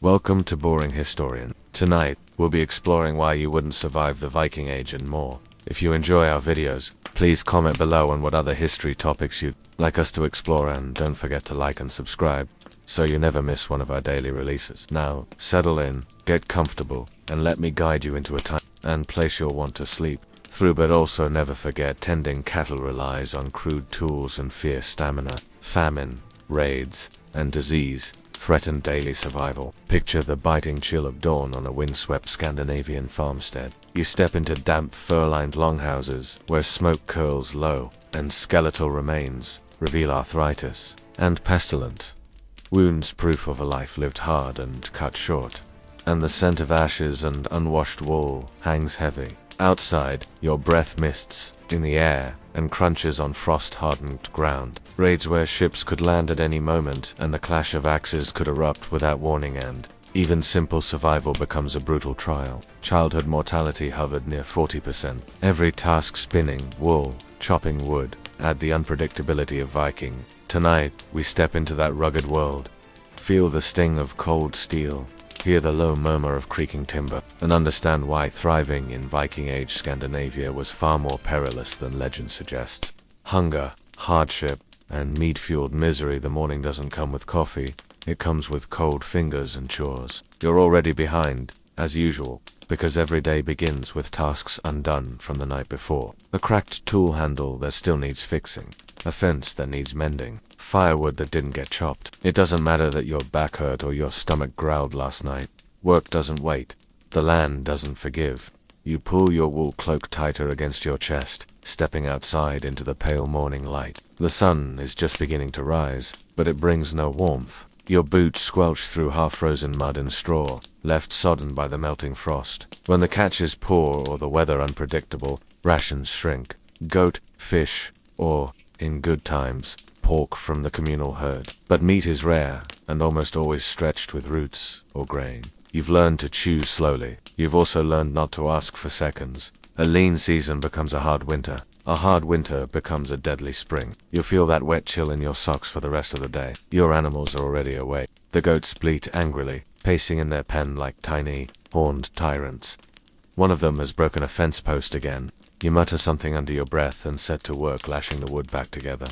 Welcome to Boring Historian. Tonight, we'll be exploring why you wouldn't survive the Viking Age and more. If you enjoy our videos, please comment below on what other history topics you'd like us to explore, and don't forget to like and subscribe so you never miss one of our daily releases. Now, settle in, get comfortable, and let me guide you into a time and place you'll want to sleep through, but also never forget tending cattle relies on crude tools and fierce stamina. Famine, raids, and disease threaten daily survival. Picture the biting chill of dawn on a windswept Scandinavian farmstead. You step into damp, fur-lined longhouses where smoke curls low and skeletal remains reveal arthritis and pestilent wounds, proof of a life lived hard and cut short. And the scent of ashes and unwashed wool hangs heavy. Outside, your breath mists in the air and crunches on frost-hardened ground. Raids where ships could land at any moment and the clash of axes could erupt without warning, and even simple survival becomes a brutal trial. Childhood mortality hovered near 40%. Every task spinning wool, chopping wood, add the unpredictability of Viking. Tonight, we step into that rugged world. Feel the sting of cold steel, hear the low murmur of creaking timber, and understand why thriving in Viking Age Scandinavia was far more perilous than legend suggests. Hunger, hardship, and meat-fueled misery. The morning doesn't come with coffee, it comes with cold fingers and chores. You're already behind, as usual, because every day begins with tasks undone from the night before. A cracked tool handle that still needs fixing, a fence that needs mending, firewood that didn't get chopped. It doesn't matter that your back hurt or your stomach growled last night. Work doesn't wait. The land doesn't forgive. You pull your wool cloak tighter against your chest, stepping outside into the pale morning light. The sun is just beginning to rise, but it brings no warmth. Your boots squelch through half-frozen mud and straw, left sodden by the melting frost. When the catch is poor or the weather unpredictable, rations shrink. Goat, fish, or, in good times, pork from the communal herd. But meat is rare, and almost always stretched with roots or grain. You've learned to chew slowly. You've also learned not to ask for seconds. A lean season becomes a hard winter. A hard winter becomes a deadly spring. You'll feel that wet chill in your socks for the rest of the day. Your animals are already awake. The goats bleat angrily, pacing in their pen like tiny, horned tyrants. One of them has broken a fence post again. You mutter something under your breath and set to work lashing the wood back together.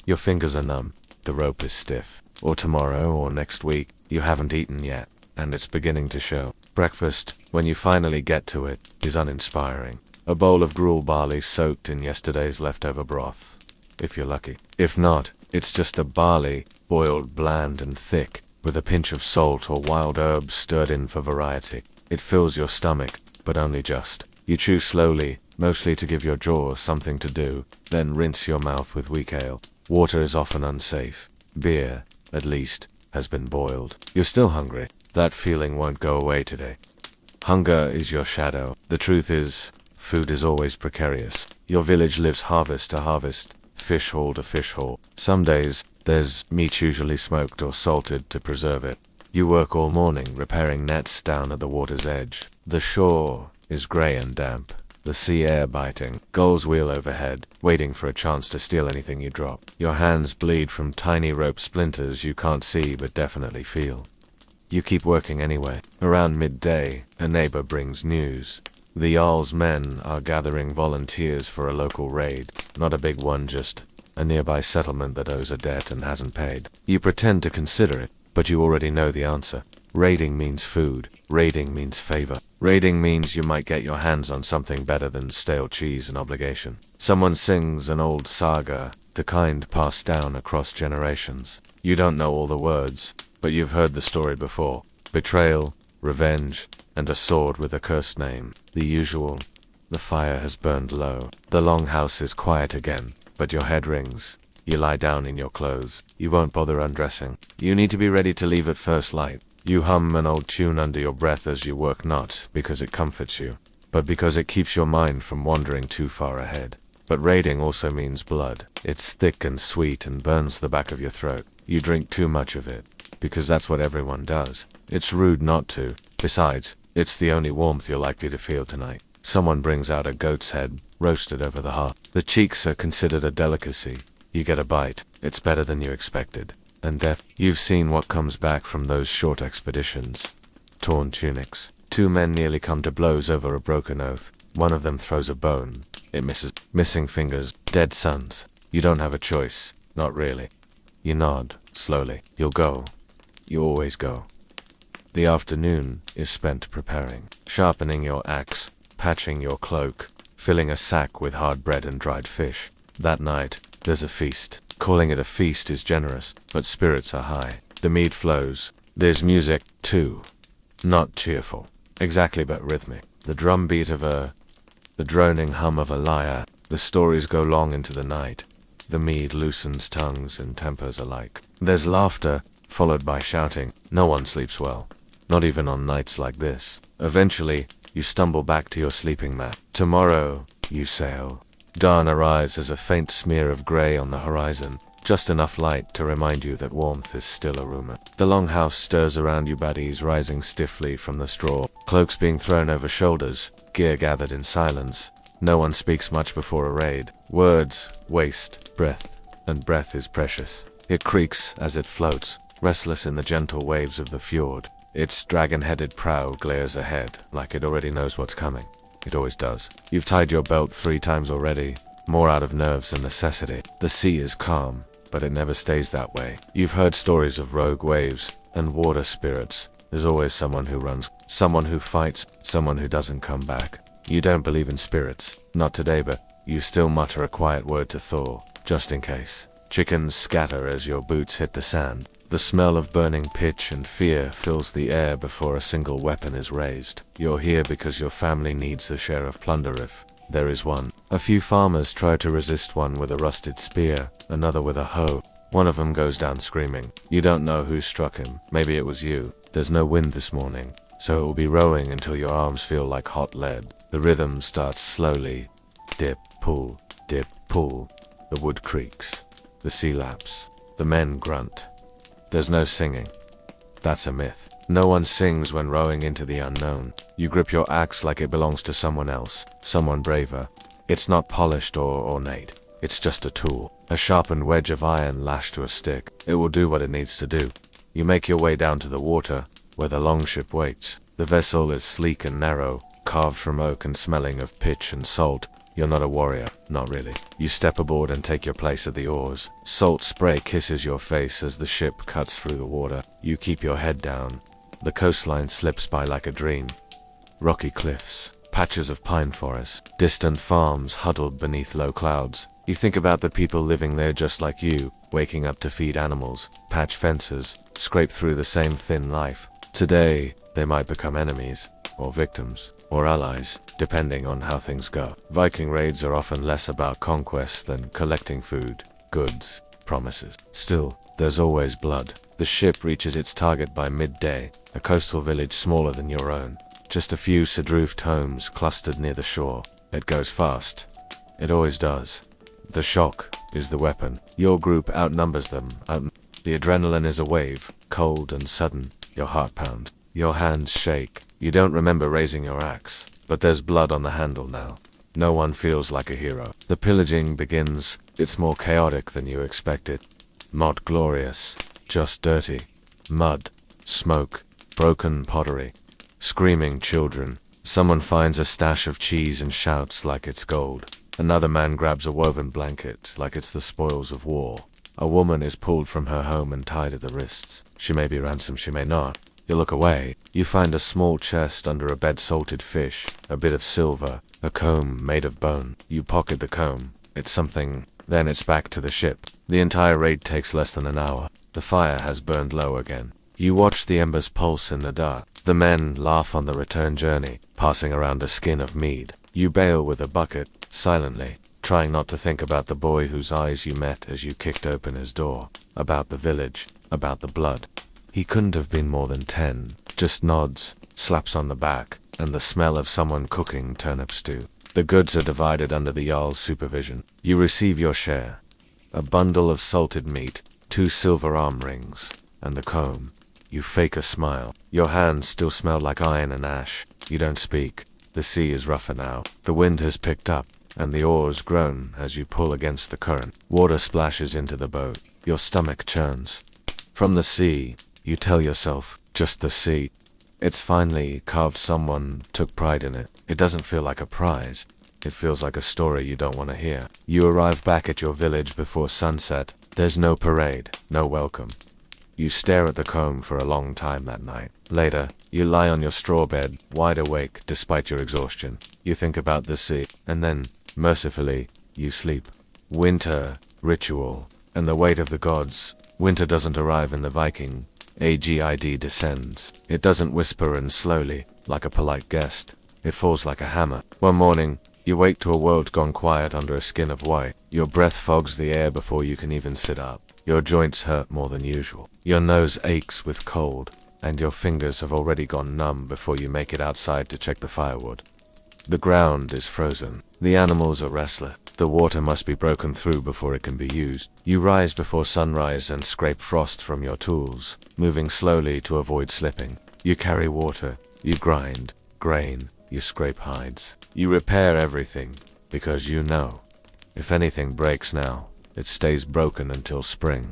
Your fingers are numb. The rope is stiff. Or tomorrow or next week, you haven't eaten yet, and it's beginning to show. Breakfast, when you finally get to it, is uninspiring. A bowl of gruel barley soaked in yesterday's leftover broth, if you're lucky. If not, it's just a barley, boiled bland and thick, with a pinch of salt or wild herbs stirred in for variety. It fills your stomach, but only just. You chew slowly, mostly to give your jaws something to do, then rinse your mouth with weak ale. Water is often unsafe. Beer, at least, has been boiled. You're still hungry. That feeling won't go away today. Hunger is your shadow. The truth is, food is always precarious. Your village lives harvest to harvest, fish haul to fish haul. Some days, there's meat usually smoked or salted to preserve it. You work all morning repairing nets down at the water's edge. The shore is grey and damp, the sea air biting. Gulls wheel overhead, waiting for a chance to steal anything you drop. Your hands bleed from tiny rope splinters you can't see but definitely feel. You keep working anyway. Around midday, a neighbor brings news. The Jarl's men are gathering volunteers for a local raid. Not a big one, just a nearby settlement that owes a debt and hasn't paid. You pretend to consider it, but you already know the answer. Raiding means food. Raiding means favor. Raiding means you might get your hands on something better than stale cheese and obligation. Someone sings an old saga, the kind passed down across generations. You don't know all the words, but you've heard the story before. Betrayal, revenge, and a sword with a cursed name. The usual. The fire has burned low. The longhouse is quiet again, but your head rings. You lie down in your clothes. You won't bother undressing. You need to be ready to leave at first light. You hum an old tune under your breath as you work, not because it comforts you, but because it keeps your mind from wandering too far ahead. But raiding also means blood. It's thick and sweet and burns the back of your throat. You drink too much of it, because that's what everyone does. It's rude not to. Besides, it's the only warmth you're likely to feel tonight. Someone brings out a goat's head, roasted over the hearth. The cheeks are considered a delicacy. You get a bite. It's better than you expected. and death. You've seen what comes back from those short expeditions. Torn tunics. Two men nearly come to blows over a broken oath. One of them throws a bone. It misses. Missing fingers. Dead sons. You don't have a choice. Not really. You nod, slowly. You'll go. You always go. The afternoon is spent preparing. Sharpening your axe, patching your cloak, filling a sack with hard bread and dried fish. That night, there's a feast. Calling it a feast is generous, but spirits are high. The mead flows. There's music, too. Not cheerful. Exactly, but rhythmic. The drumbeat the droning hum of a lyre. The stories go long into the night. The mead loosens tongues and tempers alike. There's laughter, followed by shouting. No one sleeps well. Not even on nights like this. Eventually, you stumble back to your sleeping mat. Tomorrow, you sail. Dawn arrives as a faint smear of grey on the horizon. Just enough light to remind you that warmth is still a rumor. The longhouse stirs around you, baddies rising stiffly from the straw. Cloaks being thrown over shoulders. Gear gathered in silence. No one speaks much before a raid. Words waste breath, and breath is precious. It creaks as it floats, restless in the gentle waves of the fjord. Its dragon-headed prow glares ahead, like it already knows what's coming. It always does. You've tied your belt 3 times already, more out of nerves than necessity. The sea is calm, but it never stays that way. You've heard stories of rogue waves and water spirits. There's always someone who runs, someone who fights, someone who doesn't come back. You don't believe in spirits. Not today, but you still mutter a quiet word to Thor, just in case. Chickens scatter as your boots hit the sand. The smell of burning pitch and fear fills the air before a single weapon is raised. You're here because your family needs the share of plunder if there is one. A few farmers try to resist, one with a rusted spear, another with a hoe. One of them goes down screaming. You don't know who struck him. Maybe it was you. There's no wind this morning, so it will be rowing until your arms feel like hot lead. The rhythm starts slowly. Dip, pull, dip, pull. The wood creaks. The sea laps. The men grunt. There's no singing. That's a myth. No one sings when rowing into the unknown. You grip your axe like it belongs to someone else, someone braver. It's not polished or ornate. It's just a tool. A sharpened wedge of iron lashed to a stick. It will do what it needs to do. You make your way down to the water, where the longship waits. The vessel is sleek and narrow, carved from oak and smelling of pitch and salt. You're not a warrior, not really. You step aboard and take your place at the oars. Salt spray kisses your face as the ship cuts through the water. You keep your head down. The coastline slips by like a dream. Rocky cliffs, patches of pine forest, distant farms huddled beneath low clouds. You think about the people living there just like you, waking up to feed animals, patch fences, scrape through the same thin life. Today, they might become enemies, or victims, or allies, depending on how things go. Viking raids are often less about conquest than collecting food, goods, promises. Still, there's always blood. The ship reaches its target by midday, a coastal village smaller than your own. Just a few sod-roofed homes clustered near the shore. It goes fast. It always does. The shock is the weapon. Your group outnumbers them. The adrenaline is a wave, cold and sudden. Your heart pounds. Your hands shake. You don't remember raising your axe, but there's blood on the handle now. No one feels like a hero. The pillaging begins. It's more chaotic than you expected. Not glorious, just dirty. Mud, smoke, broken pottery, screaming children. Someone finds a stash of cheese and shouts like it's gold. Another man grabs a woven blanket like it's the spoils of war. A woman is pulled from her home and tied at the wrists. She may be ransomed, she may not. You look away. You find a small chest under a bed, salted fish, a bit of silver, a comb made of bone. You pocket the comb. It's something. Then it's back to the ship. The entire raid takes less than an hour. The fire has burned low again. You watch the embers pulse in the dark. The men laugh on the return journey, passing around a skin of mead. You bail with a bucket, silently, trying not to think about the boy whose eyes you met as you kicked open his door, about the village, about the blood. He couldn't have been more than 10, just nods, slaps on the back, and the smell of someone cooking turnip stew. The goods are divided under the Jarl's supervision. You receive your share. A bundle of salted meat, 2 silver arm rings, and the comb. You fake a smile. Your hands still smell like iron and ash. You don't speak. The sea is rougher now. The wind has picked up, and the oars groan as you pull against the current. Water splashes into the boat. Your stomach churns. From the sea, you tell yourself, just the sea. It's finely carved, someone took pride in it. It doesn't feel like a prize. It feels like a story you don't want to hear. You arrive back at your village before sunset. There's no parade, no welcome. You stare at the comb for a long time that night. Later, you lie on your straw bed, wide awake despite your exhaustion. You think about the sea, and then, mercifully, you sleep. Winter, ritual, and the weight of the gods. Winter doesn't arrive in the Viking. Agid descends. It doesn't whisper and slowly, like a polite guest. It falls like a hammer. One morning, you wake to a world gone quiet under a skin of white. Your breath fogs the air before you can even sit up. Your joints hurt more than usual. Your nose aches with cold, and your fingers have already gone numb before you make it outside to check the firewood. The ground is frozen. The animals are restless. The water must be broken through before it can be used. You rise before sunrise and scrape frost from your tools, moving slowly to avoid slipping. You carry water. You grind grain. You scrape hides. You repair everything, because you know, if anything breaks now, it stays broken until spring.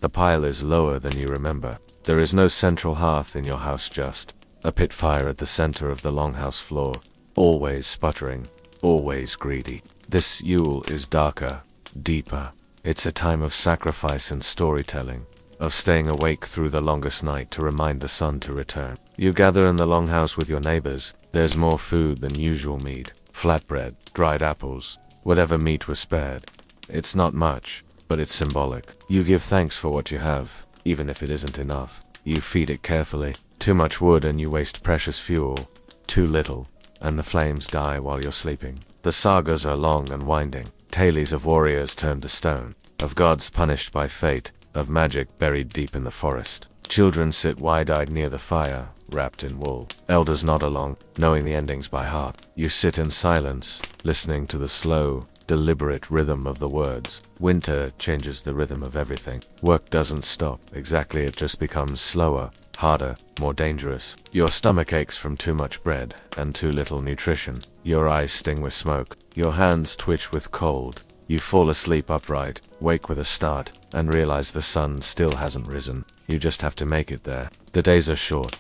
The pile is lower than you remember. There is no central hearth in your house, just a pit fire at the center of the longhouse floor, always sputtering, always greedy. This Yule is darker, deeper. It's a time of sacrifice and storytelling, of staying awake through the longest night to remind the sun to return. You gather in the longhouse with your neighbors. There's more food than usual meat, flatbread, dried apples, whatever meat was spared. It's not much, but it's symbolic. You give thanks for what you have, even if it isn't enough. You feed it carefully. Too much wood and you waste precious fuel. Too little, and the flames die while you're sleeping. The sagas are long and winding. Tales of warriors turned to stone, of gods punished by fate, of magic buried deep in the forest. Children sit wide-eyed near the fire, wrapped in wool. Elders nod along, knowing the endings by heart. You sit in silence, listening to the slow, deliberate rhythm of the words. Winter changes the rhythm of everything. Work doesn't stop, exactly, it just becomes slower, harder, more dangerous. Your stomach aches from too much bread and too little nutrition. Your eyes sting with smoke. Your hands twitch with cold. You fall asleep upright, wake with a start, and realize the sun still hasn't risen. You just have to make it there. The days are short.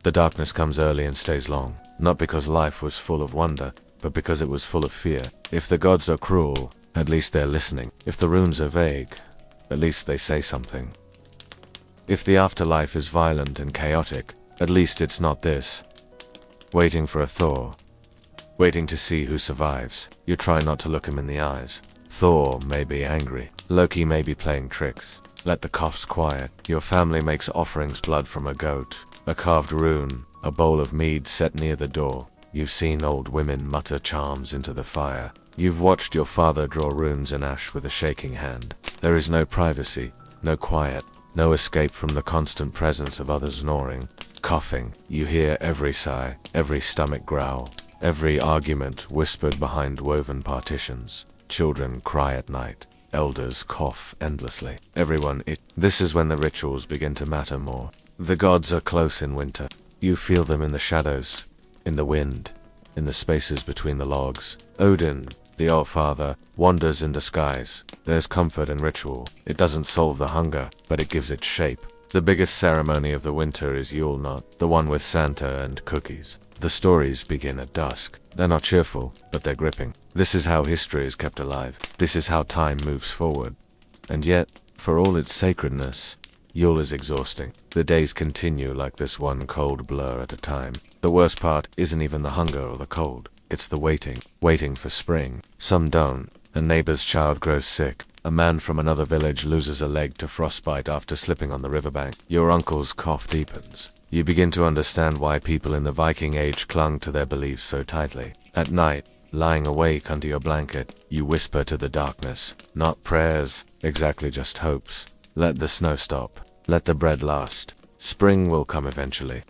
The darkness comes early and stays long, not because life was full of wonder, but because it was full of fear. If the gods are cruel, at least they're listening. If the runes are vague, at least they say something. If the afterlife is violent and chaotic, at least it's not this. Waiting for a thaw. Waiting to see who survives. You try not to look him in the eyes. Thor may be angry. Loki may be playing tricks. Let the coughs quiet. Your family makes offerings, blood from a goat, a carved rune, a bowl of mead set near the door. You've seen old women mutter charms into the fire. You've watched your father draw runes in ash with a shaking hand. There is no privacy, no quiet, no escape from the constant presence of others snoring, coughing. You hear every sigh, every stomach growl, every argument whispered behind woven partitions. Children cry at night. Elders cough endlessly. This is when the rituals begin to matter more. The gods are close in winter. You feel them in the shadows, in the wind, in the spaces between the logs. Odin, the All-Father, wanders in disguise. There's comfort in ritual. It doesn't solve the hunger, but it gives it shape. The biggest ceremony of the winter is Yule Knot, the one with Santa and cookies. The stories begin at dusk. They're not cheerful, but they're gripping. This is how history is kept alive. This is how time moves forward. And yet, for all its sacredness, Yule is exhausting. The days continue like this, one cold blur at a time. The worst part isn't even the hunger or the cold. It's the waiting for spring. Some don't. A neighbor's child grows sick. A man from another village loses a leg to frostbite after slipping on the riverbank. Your uncle's cough deepens. You begin to understand why people in the Viking Age clung to their beliefs so tightly. At night, lying awake under your blanket, you whisper to the darkness. Not prayers, exactly, just hopes. Let the snow stop. Let the bread last. Spring will come eventually.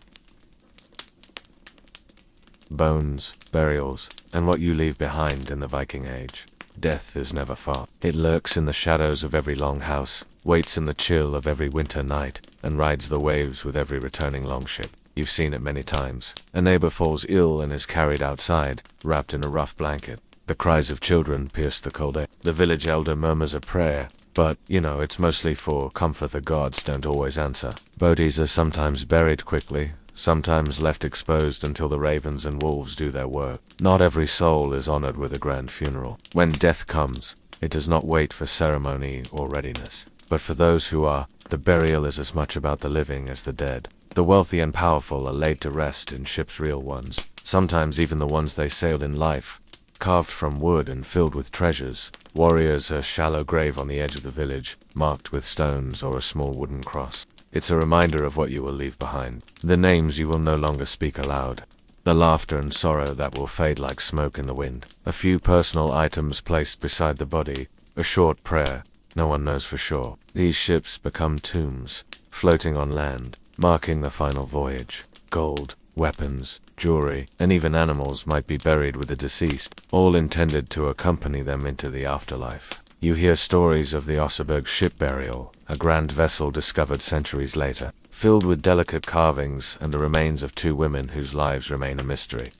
Bones, burials, and what you leave behind in the Viking Age. Death is never far. It lurks in the shadows of every longhouse, waits in the chill of every winter night, and rides the waves with every returning longship. You've seen it many times. A neighbor falls ill and is carried outside, wrapped in a rough blanket. The cries of children pierce the cold air. The village elder murmurs a prayer, But, it's mostly for comfort the gods don't always answer. Bodies are sometimes buried quickly, sometimes left exposed until the ravens and wolves do their work. Not every soul is honored with a grand funeral. When death comes, it does not wait for ceremony or readiness. But for those who are, the burial is as much about the living as the dead. The wealthy and powerful are laid to rest in ships, real ones, sometimes even the ones they sailed in life, carved from wood and filled with treasures. Warriors, a shallow grave on the edge of the village, marked with stones or a small wooden cross. It's a reminder of what you will leave behind. The names you will no longer speak aloud. The laughter and sorrow that will fade like smoke in the wind. A few personal items placed beside the body. A short prayer. No one knows for sure. These ships become tombs, floating on land, marking the final voyage. Gold, weapons, jewelry, and even animals might be buried with the deceased, all intended to accompany them into the afterlife. You hear stories of the Oseberg ship burial, a grand vessel discovered centuries later, filled with delicate carvings and the remains of two women whose lives remain a mystery.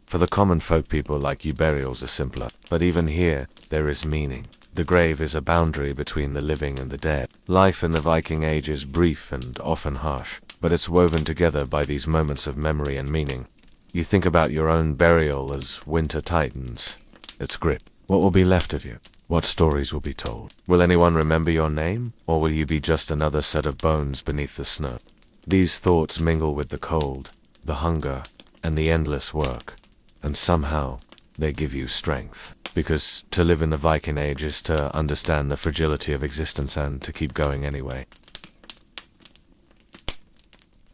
For the common folk people like you, burials are simpler, but even here, there is meaning. The grave is a boundary between the living and the dead. Life in the Viking Age is brief and often harsh, but it's woven together by these moments of memory and meaning. You think about your own burial as winter tightens its grip. What will be left of you? What stories will be told? Will anyone remember your name, or will you be just another set of bones beneath the snow? These thoughts mingle with the cold, the hunger, and the endless work, and somehow they give you strength. Because to live in the Viking Age is to understand the fragility of existence and to keep going anyway.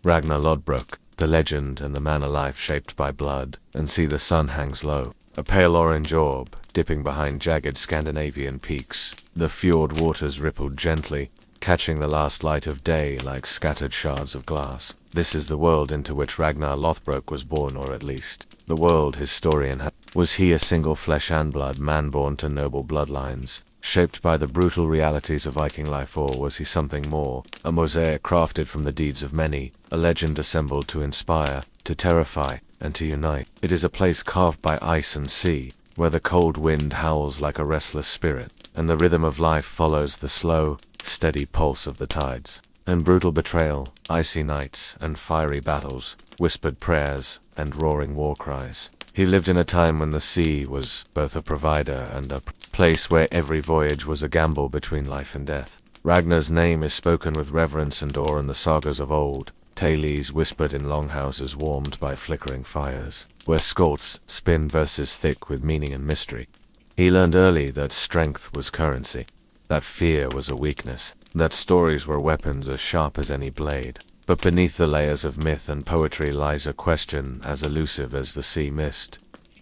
Ragnar Lodbrok, the legend and the man alive shaped by blood, and see the sun hangs low. A pale orange orb, dipping behind jagged Scandinavian peaks. The fjord waters rippled gently, catching the last light of day like scattered shards of glass. This is the world into which Ragnar Lothbrok was born, or at least, the world his story inhabits. Was he a single flesh and blood man born to noble bloodlines, shaped by the brutal realities of Viking life, or was he something more, a mosaic crafted from the deeds of many, a legend assembled to inspire, to terrify, and to unite? It is a place carved by ice and sea, where the cold wind howls like a restless spirit, and the rhythm of life follows the slow, steady pulse of the tides. And brutal betrayal, icy nights, and fiery battles, whispered prayers, and roaring war cries. He lived in a time when the sea was both a provider and a place where every voyage was a gamble between life and death. Ragnar's name is spoken with reverence and awe in the sagas of old, tales whispered in longhouses warmed by flickering fires, where skalds spin verses thick with meaning and mystery. He learned early that strength was currency, that fear was a weakness, that stories were weapons as sharp as any blade. But beneath the layers of myth and poetry lies a question as elusive as the sea mist.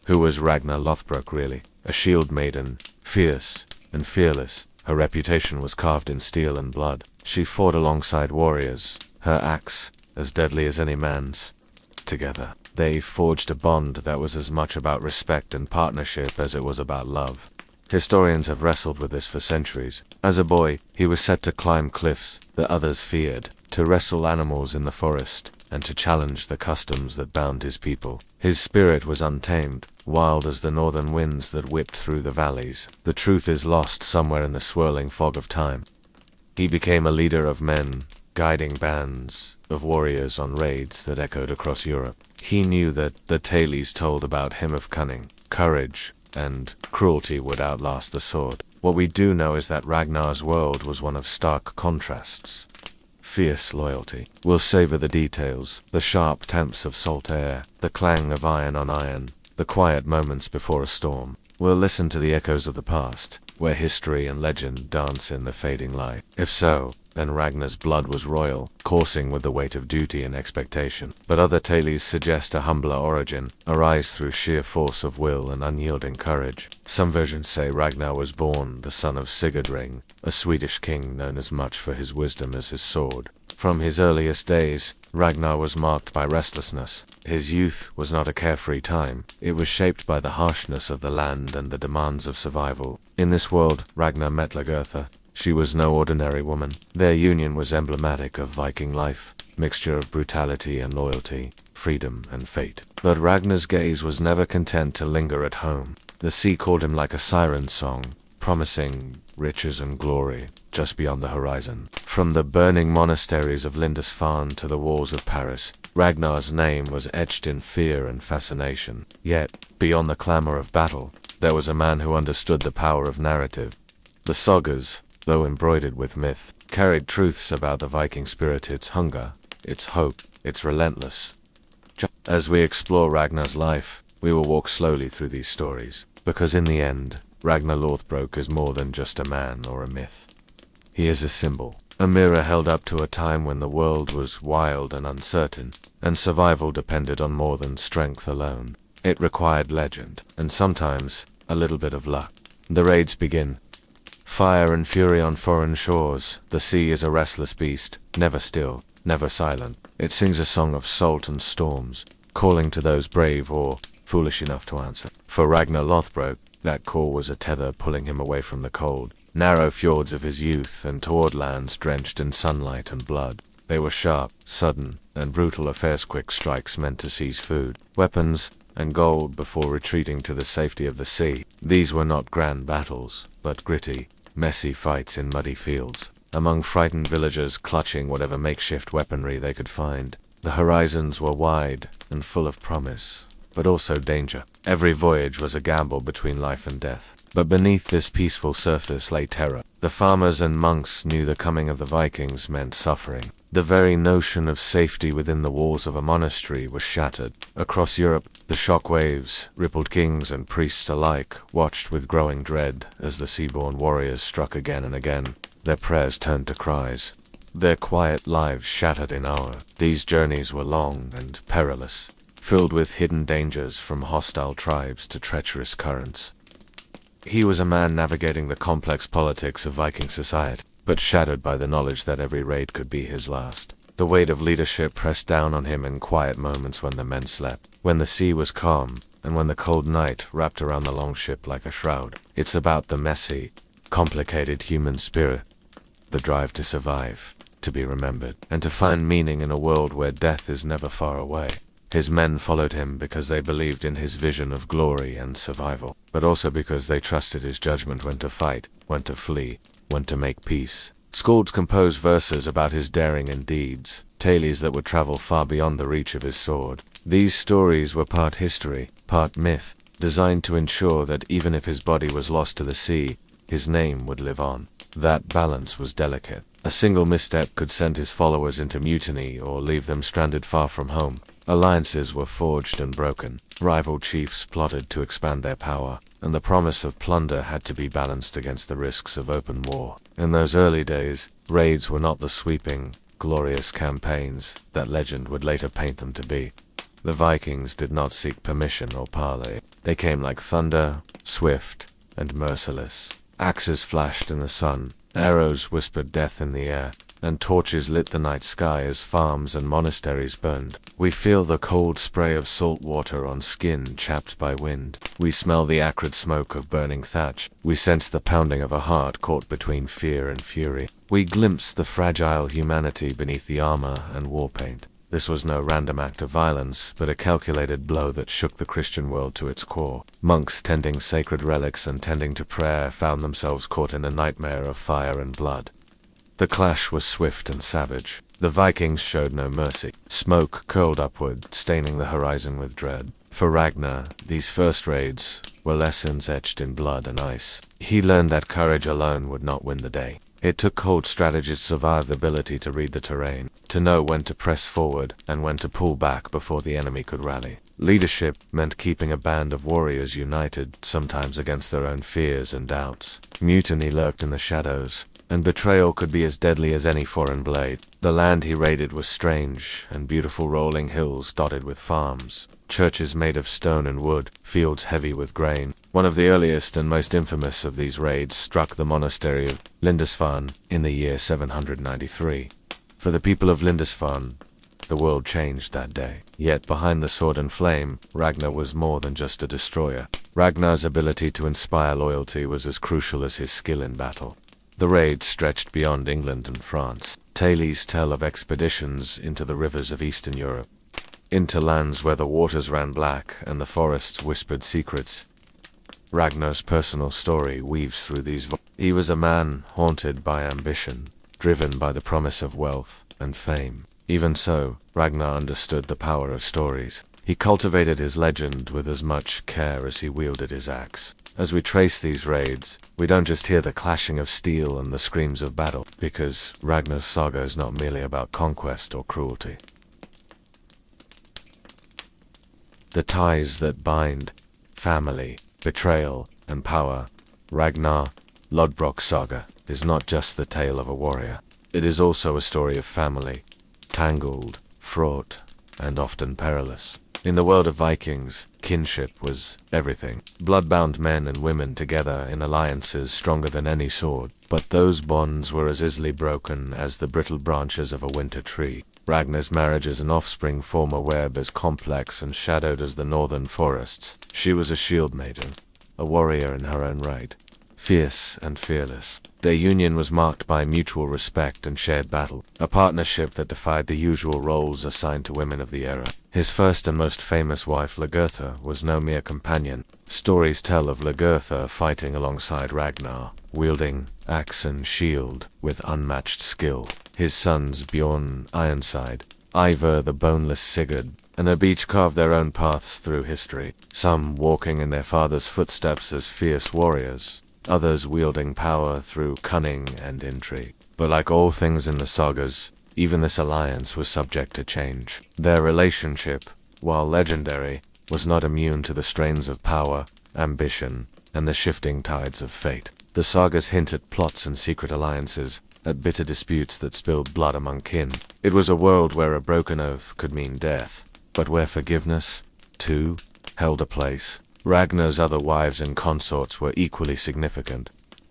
Who was Ragnar Lothbrok really? A shield maiden, fierce and fearless. Her reputation was carved in steel and blood. She fought alongside warriors, her axe as deadly as any man's. Together, they forged a bond that was as much about respect and partnership as it was about love. Historians have wrestled with this for centuries. As a boy, he was set to climb cliffs that others feared, to wrestle animals in the forest, and to challenge the customs that bound his people. His spirit was untamed, wild as the northern winds that whipped through the valleys. The truth is lost somewhere in the swirling fog of time. He became a leader of men, guiding bands of warriors on raids that echoed across Europe. He knew that the tales told about him of cunning, courage, and cruelty would outlast the sword. What we do know is that Ragnar's world was one of stark contrasts. Fierce loyalty. We'll savor the details, the sharp temps of salt air, the clang of iron on iron, the quiet moments before a storm. We'll listen to the echoes of the past, where history and legend dance in the fading light. If so, then Ragnar's blood was royal, coursing with the weight of duty and expectation. But other tales suggest a humbler origin, a rise through sheer force of will and unyielding courage. Some versions say Ragnar was born the son of Sigurdring, a Swedish king known as much for his wisdom as his sword. From his earliest days, Ragnar was marked by restlessness. His youth was not a carefree time. It was shaped by the harshness of the land and the demands of survival. In this world, Ragnar met Lagertha. She was no ordinary woman. Their union was emblematic of Viking life, mixture of brutality and loyalty, freedom and fate. But Ragnar's gaze was never content to linger at home. The sea called him like a siren song, promising riches and glory, just beyond the horizon. From the burning monasteries of Lindisfarne to the walls of Paris, Ragnar's name was etched in fear and fascination. Yet, beyond the clamor of battle, there was a man who understood the power of narrative. The sagas, though embroidered with myth, carried truths about the Viking spirit, its hunger, its hope, its relentless. As we explore Ragnar's life, we will walk slowly through these stories, because in the end, Ragnar Lothbrok is more than just a man or a myth. He is a symbol, a mirror held up to a time when the world was wild and uncertain, and survival depended on more than strength alone. It required legend, and sometimes, a little bit of luck. The raids begin. Fire and fury on foreign shores, the sea is a restless beast, never still, never silent. It sings a song of salt and storms, calling to those brave or foolish enough to answer. For Ragnar Lothbrok, that call was a tether pulling him away from the cold, narrow fjords of his youth and toward lands drenched in sunlight and blood. They were sharp, sudden, and brutal affairs, quick strikes meant to seize food, weapons, and gold before retreating to the safety of the sea. These were not grand battles, but gritty, messy fights in muddy fields, among frightened villagers clutching whatever makeshift weaponry they could find. The horizons were wide and full of promise, but also danger. Every voyage was a gamble between life and death. But beneath this peaceful surface lay terror. The farmers and monks knew the coming of the Vikings meant suffering. The very notion of safety within the walls of a monastery was shattered. Across Europe, the shock waves rippled. Kings and priests alike watched with growing dread as the seaborne warriors struck again and again. Their prayers turned to cries. Their quiet lives shattered in hour. These journeys were long and perilous, filled with hidden dangers from hostile tribes to treacherous currents. He was a man navigating the complex politics of Viking society, but shattered by the knowledge that every raid could be his last. The weight of leadership pressed down on him in quiet moments when the men slept, when the sea was calm, and when the cold night wrapped around the longship like a shroud. It's about the messy, complicated human spirit, the drive to survive, to be remembered, and to find meaning in a world where death is never far away. His men followed him because they believed in his vision of glory and survival, but also because they trusted his judgment when to fight, when to flee, when to make peace. Skalds composed verses about his daring and deeds, tales that would travel far beyond the reach of his sword. These stories were part history, part myth, designed to ensure that even if his body was lost to the sea, his name would live on. That balance was delicate. A single misstep could send his followers into mutiny or leave them stranded far from home. Alliances were forged and broken. Rival chiefs plotted to expand their power, and the promise of plunder had to be balanced against the risks of open war. In those early days, raids were not the sweeping, glorious campaigns that legend would later paint them to be. The Vikings did not seek permission or parley. They came like thunder, swift, and merciless. Axes flashed in the sun, arrows whispered death in the air, and torches lit the night sky as farms and monasteries burned. We feel the cold spray of salt water on skin chapped by wind. We smell the acrid smoke of burning thatch. We sense the pounding of a heart caught between fear and fury. We glimpse the fragile humanity beneath the armor and war paint. This was no random act of violence, but a calculated blow that shook the Christian world to its core. Monks tending sacred relics and tending to prayer found themselves caught in a nightmare of fire and blood. The clash was swift and savage. The Vikings showed no mercy. Smoke curled upward, staining the horizon with dread. For Ragnar, these first raids were lessons etched in blood and ice. He learned that courage alone would not win the day. It took cold strategy to survive, the ability to read the terrain, to know when to press forward and when to pull back before the enemy could rally. Leadership meant keeping a band of warriors united, sometimes against their own fears and doubts. Mutiny lurked in the shadows, and betrayal could be as deadly as any foreign blade. The land he raided was strange, and beautiful rolling hills dotted with farms, churches made of stone and wood, fields heavy with grain. One of the earliest and most infamous of these raids struck the monastery of Lindisfarne in the year 793. For the people of Lindisfarne, the world changed that day. Yet behind the sword and flame, Ragnar was more than just a destroyer. Ragnar's ability to inspire loyalty was as crucial as his skill in battle. The raids stretched beyond England and France. Tales tell of expeditions into the rivers of Eastern Europe, into lands where the waters ran black and the forests whispered secrets. Ragnar's personal story weaves through these He was a man haunted by ambition, driven by the promise of wealth and fame. Even so, Ragnar understood the power of stories. He cultivated his legend with as much care as he wielded his axe. As we trace these raids, we don't just hear the clashing of steel and the screams of battle, because Ragnar's saga is not merely about conquest or cruelty. The ties that bind, family, betrayal, and power. Ragnar, Lodbrok's saga, is not just the tale of a warrior. It is also a story of family, tangled, fraught, and often perilous. In the world of Vikings, kinship was everything. Blood-bound men and women together in alliances stronger than any sword. But those bonds were as easily broken as the brittle branches of a winter tree. Ragnar's marriages and offspring form a web as complex and shadowed as the northern forests. She was a shield maiden, a warrior in her own right, fierce and fearless. Their union was marked by mutual respect and shared battle, a partnership that defied the usual roles assigned to women of the era. His first and most famous wife, Lagertha, was no mere companion. Stories tell of Lagertha fighting alongside Ragnar, wielding axe and shield with unmatched skill. His sons Bjorn Ironside, Ivar the Boneless Sigurd, and have each carved their own paths through history, some walking in their father's footsteps as fierce warriors, others wielding power through cunning and intrigue. But like all things in the sagas, even this alliance was subject to change. Their relationship, while legendary, was not immune to the strains of power, ambition, and the shifting tides of fate. The sagas hint at plots and secret alliances, at bitter disputes that spilled blood among kin. It was a world where a broken oath could mean death, but where forgiveness, too, held a place. Ragnar's other wives and consorts were equally significant.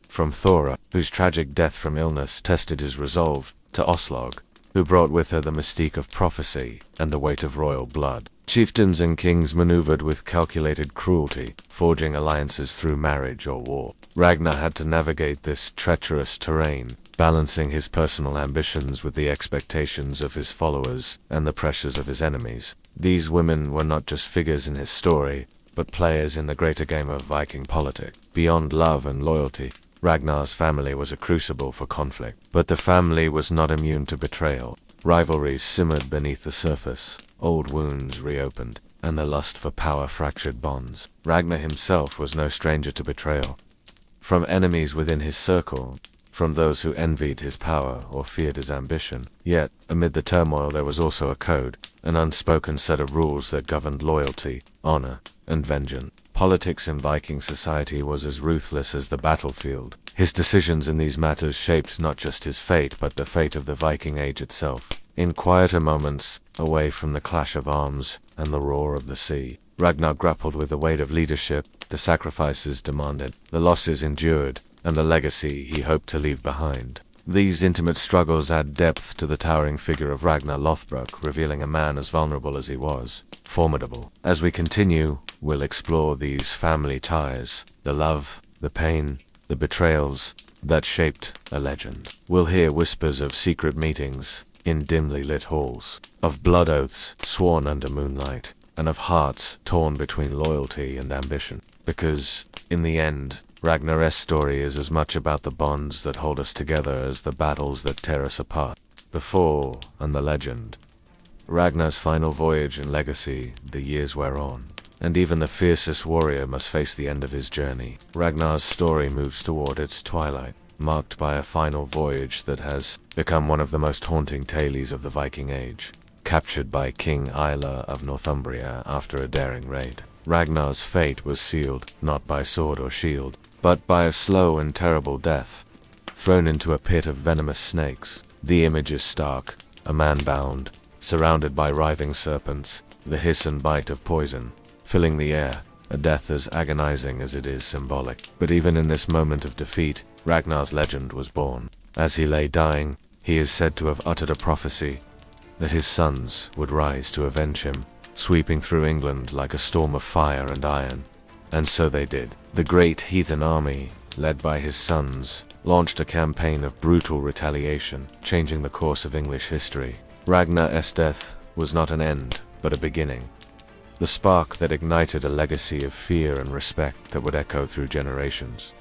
From Thora, whose tragic death from illness tested his resolve, to Oslog, who brought with her the mystique of prophecy and the weight of royal blood. Chieftains and kings maneuvered with calculated cruelty, forging alliances through marriage or war. Ragnar had to navigate this treacherous terrain, balancing his personal ambitions with the expectations of his followers and the pressures of his enemies. These women were not just figures in his story, but players in the greater game of Viking politics. Beyond love and loyalty, Ragnar's family was a crucible for conflict. But the family was not immune to betrayal. Rivalries simmered beneath the surface, old wounds reopened, and the lust for power fractured bonds. Ragnar himself was no stranger to betrayal. From enemies within his circle, from those who envied his power or feared his ambition. Yet, amid the turmoil there was also a code, an unspoken set of rules that governed loyalty, honor, and vengeance. Politics in Viking society was as ruthless as the battlefield. His decisions in these matters shaped not just his fate, but the fate of the Viking Age itself. In quieter moments, away from the clash of arms and the roar of the sea, Ragnar grappled with the weight of leadership, the sacrifices demanded, the losses endured, and the legacy he hoped to leave behind. These intimate struggles add depth to the towering figure of Ragnar Lothbrok, revealing a man as vulnerable as he was formidable. As we continue, we'll explore these family ties, the love, the pain, the betrayals that shaped a legend. We'll hear whispers of secret meetings in dimly lit halls, of blood oaths sworn under moonlight, and of hearts torn between loyalty and ambition. Because, in the end, Ragnar's story is as much about the bonds that hold us together as the battles that tear us apart. The fall and the legend. Ragnar's final voyage and legacy, the years wear on, and even the fiercest warrior must face the end of his journey. Ragnar's story moves toward its twilight, marked by a final voyage that has become one of the most haunting tales of the Viking Age, captured by King Aila of Northumbria after a daring raid. Ragnar's fate was sealed, not by sword or shield, but by a slow and terrible death, thrown into a pit of venomous snakes. The image is stark, a man bound, surrounded by writhing serpents, the hiss and bite of poison, filling the air, a death as agonizing as it is symbolic. But even in this moment of defeat, Ragnar's legend was born. As he lay dying, he is said to have uttered a prophecy that his sons would rise to avenge him, sweeping through England like a storm of fire and iron. And so they did. The great heathen army, led by his sons, launched a campaign of brutal retaliation, changing the course of English history. Ragnar's death was not an end, but a beginning. The spark that ignited a legacy of fear and respect that would echo through generations.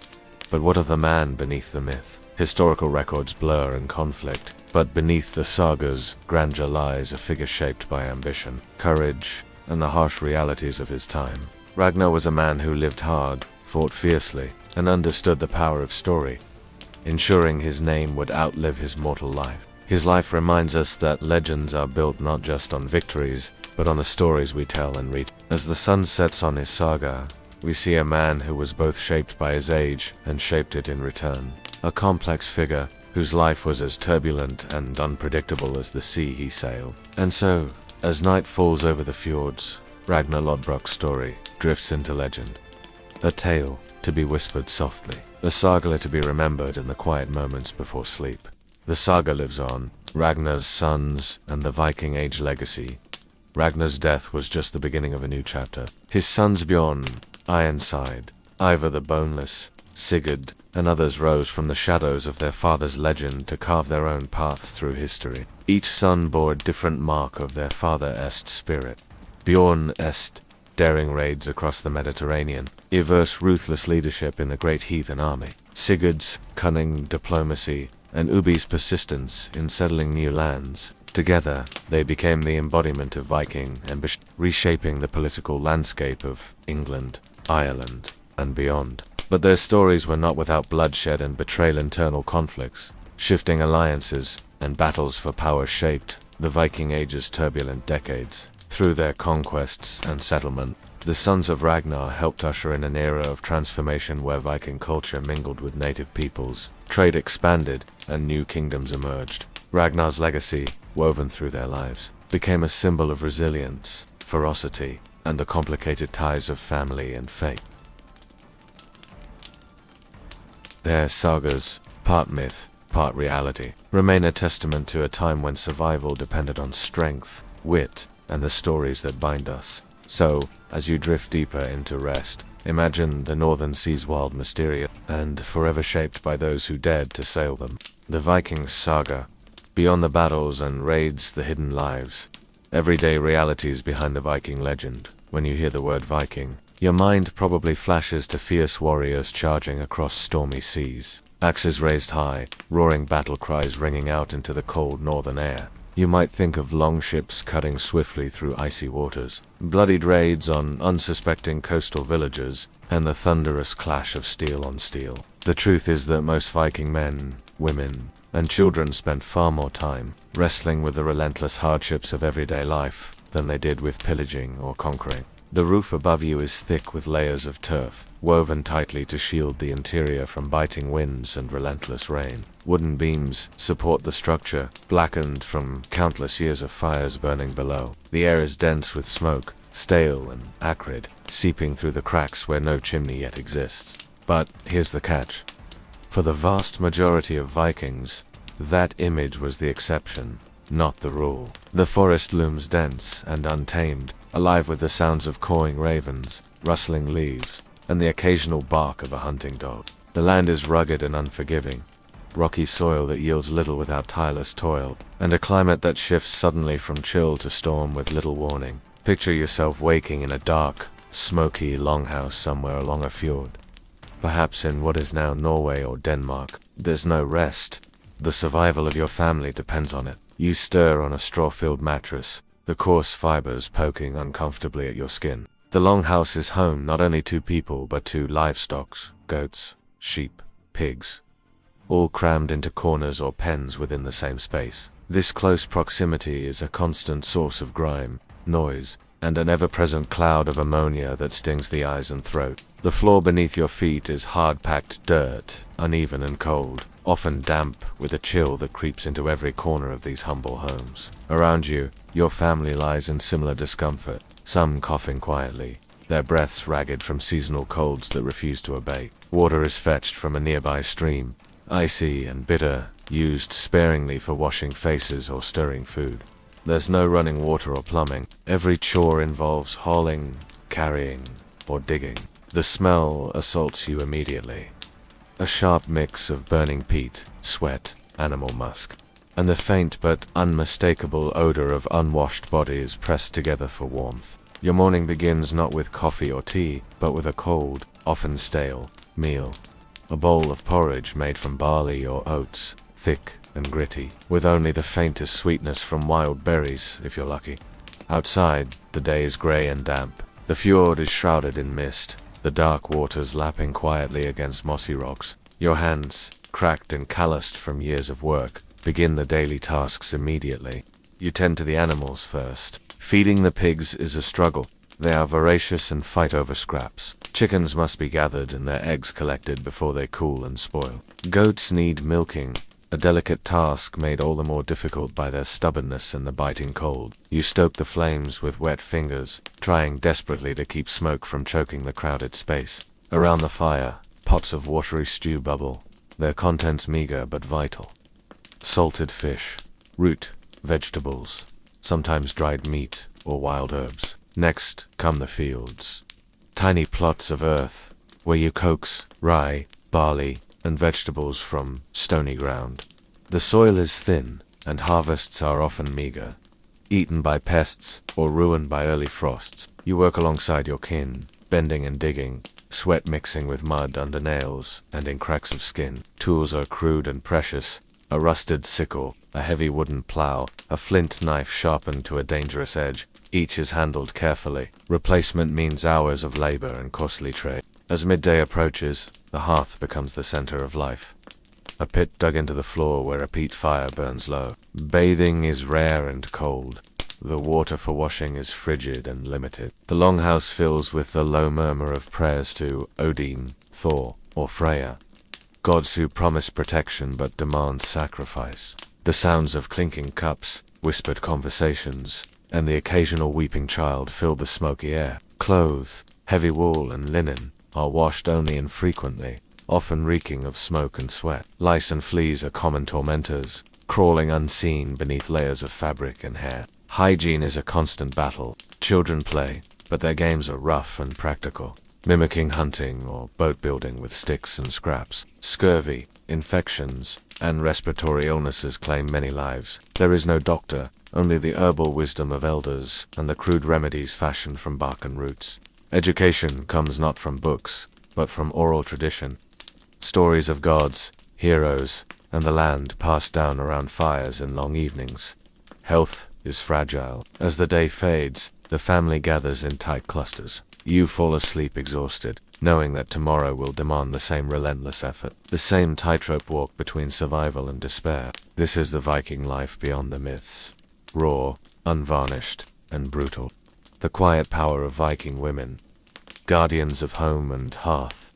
But what of the man beneath the myth? Historical records blur and conflict, but beneath the saga's grandeur lies a figure shaped by ambition, courage, and the harsh realities of his time. Ragnar was a man who lived hard, fought fiercely, and understood the power of story, ensuring his name would outlive his mortal life. His life reminds us that legends are built not just on victories, but on the stories we tell and read. As the sun sets on his saga, we see a man who was both shaped by his age and shaped it in return. A complex figure whose life was as turbulent and unpredictable as the sea he sailed. And so, as night falls over the fjords, Ragnar Lodbrok's story drifts into legend. A tale to be whispered softly, a saga to be remembered in the quiet moments before sleep. The saga lives on, Ragnar's sons and the Viking Age legacy. Ragnar's death was just the beginning of a new chapter. His sons Bjorn, Ironside, Ivar the Boneless, Sigurd, and others rose from the shadows of their father's legend to carve their own paths through history. Each son bore a different mark of their father's spirit. Bjorn's daring raids across the Mediterranean, Ivar's ruthless leadership in the great heathen army, Sigurd's cunning diplomacy, and Ubi's persistence in settling new lands. Together, they became the embodiment of Viking ambition, reshaping the political landscape of England, Ireland, and beyond. But their stories were not without bloodshed and betrayal. Internal conflicts, shifting alliances, and battles for power shaped the Viking Age's turbulent decades. Through their conquests and settlement, the sons of Ragnar helped usher in an era of transformation where Viking culture mingled with native peoples, trade expanded, and new kingdoms emerged. Ragnar's legacy, woven through their lives, became a symbol of resilience, ferocity, and the complicated ties of family and fate. Their sagas, part myth, part reality, remain a testament to a time when survival depended on strength, wit, and the stories that bind us. So, as you drift deeper into rest, imagine the northern seas wild, mysterious, and forever shaped by those who dared to sail them. The Viking saga. Beyond the battles and raids, the hidden lives, everyday realities behind the Viking legend. When you hear the word Viking, your mind probably flashes to fierce warriors charging across stormy seas, axes raised high, roaring battle cries ringing out into the cold northern air. You might think of long ships cutting swiftly through icy waters, bloodied raids on unsuspecting coastal villages, and the thunderous clash of steel on steel. The truth is that most Viking men, women, and children spent far more time wrestling with the relentless hardships of everyday life than they did with pillaging or conquering. The roof above you is thick with layers of turf, woven tightly to shield the interior from biting winds and relentless rain. Wooden beams support the structure, blackened from countless years of fires burning below. The air is dense with smoke, stale and acrid, seeping through the cracks where no chimney yet exists. But here's the catch. For the vast majority of Vikings, that image was the exception, not the rule. The forest looms dense and untamed, alive with the sounds of cawing ravens, rustling leaves, and the occasional bark of a hunting dog. The land is rugged and unforgiving, rocky soil that yields little without tireless toil, and a climate that shifts suddenly from chill to storm with little warning. Picture yourself waking in a dark, smoky longhouse somewhere along a fjord. Perhaps in what is now Norway or Denmark. There's no rest. The survival of your family depends on it. You stir on a straw-filled mattress, the coarse fibers poking uncomfortably at your skin. The longhouse is home not only to people but to livestock, goats, sheep, pigs, all crammed into corners or pens within the same space. This close proximity is a constant source of grime, noise, and an ever-present cloud of ammonia that stings the eyes and throat. The floor beneath your feet is hard-packed dirt, uneven and cold, often damp with a chill that creeps into every corner of these humble homes. Around you, your family lies in similar discomfort, some coughing quietly, their breaths ragged from seasonal colds that refuse to abate. Water is fetched from a nearby stream, icy and bitter, used sparingly for washing faces or stirring food. There's no running water or plumbing. Every chore involves hauling, carrying, or digging. The smell assaults you immediately. A sharp mix of burning peat, sweat, animal musk, and the faint but unmistakable odor of unwashed bodies pressed together for warmth. Your morning begins not with coffee or tea, but with a cold, often stale, meal. a bowl of porridge made from barley or oats, thick and gritty, with only the faintest sweetness from wild berries, if you're lucky. Outside, the day is grey and damp. The fjord is shrouded in mist, the dark waters lapping quietly against mossy rocks. Your hands, cracked and calloused from years of work, begin the daily tasks immediately. You tend to the animals first. Feeding the pigs is a struggle. They are voracious and fight over scraps. Chickens must be gathered and their eggs collected before they cool and spoil. Goats need milking, a delicate task made all the more difficult by their stubbornness and the biting cold. You stoke the flames with wet fingers, trying desperately to keep smoke from choking the crowded space. Around the fire, pots of watery stew bubble, their contents meager but vital. Salted fish, root, vegetables, sometimes dried meat or wild herbs. Next come the fields. Tiny plots of earth, where you coax rye, barley, and vegetables from stony ground. The soil is thin, and harvests are often meager. Eaten by pests, or ruined by early frosts, you work alongside your kin, bending and digging, sweat mixing with mud under nails and in cracks of skin. Tools are crude and precious, a rusted sickle, a heavy wooden plow, a flint knife sharpened to a dangerous edge. Each is handled carefully. Replacement means hours of labor and costly trade. As midday approaches, the hearth becomes the center of life. A pit dug into the floor where a peat fire burns low. Bathing is rare and cold. The water for washing is frigid and limited. The longhouse fills with the low murmur of prayers to Odin, Thor, or Freya, gods who promise protection but demand sacrifice. The sounds of clinking cups, whispered conversations, and the occasional weeping child fill the smoky air. Clothes, heavy wool and linen, are washed only infrequently, often reeking of smoke and sweat. Lice and fleas are common tormentors, crawling unseen beneath layers of fabric and hair. Hygiene is a constant battle. Children play, but their games are rough and practical, mimicking hunting or boat building with sticks and scraps. Scurvy, infections, and respiratory illnesses claim many lives. There is no doctor, only the herbal wisdom of elders and the crude remedies fashioned from bark and roots. Education comes not from books, but from oral tradition. Stories of gods, heroes, and the land passed down around fires in long evenings. Health is fragile. As the day fades, the family gathers in tight clusters. You fall asleep exhausted, knowing that tomorrow will demand the same relentless effort, the same tightrope walk between survival and despair. This is the Viking life beyond the myths. Raw, unvarnished, and brutal. The quiet power of Viking women, guardians of home and hearth.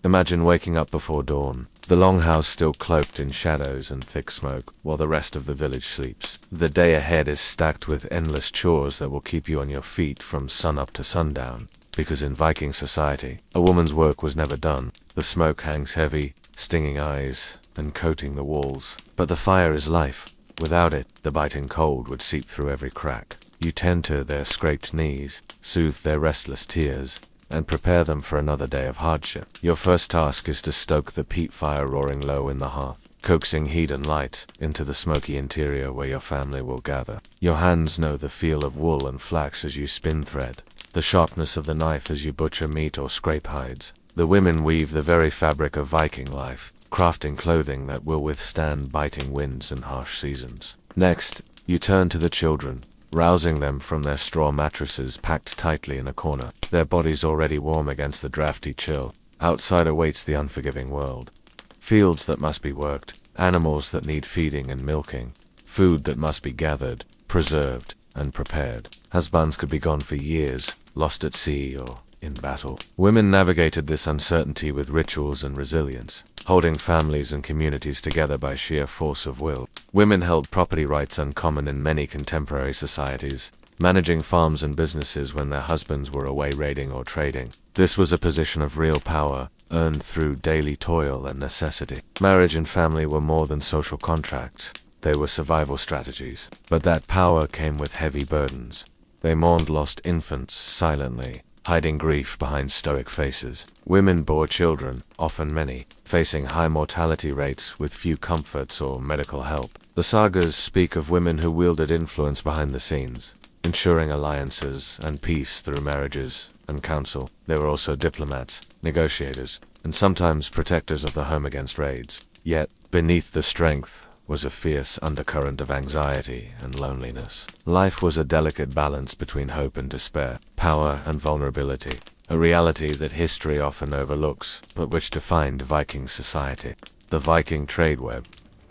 Imagine waking up before dawn, the longhouse still cloaked in shadows and thick smoke, while the rest of the village sleeps. The day ahead is stacked with endless chores that will keep you on your feet from sunup to sundown, because in Viking society, a woman's work was never done. The smoke hangs heavy, stinging eyes, and coating the walls. But the fire is life. Without it, the biting cold would seep through every crack. You tend to their scraped knees, soothe their restless tears, and prepare them for another day of hardship. Your first task is to stoke the peat fire roaring low in the hearth, coaxing heat and light into the smoky interior where your family will gather. Your hands know the feel of wool and flax as you spin thread, the sharpness of the knife as you butcher meat or scrape hides. The women weave the very fabric of Viking life, crafting clothing that will withstand biting winds and harsh seasons. Next, you turn to the children, rousing them from their straw mattresses packed tightly in a corner, their bodies already warm against the drafty chill. Outside awaits the unforgiving world. Fields that must be worked, animals that need feeding and milking, food that must be gathered, preserved, and prepared. Husbands could be gone for years, lost at sea or in battle. Women navigated this uncertainty with rituals and resilience, holding families and communities together by sheer force of will. Women held property rights uncommon in many contemporary societies, managing farms and businesses when their husbands were away raiding or trading. This was a position of real power, earned through daily toil and necessity. Marriage and family were more than social contracts. They were survival strategies. But that power came with heavy burdens. They mourned lost infants silently, hiding grief behind stoic faces. Women bore children, often many, facing high mortality rates with few comforts or medical help. The sagas speak of women who wielded influence behind the scenes, ensuring alliances and peace through marriages and counsel. They were also diplomats, negotiators, and sometimes protectors of the home against raids. Yet, beneath the strength was a fierce undercurrent of anxiety and loneliness. Life was a delicate balance between hope and despair, power and vulnerability, a reality that history often overlooks, but which defined Viking society. The Viking trade web.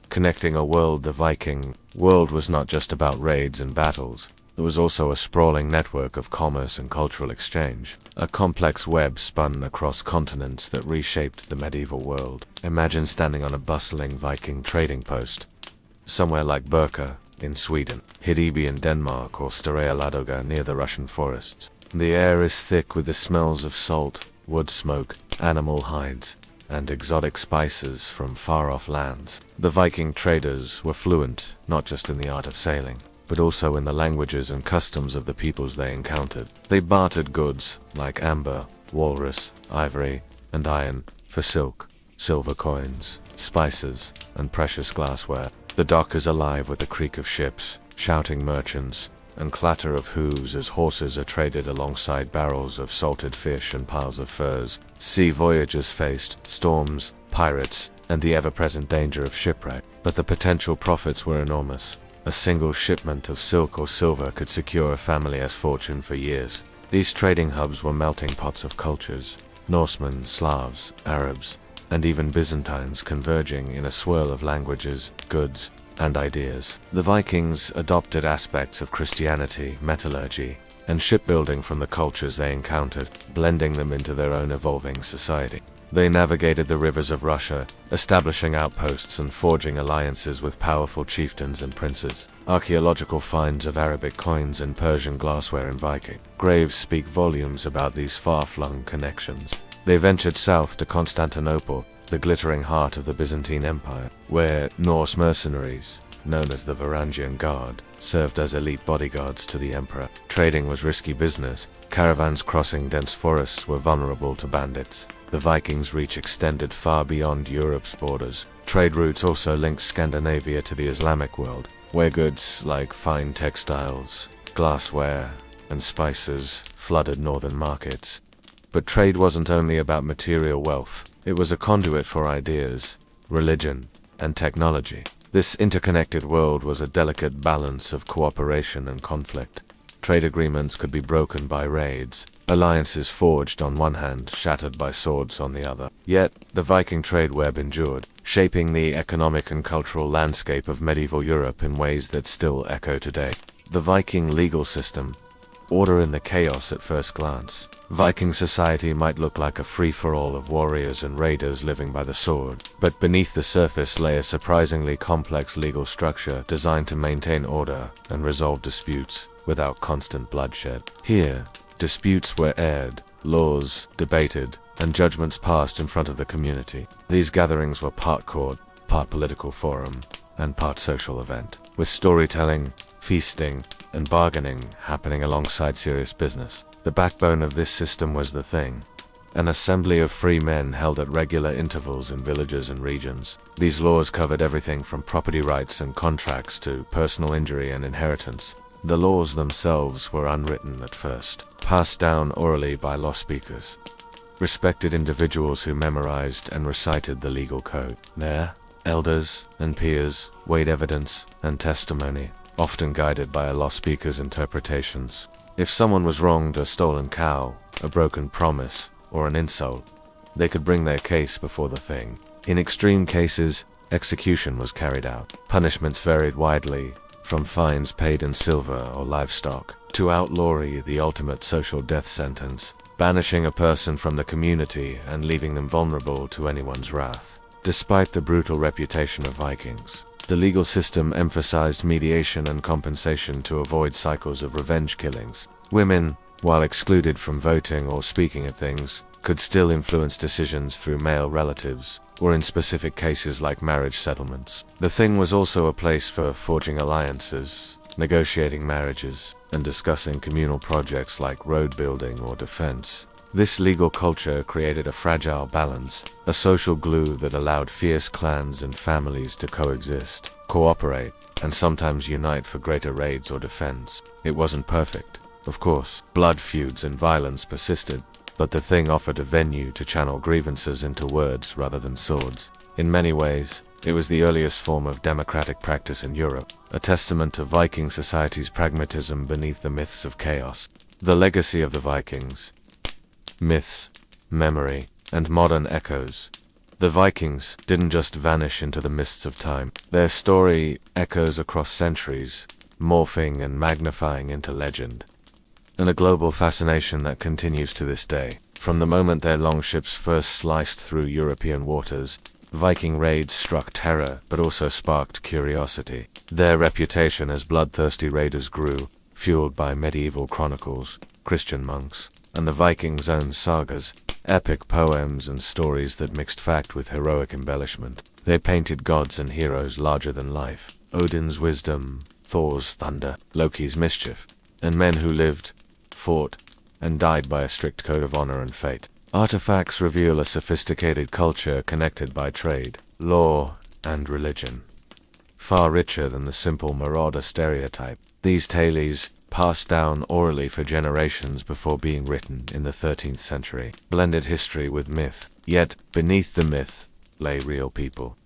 Connecting a world, the Viking world was not just about raids and battles. It was also a sprawling network of commerce and cultural exchange, a complex web spun across continents that reshaped the medieval world. Imagine standing on a bustling Viking trading post, somewhere like Birka in Sweden, Hiddeby in Denmark, or Staraya Ladoga near the Russian forests. The air is thick with the smells of salt, wood smoke, animal hides, and exotic spices from far-off lands. The Viking traders were fluent not just in the art of sailing, but also in the languages and customs of the peoples they encountered. They bartered goods like amber, walrus, ivory, and iron for silk, silver coins, spices, and precious glassware. The dock is alive with the creak of ships, shouting merchants, and clatter of hooves as horses are traded alongside barrels of salted fish and piles of furs. Sea voyagers faced storms, pirates, and the ever-present danger of shipwreck, but the potential profits were enormous. A single shipment of silk or silver could secure a family's fortune for years. These trading hubs were melting pots of cultures, Norsemen, Slavs, Arabs, and even Byzantines converging in a swirl of languages, goods, and ideas. The Vikings adopted aspects of Christianity, metallurgy, and shipbuilding from the cultures they encountered, blending them into their own evolving society. They navigated the rivers of Russia, establishing outposts and forging alliances with powerful chieftains and princes. Archaeological finds of Arabic coins and Persian glassware in Viking graves speak volumes about these far-flung connections. They ventured south to Constantinople, the glittering heart of the Byzantine Empire, where Norse mercenaries, known as the Varangian Guard, served as elite bodyguards to the emperor. Trading was risky business. Caravans crossing dense forests were vulnerable to bandits. The Vikings' reach extended far beyond Europe's borders. Trade routes also linked Scandinavia to the Islamic world, where goods like fine textiles, glassware, and spices flooded northern markets. But trade wasn't only about material wealth. It was a conduit for ideas, religion, and technology. This interconnected world was a delicate balance of cooperation and conflict. Trade agreements could be broken by raids, alliances forged on one hand, shattered by swords on the other. Yet, the Viking trade web endured, shaping the economic and cultural landscape of medieval Europe in ways that still echo today. The Viking legal system. Order in the chaos at first glance. Viking society might look like a free-for-all of warriors and raiders living by the sword, but beneath the surface lay a surprisingly complex legal structure designed to maintain order and resolve disputes without constant bloodshed. Here, disputes were aired, laws debated, and judgments passed in front of the community. These gatherings were part court, part political forum, and part social event, with storytelling, feasting, and bargaining happening alongside serious business. The backbone of this system was the Thing, an assembly of free men held at regular intervals in villages and regions. These laws covered everything from property rights and contracts to personal injury and inheritance. The laws themselves were unwritten at first, passed down orally by law speakers, respected individuals who memorized and recited the legal code. There, elders and peers weighed evidence and testimony, often guided by a law speaker's interpretations. If someone was wronged a stolen cow, a broken promise, or an insult, they could bring their case before the Thing. In extreme cases, execution was carried out. Punishments varied widely, from fines paid in silver or livestock, to outlawry, the ultimate social death sentence, banishing a person from the community and leaving them vulnerable to anyone's wrath. Despite the brutal reputation of Vikings, the legal system emphasized mediation and compensation to avoid cycles of revenge killings. Women, while excluded from voting or speaking at things, could still influence decisions through male relatives, or in specific cases like marriage settlements. The Thing was also a place for forging alliances, negotiating marriages, and discussing communal projects like road building or defense. This legal culture created a fragile balance, a social glue that allowed fierce clans and families to coexist, cooperate, and sometimes unite for greater raids or defense. It wasn't perfect, of course. Blood feuds and violence persisted, but the thing offered a venue to channel grievances into words rather than swords. In many ways, it was the earliest form of democratic practice in Europe, a testament to Viking society's pragmatism beneath the myths of chaos. The legacy of the Vikings. Myths, memory, and modern echoes. The Vikings didn't just vanish into the mists of time. Their story echoes across centuries, morphing and magnifying into legend, and a global fascination that continues to this day. From the moment their longships first sliced through European waters, Viking raids struck terror but also sparked curiosity. Their reputation as bloodthirsty raiders grew, fueled by medieval chronicles, Christian monks, and the Vikings' own sagas, epic poems and stories that mixed fact with heroic embellishment. They painted gods and heroes larger than life, Odin's wisdom, Thor's thunder, Loki's mischief, and men who lived, fought, and died by a strict code of honor and fate. Artifacts reveal a sophisticated culture connected by trade, law, and religion, far richer than the simple marauder stereotype. These tales, passed down orally for generations before being written in the 13th century, blended history with myth. Yet, beneath the myth, lay real people.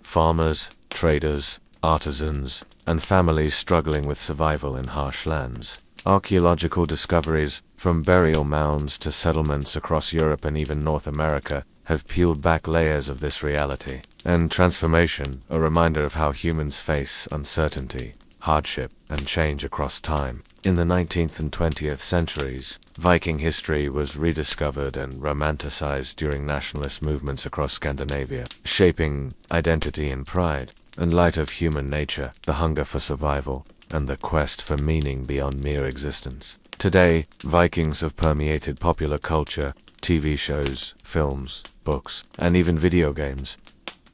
Farmers, traders, artisans, and families struggling with survival in harsh lands. Archaeological discoveries, from burial mounds to settlements across Europe and even North America, have peeled back layers of this reality. And transformation, a reminder of how humans face uncertainty, hardship, and change across time. In the 19th and 20th centuries, Viking history was rediscovered and romanticized during nationalist movements across Scandinavia, shaping identity and pride. In light of human nature, the hunger for survival, and the quest for meaning beyond mere existence. Today, Vikings have permeated popular culture, TV shows, films, books, and even video games,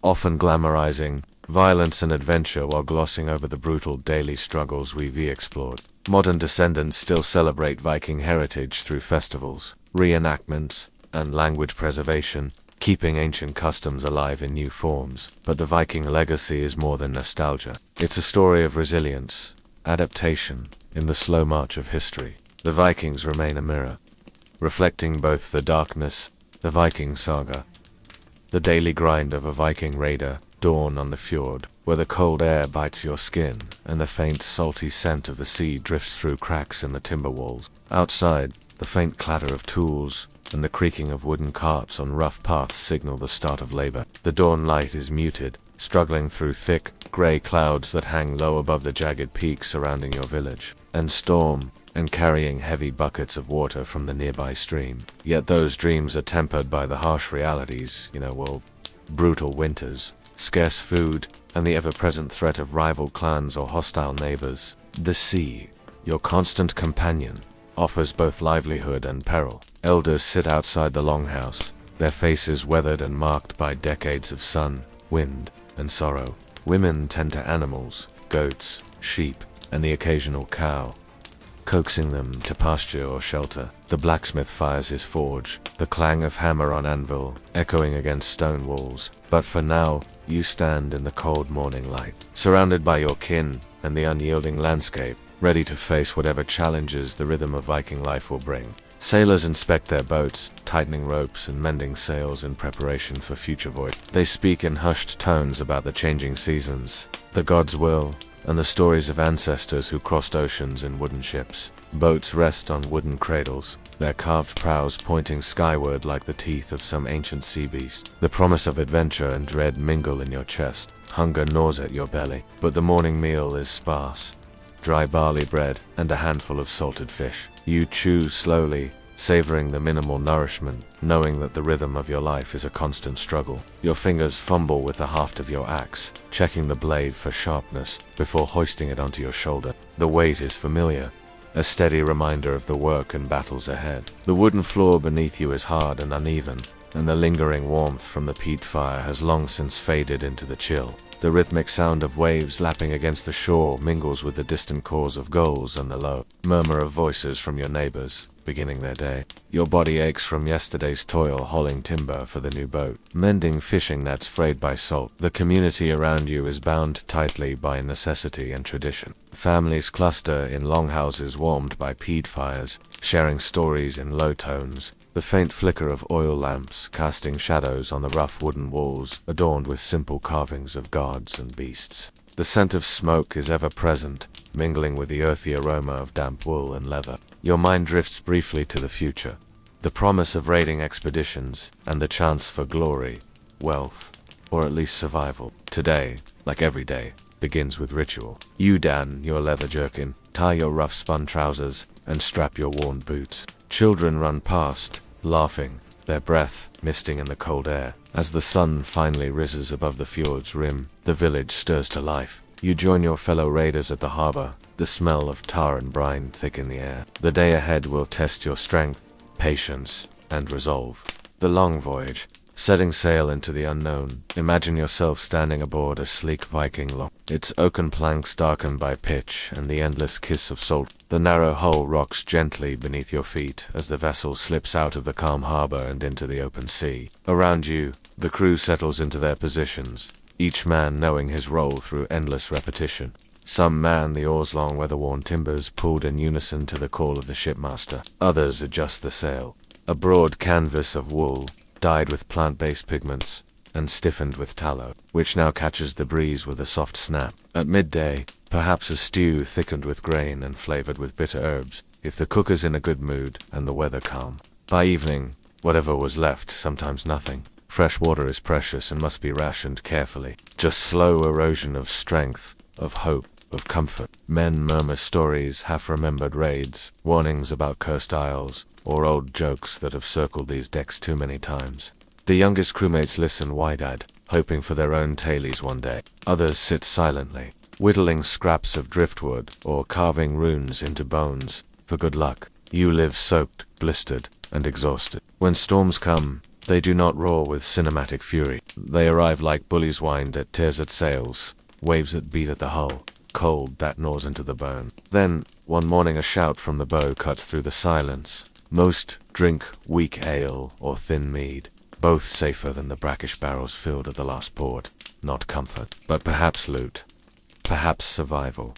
often glamorizing violence and adventure while glossing over the brutal daily struggles we've explored. Modern descendants still celebrate Viking heritage through festivals, reenactments, and language preservation, keeping ancient customs alive in new forms. But the Viking legacy is more than nostalgia. It's a story of resilience, adaptation, in the slow march of history. The Vikings remain a mirror, reflecting both the darkness, the Viking saga, the daily grind of a Viking raider, dawn on the fjord, where the cold air bites your skin, and the faint salty scent of the sea drifts through cracks in the timber walls. Outside, the faint clatter of tools, and the creaking of wooden carts on rough paths signal the start of labor. The dawn light is muted, struggling through thick, grey clouds that hang low above the jagged peaks surrounding your village, and storm, and carrying heavy buckets of water from the nearby stream. Yet those dreams are tempered by the harsh realities, brutal winters, scarce food, and the ever-present threat of rival clans or hostile neighbors. The sea, your constant companion, offers both livelihood and peril. Elders sit outside the longhouse, their faces weathered and marked by decades of sun, wind, and sorrow. Women tend to animals, goats, sheep, and the occasional cow, coaxing them to pasture or shelter. The blacksmith fires his forge, the clang of hammer on anvil echoing against stone walls. But for now, you stand in the cold morning light, surrounded by your kin and the unyielding landscape, ready to face whatever challenges the rhythm of Viking life will bring. Sailors inspect their boats, tightening ropes and mending sails in preparation for future voyages. They speak in hushed tones about the changing seasons, the gods' will, and the stories of ancestors who crossed oceans in wooden ships. Boats rest on wooden cradles, their carved prows pointing skyward like the teeth of some ancient sea beast. The promise of adventure and dread mingle in your chest. Hunger gnaws at your belly, but the morning meal is sparse. Dry barley bread and a handful of salted fish. You chew slowly, savoring the minimal nourishment, knowing that the rhythm of your life is a constant struggle. Your fingers fumble with the haft of your axe, checking the blade for sharpness before hoisting it onto your shoulder. The weight is familiar, a steady reminder of the work and battles ahead. The wooden floor beneath you is hard and uneven, and the lingering warmth from the peat fire has long since faded into the chill. The rhythmic sound of waves lapping against the shore mingles with the distant calls of gulls and the low murmur of voices from your neighbors, beginning their day. Your body aches from yesterday's toil hauling timber for the new boat, mending fishing nets frayed by salt. The community around you is bound tightly by necessity and tradition. Families cluster in longhouses warmed by peat fires, sharing stories in low tones, the faint flicker of oil lamps casting shadows on the rough wooden walls adorned with simple carvings of gods and beasts. The scent of smoke is ever present, mingling with the earthy aroma of damp wool and leather. Your mind drifts briefly to the future, the promise of raiding expeditions, and the chance for glory, wealth, or at least survival. Today, like every day, begins with ritual. You don your leather jerkin, tie your rough spun trousers, and strap your worn boots. Children run past, laughing, their breath misting in the cold air. As the sun finally rises above the fjord's rim, the village stirs to life. You join your fellow raiders at the harbor, the smell of tar and brine thick in the air. The day ahead will test your strength, patience, and resolve. The long voyage, setting sail into the unknown. Imagine yourself standing aboard a sleek Viking log, its oaken planks darkened by pitch and the endless kiss of salt. The narrow hull rocks gently beneath your feet as the vessel slips out of the calm harbor and into the open sea. Around you, the crew settles into their positions, each man knowing his role through endless repetition. Some man the oars' long weather-worn timbers pulled in unison to the call of the shipmaster. Others adjust the sail. A broad canvas of wool, dyed with plant-based pigments, and stiffened with tallow, which now catches the breeze with a soft snap. At midday, perhaps a stew thickened with grain and flavored with bitter herbs, if the cook is in a good mood and the weather calm. By evening, whatever was left, sometimes nothing. Fresh water is precious and must be rationed carefully. Just slow erosion of strength, of hope, of comfort. Men murmur stories, half-remembered raids, warnings about cursed isles, or old jokes that have circled these decks too many times. The youngest crewmates listen wide-eyed, hoping for their own tailies one day. Others sit silently, whittling scraps of driftwood or carving runes into bones, for good luck. You live soaked, blistered, and exhausted. When storms come, they do not roar with cinematic fury. They arrive like bullies wind that tears at sails, waves that beat at the hull, cold that gnaws into the bone. Then, one morning a shout from the bow cuts through the silence. Most drink weak ale or thin mead, both safer than the brackish barrels filled at the last port. Not comfort, but perhaps loot. Perhaps survival.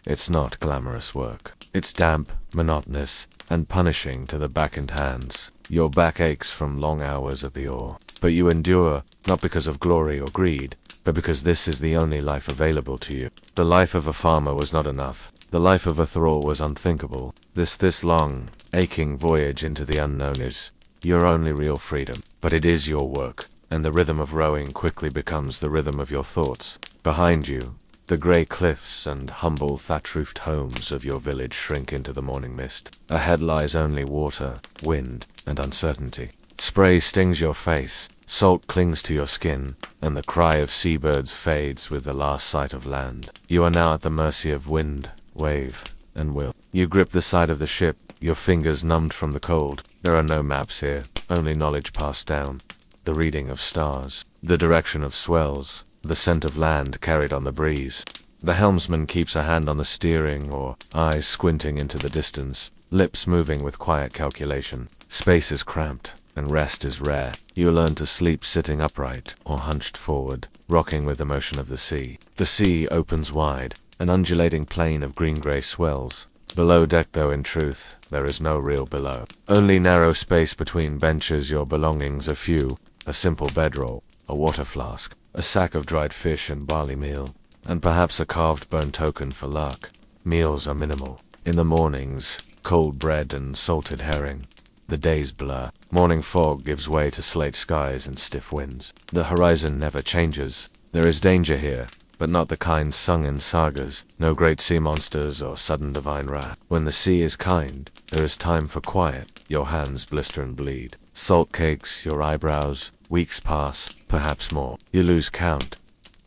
It's not glamorous work. It's damp, monotonous, and punishing to the back and hands. Your back aches from long hours at the oar. But you endure, not because of glory or greed, but because this is the only life available to you. The life of a farmer was not enough. The life of a thrall was unthinkable. This long, aching voyage into the unknown is your only real freedom. But it is your work, and the rhythm of rowing quickly becomes the rhythm of your thoughts. Behind you, the grey cliffs and humble thatch-roofed homes of your village shrink into the morning mist. Ahead lies only water, wind, and uncertainty. Spray stings your face, salt clings to your skin, and the cry of seabirds fades with the last sight of land. You are now at the mercy of wind, wave, and will. You grip the side of the ship, your fingers numbed from the cold. There are no maps here, only knowledge passed down. The reading of stars, the direction of swells, the scent of land carried on the breeze. The helmsman keeps a hand on the steering, or eyes squinting into the distance, lips moving with quiet calculation. Space is cramped, and rest is rare. You learn to sleep sitting upright, or hunched forward, rocking with the motion of the sea. The sea opens wide, an undulating plain of green-grey swells. Below deck, though in truth, there is no real below. Only narrow space between benches, your belongings are few. A simple bedroll, a water flask, a sack of dried fish and barley meal, and perhaps a carved bone token for luck. Meals are minimal. In the mornings, cold bread and salted herring. The days blur. Morning fog gives way to slate skies and stiff winds. The horizon never changes. There is danger here, but not the kind sung in sagas. No great sea monsters or sudden divine wrath. When the sea is kind, there is time for quiet. Your hands blister and bleed. Salt cakes your eyebrows. Weeks pass, perhaps more. You lose count.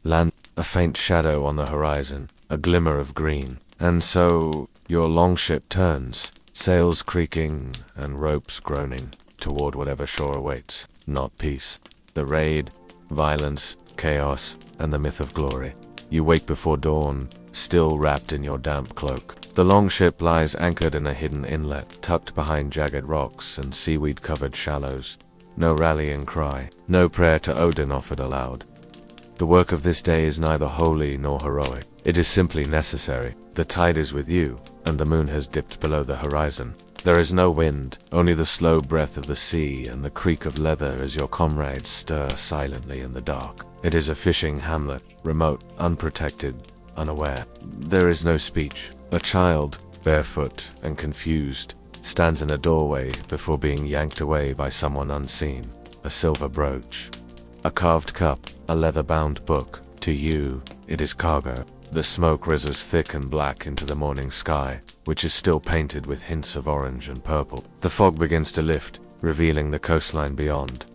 Land, a faint shadow on the horizon, a glimmer of green. And so, your longship turns, sails creaking and ropes groaning, toward whatever shore awaits. Not peace. The raid, violence, chaos, and the myth of glory. You wake before dawn, still wrapped in your damp cloak. The longship lies anchored in a hidden inlet, tucked behind jagged rocks and seaweed-covered shallows. No rallying cry, no prayer to Odin offered aloud. The work of this day is neither holy nor heroic. It is simply necessary. The tide is with you, and the moon has dipped below the horizon. There is no wind, only the slow breath of the sea and the creak of leather as your comrades stir silently in the dark. It is a fishing hamlet, remote, unprotected, unaware. There is no speech. A child, barefoot and confused, stands in a doorway before being yanked away by someone unseen. A silver brooch, a carved cup, a leather-bound book. To you, it is cargo. The smoke rises thick and black into the morning sky, which is still painted with hints of orange and purple. The fog begins to lift, revealing the coastline beyond,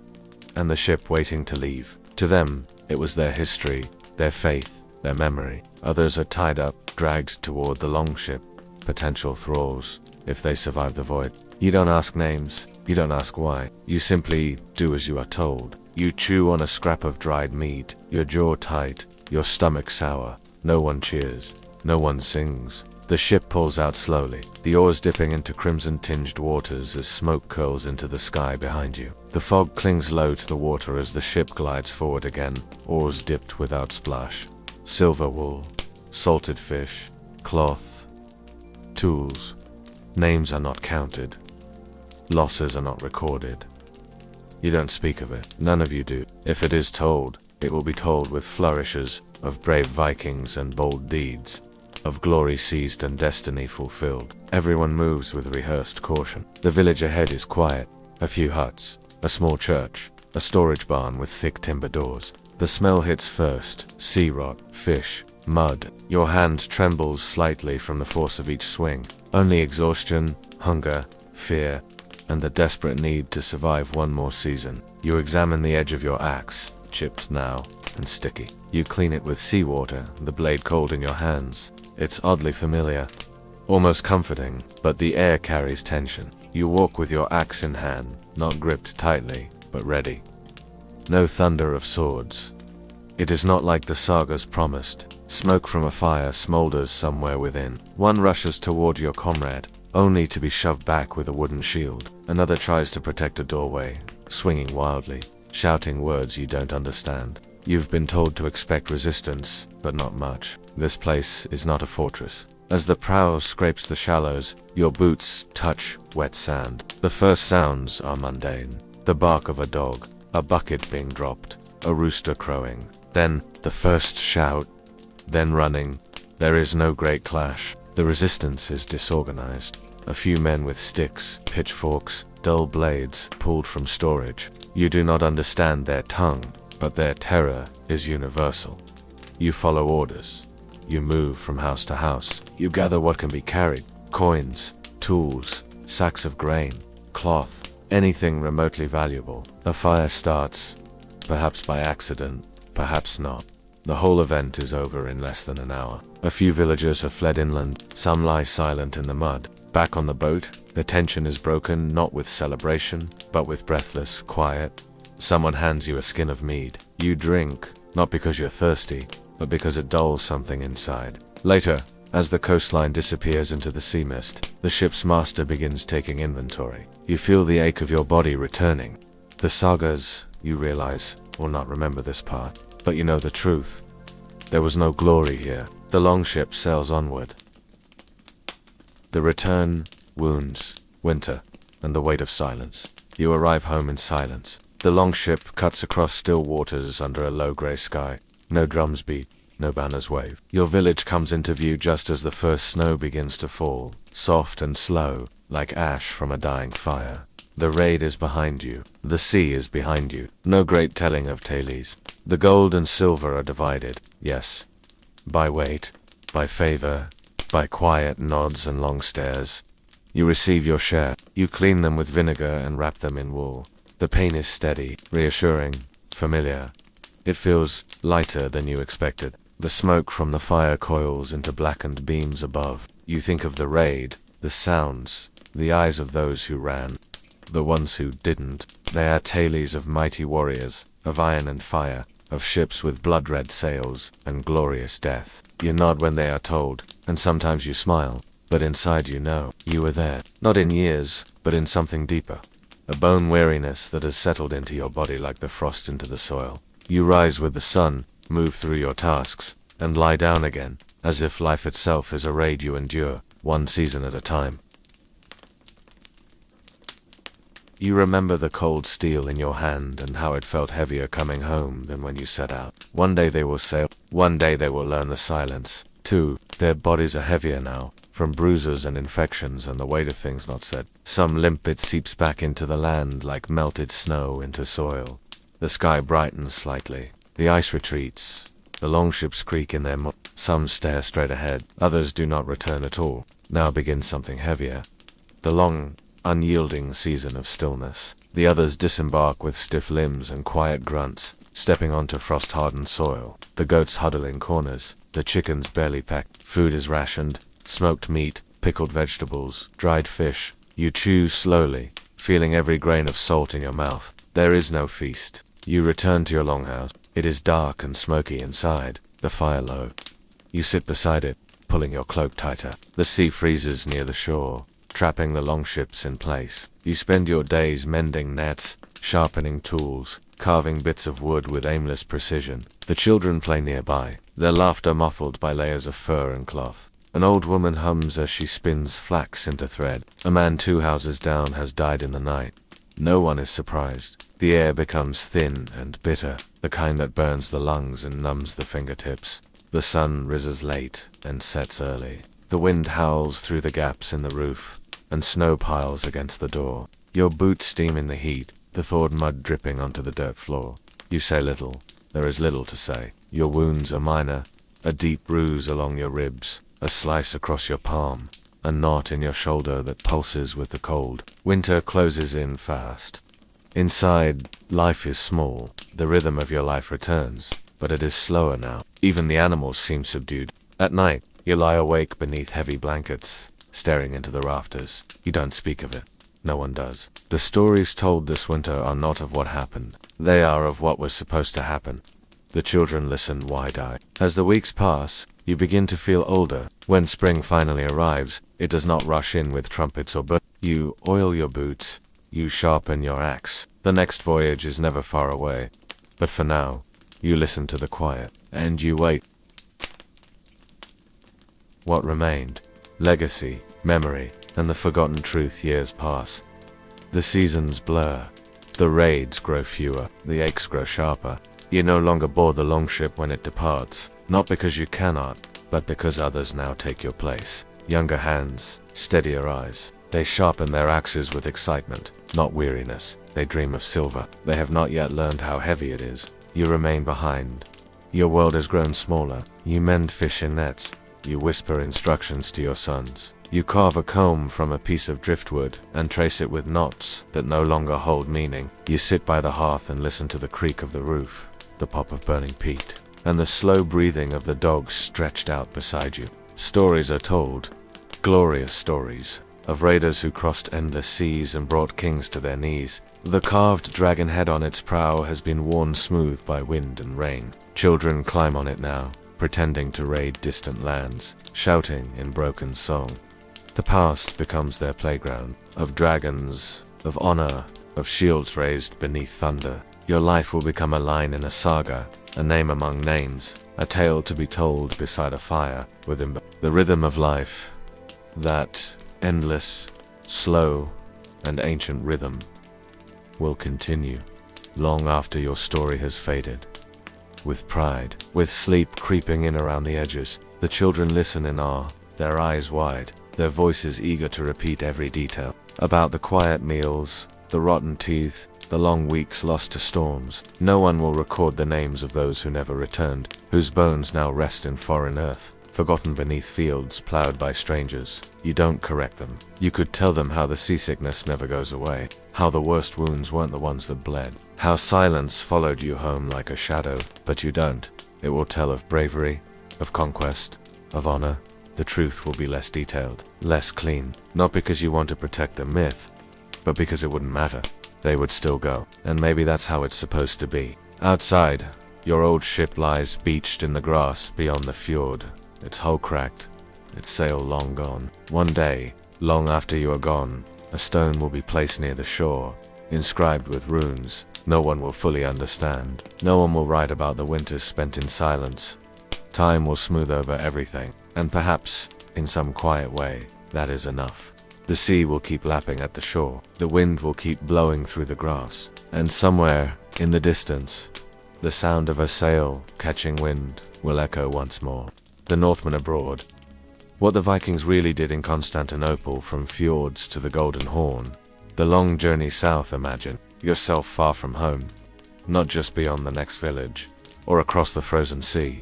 and the ship waiting to leave. To them, it was their history, their faith, their memory. Others are tied up, dragged toward the longship, potential thralls, if they survive the void. You don't ask names, you don't ask why. You simply do as you are told. You chew on a scrap of dried meat, your jaw tight, your stomach sour. No one cheers, no one sings. The ship pulls out slowly, the oars dipping into crimson-tinged waters as smoke curls into the sky behind you. The fog clings low to the water as the ship glides forward again, oars dipped without splash. Silver wool, salted fish, cloth, tools. Names are not counted. Losses are not recorded. You don't speak of it. None of you do. If it is told, it will be told with flourishes of brave Vikings and bold deeds, of glory seized and destiny fulfilled. Everyone moves with rehearsed caution. The village ahead is quiet. A few huts, a small church, a storage barn with thick timber doors. The smell hits first: sea rot, fish, mud. Your hand trembles slightly from the force of each swing. Only exhaustion, hunger, fear, and the desperate need to survive one more season. You examine the edge of your axe, chipped now and sticky. You clean it with seawater, the blade cold in your hands. It's oddly familiar, almost comforting, but the air carries tension. You walk with your axe in hand, not gripped tightly, but ready. No thunder of swords. It is not like the sagas promised. Smoke from a fire smolders somewhere within. One rushes toward your comrade, only to be shoved back with a wooden shield. Another tries to protect a doorway, swinging wildly, shouting words you don't understand. You've been told to expect resistance, but not much. This place is not a fortress. As the prow scrapes the shallows, your boots touch wet sand. The first sounds are mundane. The bark of a dog, a bucket being dropped, a rooster crowing. Then, the first shout, then running. There is no great clash. The resistance is disorganized. A few men with sticks, pitchforks, dull blades pulled from storage. You do not understand their tongue, but their terror is universal. You follow orders. You move from house to house. You gather what can be carried: coins, tools, sacks of grain, cloth, anything remotely valuable. A fire starts, perhaps by accident, perhaps not. The whole event is over in less than an hour. A few villagers have fled inland. Some lie silent in the mud. Back on the boat, the tension is broken not with celebration, but with breathless quiet. Someone hands you a skin of mead. You drink, not because you're thirsty, but because it dulls something inside. Later, as the coastline disappears into the sea mist, the ship's master begins taking inventory. You feel the ache of your body returning. The sagas, you realize, will not remember this part, but you know the truth. There was no glory here. The longship sails onward. The return, wounds, winter, and the weight of silence. You arrive home in silence. The longship cuts across still waters under a low grey sky. No drums beat, no banners wave. Your village comes into view just as the first snow begins to fall, soft and slow, like ash from a dying fire. The raid is behind you. The sea is behind you. No great telling of tales. The gold and silver are divided, yes, by weight, by favor, by quiet nods and long stares. You receive your share. You clean them with vinegar and wrap them in wool. The pain is steady, reassuring, familiar. It feels lighter than you expected. The smoke from the fire coils into blackened beams above. You think of the raid, the sounds, the eyes of those who ran, the ones who didn't. They are tales of mighty warriors, of iron and fire, of ships with blood-red sails and glorious death. You nod when they are told, and sometimes you smile, but inside you know you were there. Not in years, but in something deeper. A bone weariness that has settled into your body like the frost into the soil. You rise with the sun, move through your tasks, and lie down again, as if life itself is a raid you endure, one season at a time. You remember the cold steel in your hand and how it felt heavier coming home than when you set out. One day they will sail, one day they will learn the silence. 2. Their bodies are heavier now, from bruises and infections and the weight of things not said. Some limp it seeps back into the land like melted snow into soil. The sky brightens slightly. The ice retreats. The longships creak in their Some stare straight ahead. Others do not return at all. Now begins something heavier. The long, unyielding season of stillness. The others disembark with stiff limbs and quiet grunts, stepping onto frost-hardened soil. The goats huddle in corners. The chickens barely packed. Food is rationed. Smoked meat, pickled vegetables, dried fish. You chew slowly, feeling every grain of salt in your mouth. There is no feast. You return to your longhouse. It is dark and smoky inside, the fire low. You sit beside it, pulling your cloak tighter. The sea freezes near the shore, trapping the longships in place. You spend your days mending nets, sharpening tools, carving bits of wood with aimless precision. The children play nearby, their laughter muffled by layers of fur and cloth. An old woman hums as she spins flax into thread. A man 2 houses down has died in the night. No one is surprised. The air becomes thin and bitter, the kind that burns the lungs and numbs the fingertips. The sun rises late and sets early. The wind howls through the gaps in the roof, and snow piles against the door. Your boots steam in the heat, the thawed mud dripping onto the dirt floor. You say little. There is little to say. Your wounds are minor, a deep bruise along your ribs, a slice across your palm, a knot in your shoulder that pulses with the cold. Winter closes in fast. Inside, life is small. The rhythm of your life returns, but it is slower now. Even the animals seem subdued. At night, you lie awake beneath heavy blankets, staring into the rafters. You don't speak of it. No one does. The stories told this winter are not of what happened. They are of what was supposed to happen. The children listen wide-eyed. As the weeks pass, you begin to feel older. When spring finally arrives, it does not rush in with trumpets or birds. You oil your boots. You sharpen your axe. The next voyage is never far away. But for now, you listen to the quiet, and you wait. What remained? Legacy, memory, and the forgotten truth. Years pass. The seasons blur. The raids grow fewer. The aches grow sharper. You no longer board the longship when it departs, not because you cannot, but because others now take your place. Younger hands, steadier eyes. They sharpen their axes with excitement, not weariness. They dream of silver. They have not yet learned how heavy it is. You remain behind. Your world has grown smaller. You mend fish in nets. You whisper instructions to your sons. You carve a comb from a piece of driftwood and trace it with knots that no longer hold meaning. You sit by the hearth and listen to the creak of the roof, the pop of burning peat, and the slow breathing of the dogs stretched out beside you. Stories are told, glorious stories, of raiders who crossed endless seas and brought kings to their knees. The carved dragon head on its prow has been worn smooth by wind and rain. Children climb on it now, pretending to raid distant lands, shouting in broken song. The past becomes their playground, of dragons, of honor, of shields raised beneath thunder. Your life will become a line in a saga, a name among names, a tale to be told beside a fire within the rhythm of life. That endless, slow, and ancient rhythm will continue long after your story has faded. With pride, with sleep creeping in around the edges, the children listen in awe, their eyes wide, their voices eager to repeat every detail. About the quiet meals, the rotten teeth, the long weeks lost to storms. No one will record the names of those who never returned, whose bones now rest in foreign earth, forgotten beneath fields plowed by strangers. You don't correct them. You could tell them how the seasickness never goes away, how the worst wounds weren't the ones that bled, how silence followed you home like a shadow, but you don't. It will tell of bravery, of conquest, of honor. The truth will be less detailed, less clean, not because you want to protect the myth, but because it wouldn't matter. They would still go, and maybe that's how it's supposed to be. Outside, your old ship lies beached in the grass beyond the fjord, its hull cracked, its sail long gone. One day, long after you are gone, a stone will be placed near the shore, inscribed with runes no one will fully understand. No one will write about the winters spent in silence. Time will smooth over everything, and perhaps, in some quiet way, that is enough. The sea will keep lapping at the shore. The wind will keep blowing through the grass. And somewhere, in the distance, the sound of a sail catching wind will echo once more. The Northmen abroad. What the Vikings really did in Constantinople, from fjords to the Golden Horn. The long journey south, imagine yourself far from home. Not just beyond the next village, or across the frozen sea,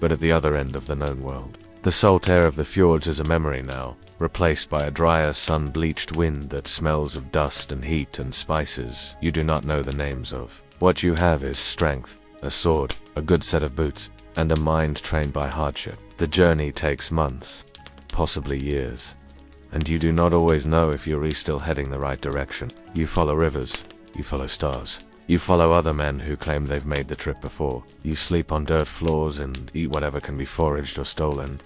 but at the other end of the known world. The salt air of the fjords is a memory now, replaced by a drier, sun-bleached wind that smells of dust and heat and spices you do not know the names of. What you have is strength, a sword, a good set of boots, and a mind trained by hardship. The journey takes months, possibly years, and you do not always know if you're still heading the right direction. You follow rivers, you follow stars. You follow other men who claim they've made the trip before. You sleep on dirt floors and eat whatever can be foraged or stolen.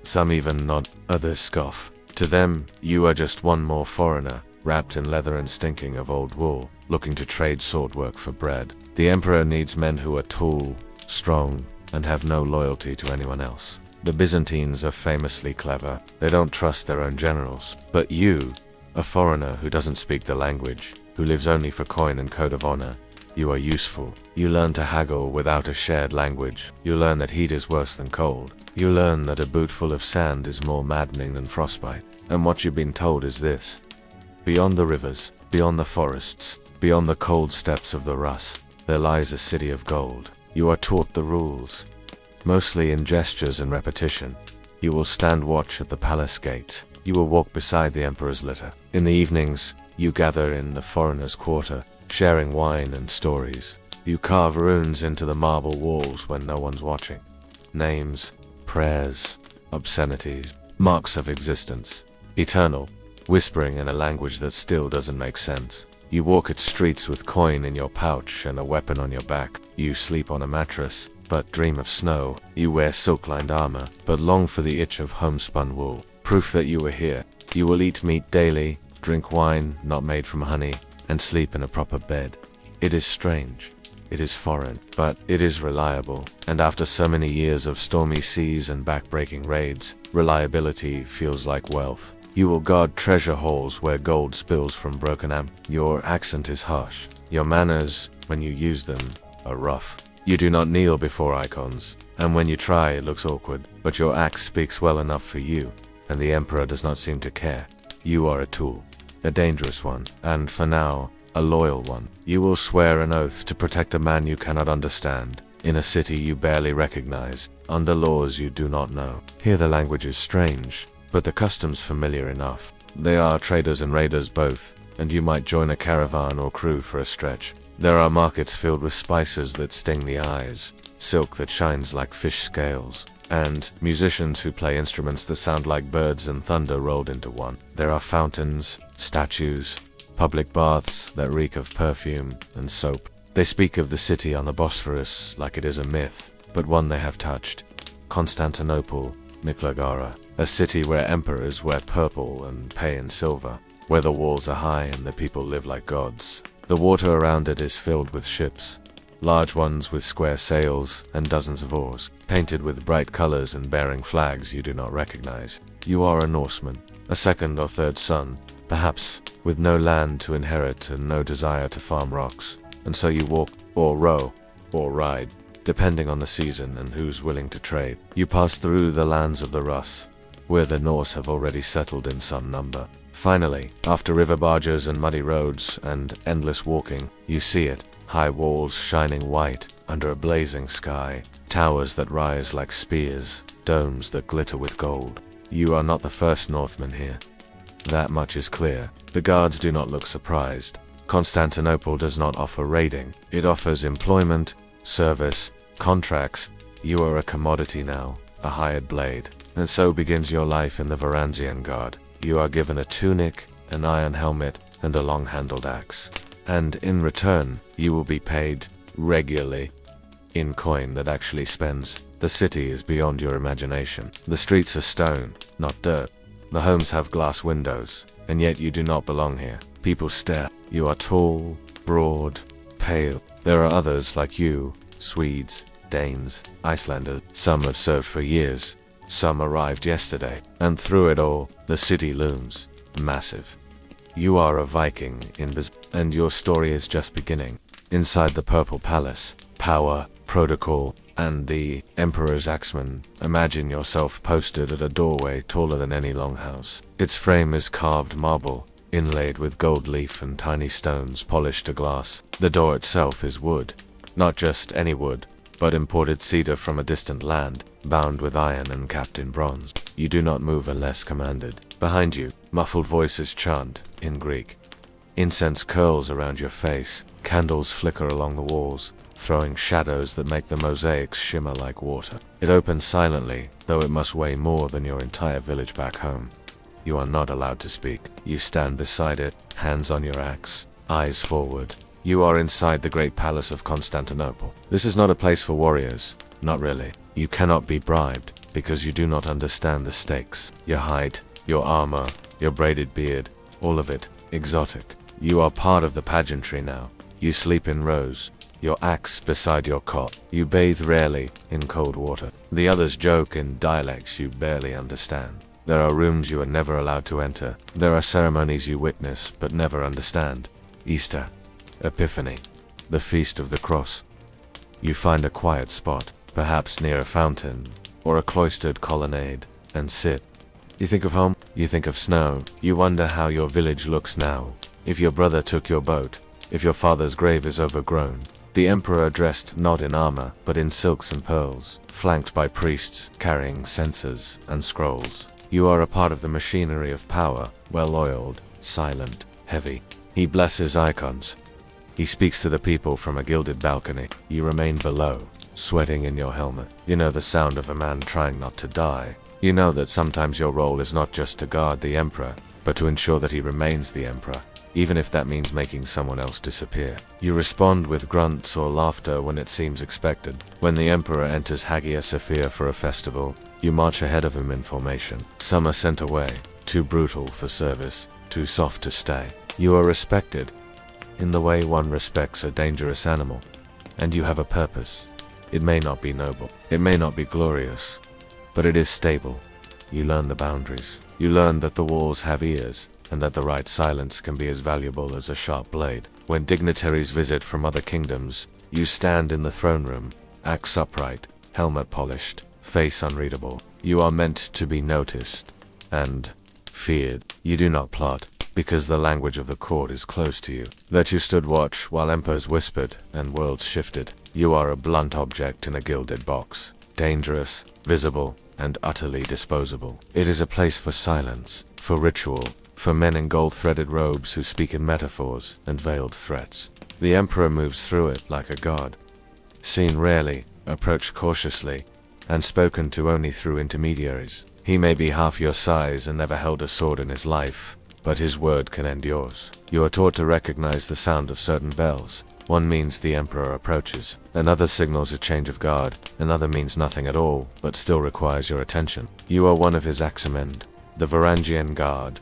Some even nod, others scoff. To them, you are just one more foreigner, wrapped in leather and stinking of old wool, looking to trade sword work for bread. The emperor needs men who are tall, strong, and have no loyalty to anyone else. The Byzantines are famously clever. They don't trust their own generals. But you, a foreigner who doesn't speak the language, who lives only for coin and code of honor, you are useful. You learn to haggle without a shared language. You learn that heat is worse than cold. You learn that a boot full of sand is more maddening than frostbite. And what you've been told is this: beyond the rivers, beyond the forests, beyond the cold steppes of the Rus, there lies a city of gold. You are taught the rules, mostly in gestures and repetition. You will stand watch at the palace gates. You will walk beside the emperor's litter. In the evenings, you gather in the foreigners' quarter, sharing wine and stories. You carve runes into the marble walls when no one's watching. Names, prayers, obscenities, marks of existence. Eternal, whispering in a language that still doesn't make sense. You walk its streets with coin in your pouch and a weapon on your back. You sleep on a mattress, but dream of snow. You wear silk-lined armor, but long for the itch of homespun wool. Proof that you were here. You will eat meat daily, drink wine not made from honey, and sleep in a proper bed. It is strange. It is foreign, but it is reliable. And after so many years of stormy seas and back-breaking raids, reliability feels like wealth. You will guard treasure halls where gold spills from broken amp. Your accent is harsh. Your manners, when you use them, are rough. You do not kneel before icons, and when you try it looks awkward, but your act speaks well enough for you, and the emperor does not seem to care. You are a tool, a dangerous one, and for now, a loyal one. You will swear an oath to protect a man you cannot understand, in a city you barely recognize, under laws you do not know. Here the language is strange, but the customs familiar enough. They are traders and raiders both, and you might join a caravan or crew for a stretch. There are markets filled with spices that sting the eyes, silk that shines like fish scales, and musicians who play instruments that sound like birds and thunder rolled into one. There are fountains, statues, public baths that reek of perfume and soap. They speak of the city on the Bosphorus like it is a myth, but one they have touched. Constantinople, Miklagara, a city where emperors wear purple and pay in silver, where the walls are high and the people live like gods. The water around it is filled with ships, large ones with square sails and dozens of oars, painted with bright colors and bearing flags you do not recognize. You are a Norseman, a second or third son, perhaps, with no land to inherit and no desire to farm rocks, and so you walk, or row, or ride, depending on the season and who's willing to trade. You pass through the lands of the Rus, where the Norse have already settled in some number. Finally, after river barges and muddy roads and endless walking, you see it, high walls shining white under a blazing sky, towers that rise like spears, domes that glitter with gold. You are not the first Northman here. That much is clear. The guards do not look surprised. Constantinople does not offer raiding. It offers employment, service, contracts. You are a commodity now, a hired blade. And so begins your life in the Varangian Guard. You are given a tunic, an iron helmet, and a long-handled axe. And in return, you will be paid regularly in coin that actually spends. The city is beyond your imagination. The streets are stone, not dirt. The homes have glass windows, and yet you do not belong here. People stare. You are tall, broad, pale. There are others like you, Swedes, Danes, Icelanders. Some have served for years. Some arrived yesterday. And through it all, the city looms. massive. You are a Viking and your story is just beginning. Inside the Purple Palace, power, protocol, and the Emperor's axeman, imagine yourself posted at a doorway taller than any longhouse. Its frame is carved marble, inlaid with gold leaf and tiny stones polished to glass. The door itself is wood. Not just any wood, but imported cedar from a distant land, bound with iron and capped in bronze. You do not move unless commanded. Behind you, muffled voices chant, in Greek. Incense curls around your face, candles flicker along the walls, throwing shadows that make the mosaics shimmer like water. It opens silently, though it must weigh more than your entire village back home. You are not allowed to speak. You stand beside it, hands on your axe, eyes forward. You are inside the great palace of Constantinople. This is not a place for warriors. Not really. You cannot be bribed, because you do not understand the stakes. Your height, your armor, your braided beard, all of it, exotic. You are part of the pageantry now. You sleep in rows, your axe beside your cot. You bathe rarely, in cold water. The others joke in dialects you barely understand. There are rooms you are never allowed to enter. There are ceremonies you witness, but never understand. Easter, Epiphany, the Feast of the Cross. You find a quiet spot, perhaps near a fountain, or a cloistered colonnade, and sit. You think of home, you think of snow, you wonder how your village looks now, if your brother took your boat, if your father's grave is overgrown. The emperor dressed not in armor, but in silks and pearls, flanked by priests carrying censers and scrolls. You are a part of the machinery of power, well-oiled, silent, heavy. He blesses icons. He speaks to the people from a gilded balcony. You remain below, sweating in your helmet. You know the sound of a man trying not to die. You know that sometimes your role is not just to guard the emperor, but to ensure that he remains the emperor, even if that means making someone else disappear. You respond with grunts or laughter when it seems expected. When the emperor enters Hagia Sophia for a festival, you march ahead of him in formation. Some are sent away, too brutal for service, too soft to stay. You are respected, in the way one respects a dangerous animal, and you have a purpose. It may not be noble, it may not be glorious, but it is stable. You learn the boundaries. You learn that the walls have ears, and that the right silence can be as valuable as a sharp blade. When dignitaries visit from other kingdoms, you stand in the throne room, axe upright, helmet polished, face unreadable. You are meant to be noticed and feared. You do not plot, because the language of the court is close to you. That you stood watch while emperors whispered and worlds shifted. You are a blunt object in a gilded box, dangerous, visible, and utterly disposable. It is a place for silence, for ritual, for men in gold-threaded robes who speak in metaphors and veiled threats. The emperor moves through it like a god, seen rarely, approached cautiously, and spoken to only through intermediaries. He may be half your size and never held a sword in his life, but his word can end yours. You are taught to recognize the sound of certain bells. One means the emperor approaches, another signals a change of guard, another means nothing at all, but still requires your attention. You are one of his axemen, the Varangian Guard.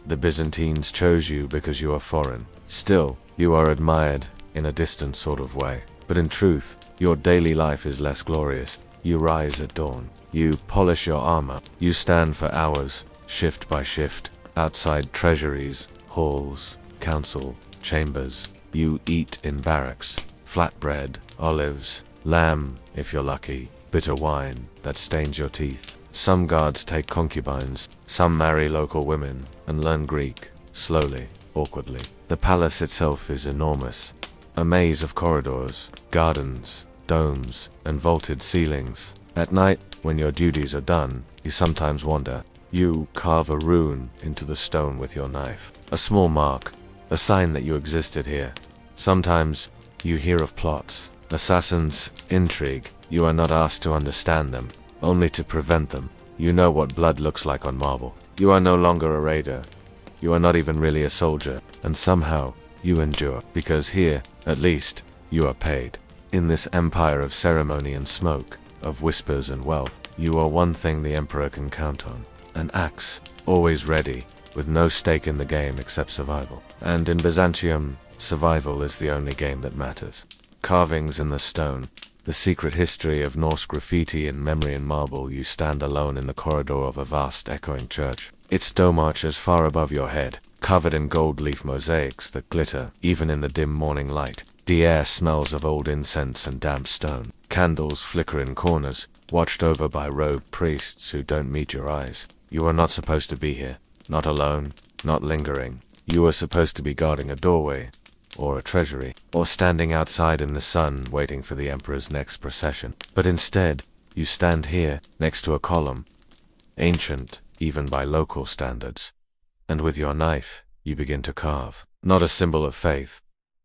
The Byzantines chose you because you are foreign. Still, you are admired, in a distant sort of way. But in truth, your daily life is less glorious. You rise at dawn. You polish your armor. You stand for hours, shift by shift, outside treasuries, halls, council, chambers. You eat in barracks, flatbread, olives, lamb, if you're lucky, bitter wine that stains your teeth. Some guards take concubines, some marry local women, and learn Greek, slowly, awkwardly. The palace itself is enormous, a maze of corridors, gardens, domes, and vaulted ceilings. At night, when your duties are done, you sometimes wander. You carve a rune into the stone with your knife, a small mark, a sign that you existed here. Sometimes, you hear of plots, assassins, intrigue. You are not asked to understand them, only to prevent them. You know what blood looks like on marble. You are no longer a raider. You are not even really a soldier, and somehow, you endure, because here, at least, you are paid. In this empire of ceremony and smoke, of whispers and wealth, you are one thing the emperor can count on. An axe, always ready, with no stake in the game except survival. And in Byzantium, survival is the only game that matters. Carvings in the stone, the secret history of Norse graffiti and memory in marble. You stand alone in the corridor of a vast echoing church. Its dome arches far above your head, covered in gold leaf mosaics that glitter even in the dim morning light. The air smells of old incense and damp stone. Candles flicker in corners, watched over by robed priests who don't meet your eyes. You are not supposed to be here. Not alone, not lingering. You are supposed to be guarding a doorway, or a treasury, or standing outside in the sun waiting for the emperor's next procession. But instead, you stand here, next to a column, ancient, even by local standards. And with your knife, you begin to carve. Not a symbol of faith,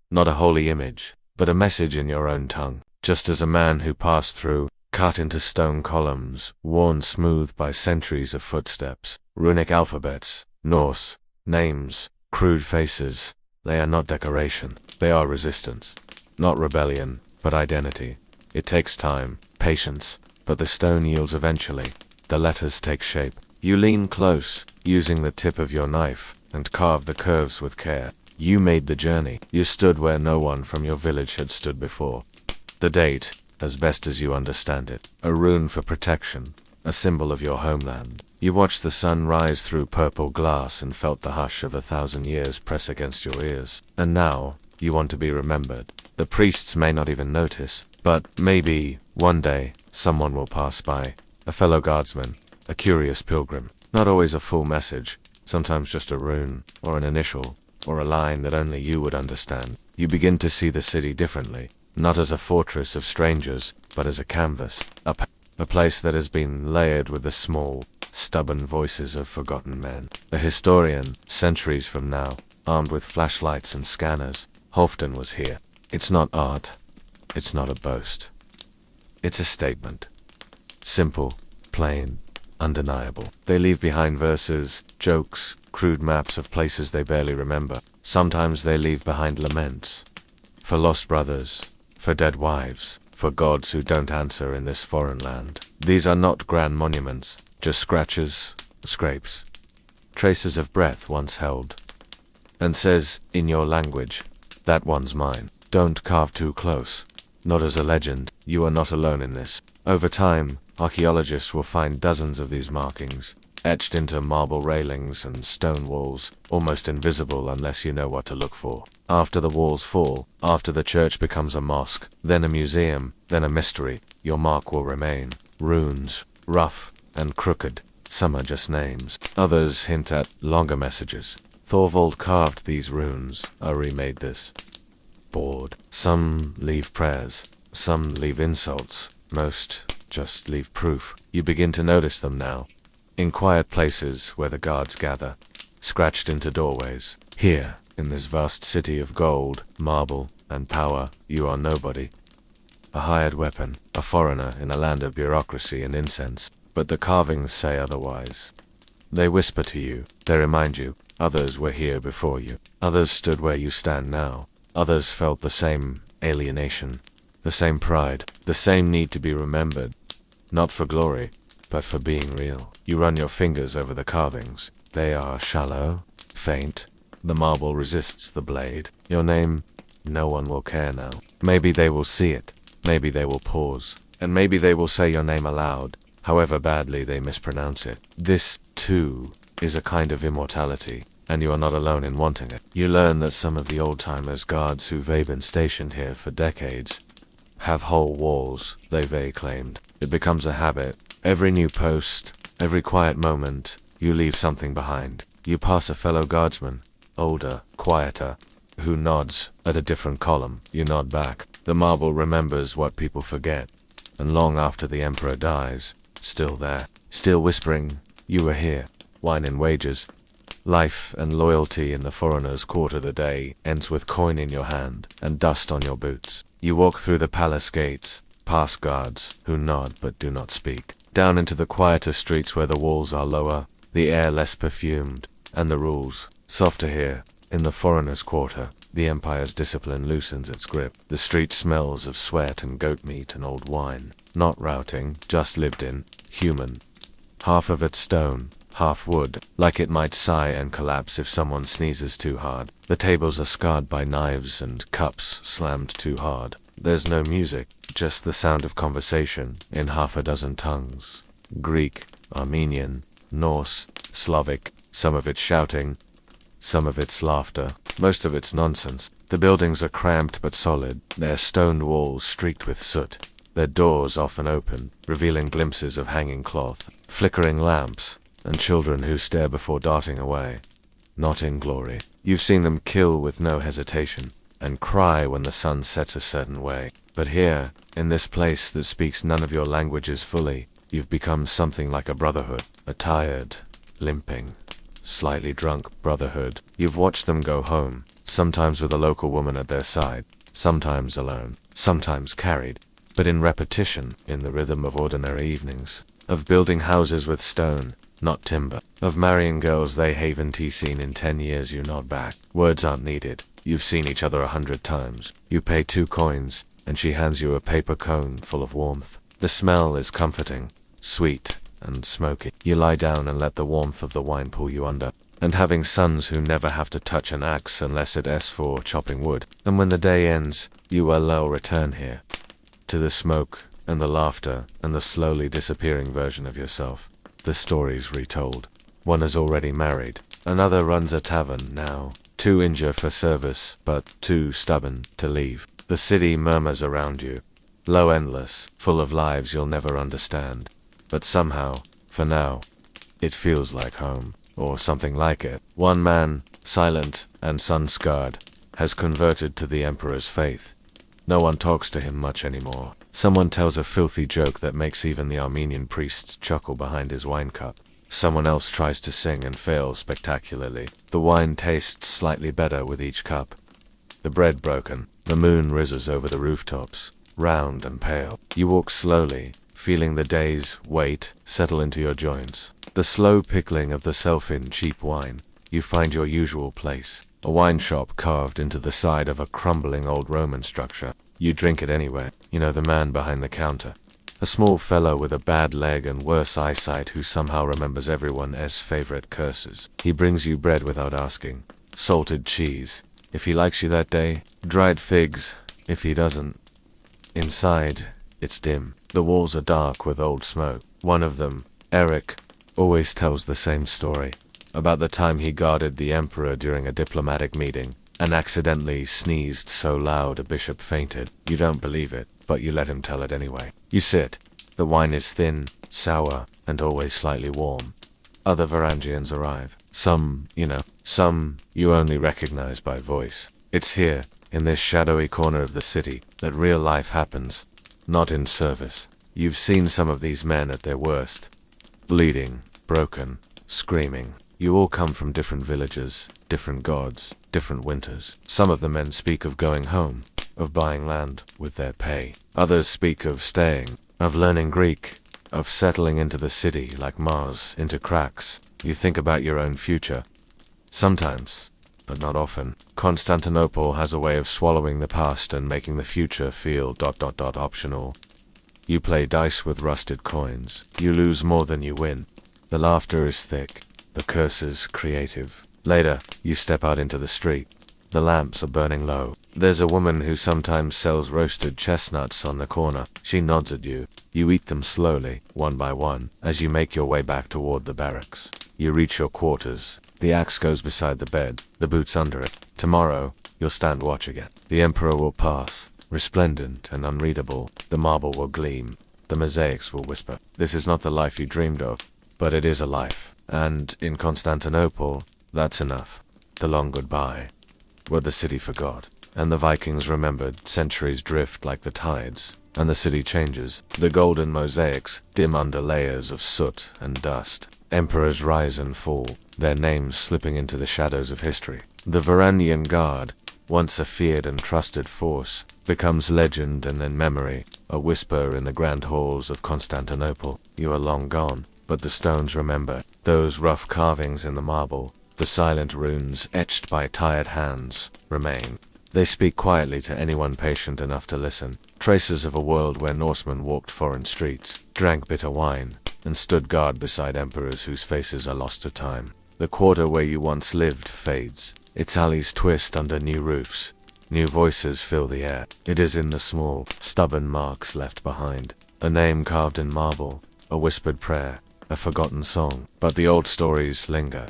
not a holy image, but a message in your own tongue. Just as a man who passed through, cut into stone columns, worn smooth by centuries of footsteps, runic alphabets, Norse, names, crude faces. They are not decoration, they are resistance. Not rebellion, but identity. It takes time, patience, but the stone yields eventually. The letters take shape. You lean close, using the tip of your knife, and carve the curves with care. You made the journey. You stood where no one from your village had stood before. The date, as best as you understand it, a rune for protection, a symbol of your homeland. You watched the sun rise through purple glass and felt the hush of 1,000 years press against your ears. And now, you want to be remembered. The priests may not even notice, but maybe, one day, someone will pass by, a fellow guardsman, a curious pilgrim. Not always a full message, sometimes just a rune, or an initial, or a line that only you would understand. You begin to see the city differently, not as a fortress of strangers, but as a canvas, a place that has been layered with the small, stubborn voices of forgotten men. A historian, centuries from now, armed with flashlights and scanners, Halfdan was here. It's not art, it's not a boast. It's a statement. Simple, plain, undeniable. They leave behind verses, jokes, crude maps of places they barely remember. Sometimes they leave behind laments. For lost brothers, for dead wives, for gods who don't answer in this foreign land. These are not grand monuments, just scratches, scrapes, traces of breath once held. And says, in your language, that one's mine. Don't carve too close. Not as a legend, you are not alone in this. Over time, archaeologists will find dozens of these markings, etched into marble railings and stone walls, almost invisible unless you know what to look for. After the walls fall, after the church becomes a mosque, then a museum, then a mystery, your mark will remain. Runes, rough and crooked, some are just names. Others hint at longer messages. Thorvald carved these runes, Uri made this board. Some leave prayers, some leave insults, most just leave proof. You begin to notice them now. In quiet places where the guards gather, scratched into doorways. Here, in this vast city of gold, marble, and power, you are nobody. A hired weapon, a foreigner in a land of bureaucracy and incense. But the carvings say otherwise. They whisper to you, they remind you, others were here before you. Others stood where you stand now. Others felt the same alienation, the same pride, the same need to be remembered. Not for glory, but for being real. You run your fingers over the carvings. They are shallow, faint. The marble resists the blade. Your name, no one will care now. Maybe they will see it. Maybe they will pause. And maybe they will say your name aloud, however badly they mispronounce it. This, too, is a kind of immortality, and you are not alone in wanting it. You learn that some of the old-timers guards who've been stationed here for decades have whole walls, they claimed. It becomes a habit. Every new post, every quiet moment, you leave something behind. You pass a fellow guardsman, older, quieter, who nods at a different column. You nod back. The marble remembers what people forget, and long after the emperor dies, still there, still whispering, you were here. Wine and wages. Life and loyalty in the foreigner's quarter the day ends with coin in your hand and dust on your boots. You walk through the palace gates, past guards who nod but do not speak, down into the quieter streets where the walls are lower, the air less perfumed, and the rules softer here. In the foreigner's quarter, the empire's discipline loosens its grip. The street smells of sweat and goat meat and old wine. Not routing, just lived in, human. Half of it stone, half wood, like it might sigh and collapse if someone sneezes too hard. The tables are scarred by knives and cups slammed too hard. There's no music, just the sound of conversation in half a dozen tongues. Greek, Armenian, Norse, Slavic, some of it's shouting, some of it's laughter, most of it's nonsense. The buildings are cramped but solid, their stone walls streaked with soot, their doors often open, revealing glimpses of hanging cloth, flickering lamps, and children who stare before darting away. Not in glory. You've seen them kill with no hesitation, and cry when the sun sets a certain way. But here, in this place that speaks none of your languages fully, you've become something like a brotherhood. A tired, limping, slightly drunk brotherhood. You've watched them go home, sometimes with a local woman at their side, sometimes alone, sometimes carried, but in repetition, in the rhythm of ordinary evenings, of building houses with stone, not timber, of marrying girls they haven't seen in 10 years you nod back. Words aren't needed. You've seen each other 100 times. You pay 2 coins, and she hands you a paper cone full of warmth. The smell is comforting, sweet, and smoky. You lie down and let the warmth of the wine pull you under. And having sons who never have to touch an axe unless it's for chopping wood. And when the day ends, you will return here, to the smoke, and the laughter, and the slowly disappearing version of yourself. The story's retold. One is already married. Another runs a tavern now. 2 injured for service, but too stubborn to leave. The city murmurs around you. Low, endless, full of lives you'll never understand. But somehow, for now, it feels like home. Or something like it. One man, silent and sun-scarred, has converted to the Emperor's faith. No one talks to him much anymore. Someone tells a filthy joke that makes even the Armenian priests chuckle behind his wine cup. Someone else tries to sing and fails spectacularly. The wine tastes slightly better with each cup. The bread broken. The moon rises over the rooftops, round and pale. You walk slowly, feeling the day's weight settle into your joints. The slow pickling of the self-in cheap wine. You find your usual place. A wine shop carved into the side of a crumbling old Roman structure. You drink it anyway. You know the man behind the counter. A small fellow with a bad leg and worse eyesight who somehow remembers everyone's favorite curses. He brings you bread without asking. Salted cheese, if he likes you that day. Dried figs, if he doesn't. Inside, it's dim. The walls are dark with old smoke. One of them, Eric, always tells the same story. About the time he guarded the emperor during a diplomatic meeting, and accidentally sneezed so loud a bishop fainted. You don't believe it, but you let him tell it anyway. You sit. The wine is thin, sour, and always slightly warm. Other Varangians arrive. Some you only recognize by voice. It's here, in this shadowy corner of the city, that real life happens, not in service. You've seen some of these men at their worst. Bleeding, broken, screaming. You all come from different villages, different gods, different winters. Some of the men speak of going home, of buying land with their pay. Others speak of staying, of learning Greek, of settling into the city like Mars into cracks. You think about your own future. Sometimes, but not often. Constantinople has a way of swallowing the past and making the future feel ... optional. You play dice with rusted coins. You lose more than you win. The laughter is thick. The curses creative. Later, you step out into the street. The lamps are burning low. There's a woman who sometimes sells roasted chestnuts on the corner. She nods at you. You eat them slowly, one by one, as you make your way back toward the barracks. You reach your quarters. The axe goes beside the bed, the boots under it. Tomorrow, you'll stand watch again. The emperor will pass, resplendent and unreadable. The marble will gleam. The mosaics will whisper. This is not the life you dreamed of, but it is a life. And in Constantinople, that's enough. The long goodbye, where the city forgot, and the Vikings remembered. Centuries drift like the tides, and the city changes. The golden mosaics dim under layers of soot and dust. Emperors rise and fall, their names slipping into the shadows of history. The Varangian Guard, once a feared and trusted force, becomes legend and then memory, a whisper in the grand halls of Constantinople. You are long gone, but the stones remember. Those rough carvings in the marble, the silent runes etched by tired hands, remain. They speak quietly to anyone patient enough to listen. Traces of a world where Norsemen walked foreign streets, drank bitter wine, and stood guard beside emperors whose faces are lost to time. The quarter where you once lived fades. Its alleys twist under new roofs. New voices fill the air. It is in the small, stubborn marks left behind. A name carved in marble, a whispered prayer, a forgotten song. But the old stories linger.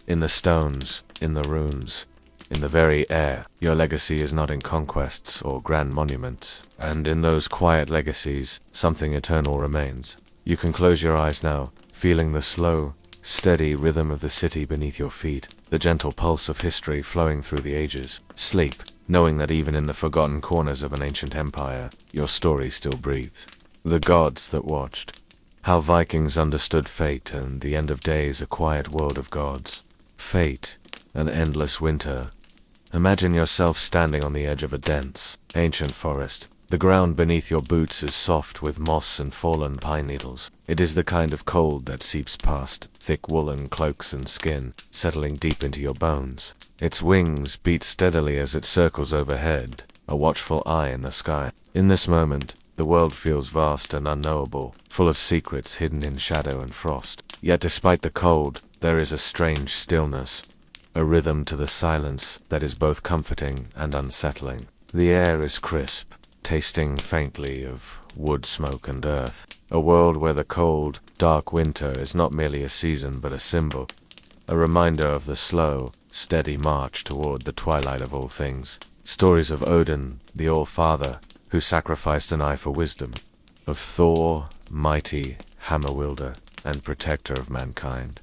In the stones, in the runes, in the very air. Your legacy is not in conquests or grand monuments, and in those quiet legacies, something eternal remains. You can close your eyes now, feeling the slow, steady rhythm of the city beneath your feet, the gentle pulse of history flowing through the ages. Sleep, knowing that even in the forgotten corners of an ancient empire, your story still breathes. The gods that watched. How Vikings understood fate and the end of days, a quiet world of gods. Fate, an endless winter. Imagine yourself standing on the edge of a dense, ancient forest. The ground beneath your boots is soft with moss and fallen pine needles. It is the kind of cold that seeps past thick woolen cloaks and skin, settling deep into your bones. Its wings beat steadily as it circles overhead, a watchful eye in the sky. In this moment, the world feels vast and unknowable, full of secrets hidden in shadow and frost. Yet despite the cold, there is a strange stillness, a rhythm to the silence that is both comforting and unsettling. The air is crisp, tasting faintly of wood smoke and earth. A world where the cold, dark winter is not merely a season but a symbol, a reminder of the slow, steady march toward the twilight of all things. Stories of Odin, the All-Father, who sacrificed an eye for wisdom, of Thor, mighty hammer wielder and protector of mankind,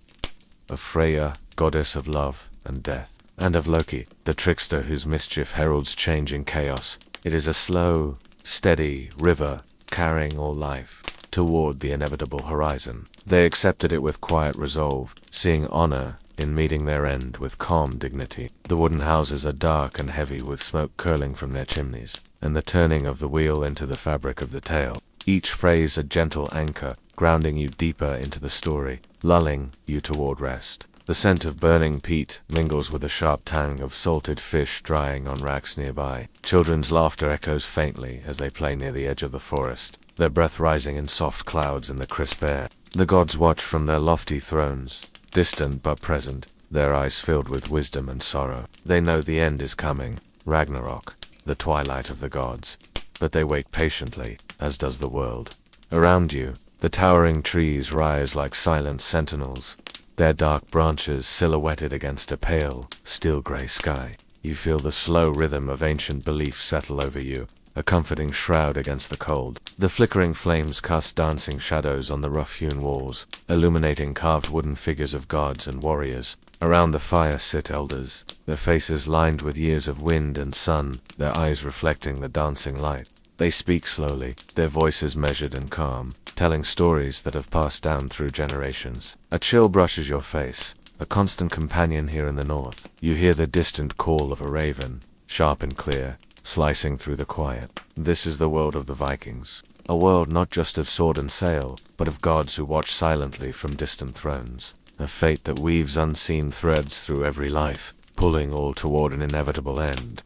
of Freya, goddess of love and death, and of Loki, the trickster whose mischief heralds change in chaos. It is a slow, steady river carrying all life toward the inevitable horizon. They accepted it with quiet resolve, seeing honor in meeting their end with calm dignity. The wooden houses are dark and heavy with smoke curling from their chimneys, and the turning of the wheel into the fabric of the tale. Each phrase a gentle anchor, grounding you deeper into the story, lulling you toward rest. The scent of burning peat mingles with a sharp tang of salted fish drying on racks nearby. Children's laughter echoes faintly as they play near the edge of the forest, their breath rising in soft clouds in the crisp air. The gods watch from their lofty thrones, distant but present, their eyes filled with wisdom and sorrow. They know the end is coming, Ragnarok, the twilight of the gods. But they wait patiently, as does the world. Around you, the towering trees rise like silent sentinels, their dark branches silhouetted against a pale, steel gray sky. You feel the slow rhythm of ancient belief settle over you, a comforting shroud against the cold. The flickering flames cast dancing shadows on the rough-hewn walls, illuminating carved wooden figures of gods and warriors. Around the fire sit elders, their faces lined with years of wind and sun, their eyes reflecting the dancing light. They speak slowly, their voices measured and calm, telling stories that have passed down through generations. A chill brushes your face, a constant companion here in the north. You hear the distant call of a raven, sharp and clear, slicing through the quiet. This is the world of the Vikings, a world not just of sword and sail, but of gods who watch silently from distant thrones. A fate that weaves unseen threads through every life, pulling all toward an inevitable end.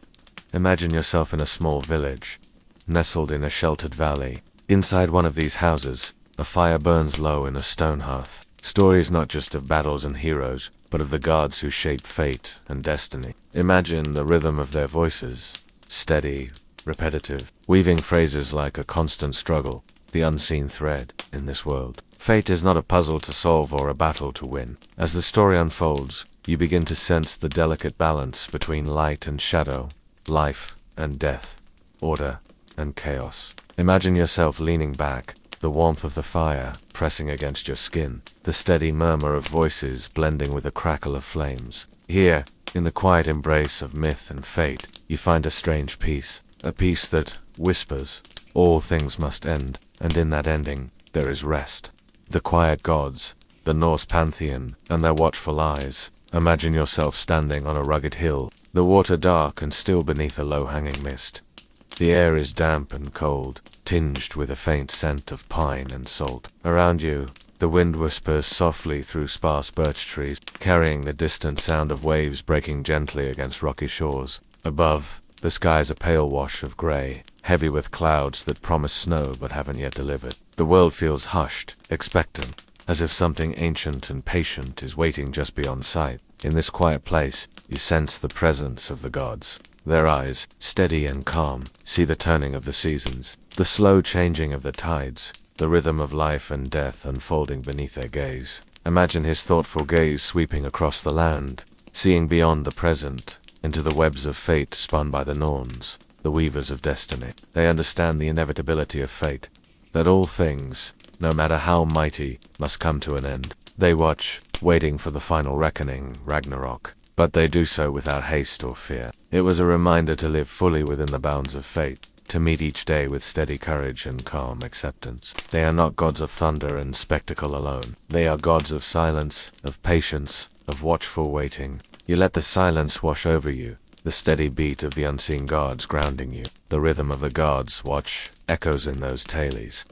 Imagine yourself in a small village, nestled in a sheltered valley. Inside one of these houses, a fire burns low in a stone hearth. Stories not just of battles and heroes, but of the gods who shape fate and destiny. Imagine the rhythm of their voices, steady, repetitive, weaving phrases like a constant struggle, the unseen thread in this world. Fate is not a puzzle to solve or a battle to win. As the story unfolds, you begin to sense the delicate balance between light and shadow, life and death, order and chaos. Imagine yourself leaning back, the warmth of the fire pressing against your skin, the steady murmur of voices blending with the crackle of flames. Here, in the quiet embrace of myth and fate, you find a strange peace, a peace that whispers, all things must end, and in that ending, there is rest. The quiet gods, the Norse pantheon, and their watchful eyes. Imagine yourself standing on a rugged hill, the water dark and still beneath a low-hanging mist. The air is damp and cold, tinged with a faint scent of pine and salt. Around you, the wind whispers softly through sparse birch trees, carrying the distant sound of waves breaking gently against rocky shores. Above, the sky is a pale wash of gray, heavy with clouds that promise snow but haven't yet delivered. The world feels hushed, expectant, as if something ancient and patient is waiting just beyond sight. In this quiet place, you sense the presence of the gods. Their eyes, steady and calm, see the turning of the seasons, the slow changing of the tides, the rhythm of life and death unfolding beneath their gaze. Imagine his thoughtful gaze sweeping across the land, seeing beyond the present, into the webs of fate spun by the Norns, the weavers of destiny. They understand the inevitability of fate, that all things, no matter how mighty, must come to an end. They watch, waiting for the final reckoning, Ragnarok, but they do so without haste or fear. It was a reminder to live fully within the bounds of fate, to meet each day with steady courage and calm acceptance. They are not gods of thunder and spectacle alone. They are gods of silence, of patience, of watchful waiting. You let the silence wash over you, the steady beat of the unseen gods grounding you. The rhythm of the gods' watch echoes in those tales.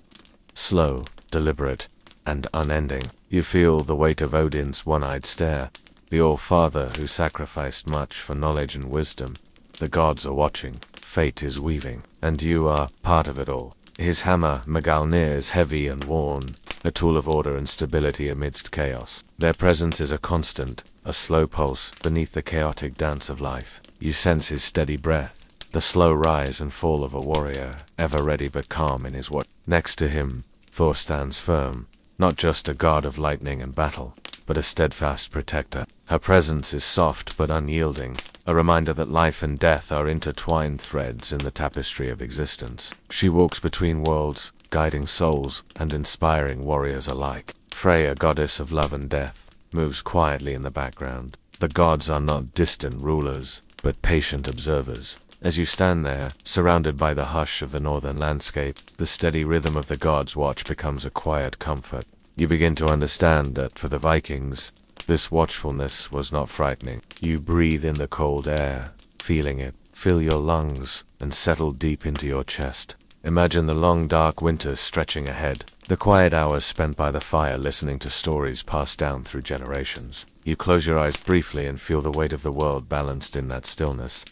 Slow, deliberate, and unending. You feel the weight of Odin's one-eyed stare, the All-Father who sacrificed much for knowledge and wisdom. The gods are watching, fate is weaving, and you are part of it all. His hammer, Mgalnir, is heavy and worn, a tool of order and stability amidst chaos. Their presence is a constant, a slow pulse beneath the chaotic dance of life. You sense his steady breath, the slow rise and fall of a warrior, ever ready but calm in his watch. Next to him, Thor stands firm, not just a god of lightning and battle, but a steadfast protector. Her presence is soft but unyielding, a reminder that life and death are intertwined threads in the tapestry of existence. She walks between worlds, guiding souls and inspiring warriors alike. Freya, goddess of love and death, moves quietly in the background. The gods are not distant rulers, but patient observers. As you stand there, surrounded by the hush of the northern landscape, the steady rhythm of the gods' watch becomes a quiet comfort. You begin to understand that for the Vikings, this watchfulness was not frightening. You breathe in the cold air, feeling it, fill your lungs, and settle deep into your chest. Imagine the long dark winters stretching ahead, the quiet hours spent by the fire listening to stories passed down through generations. You close your eyes briefly and feel the weight of the world balanced in that stillness.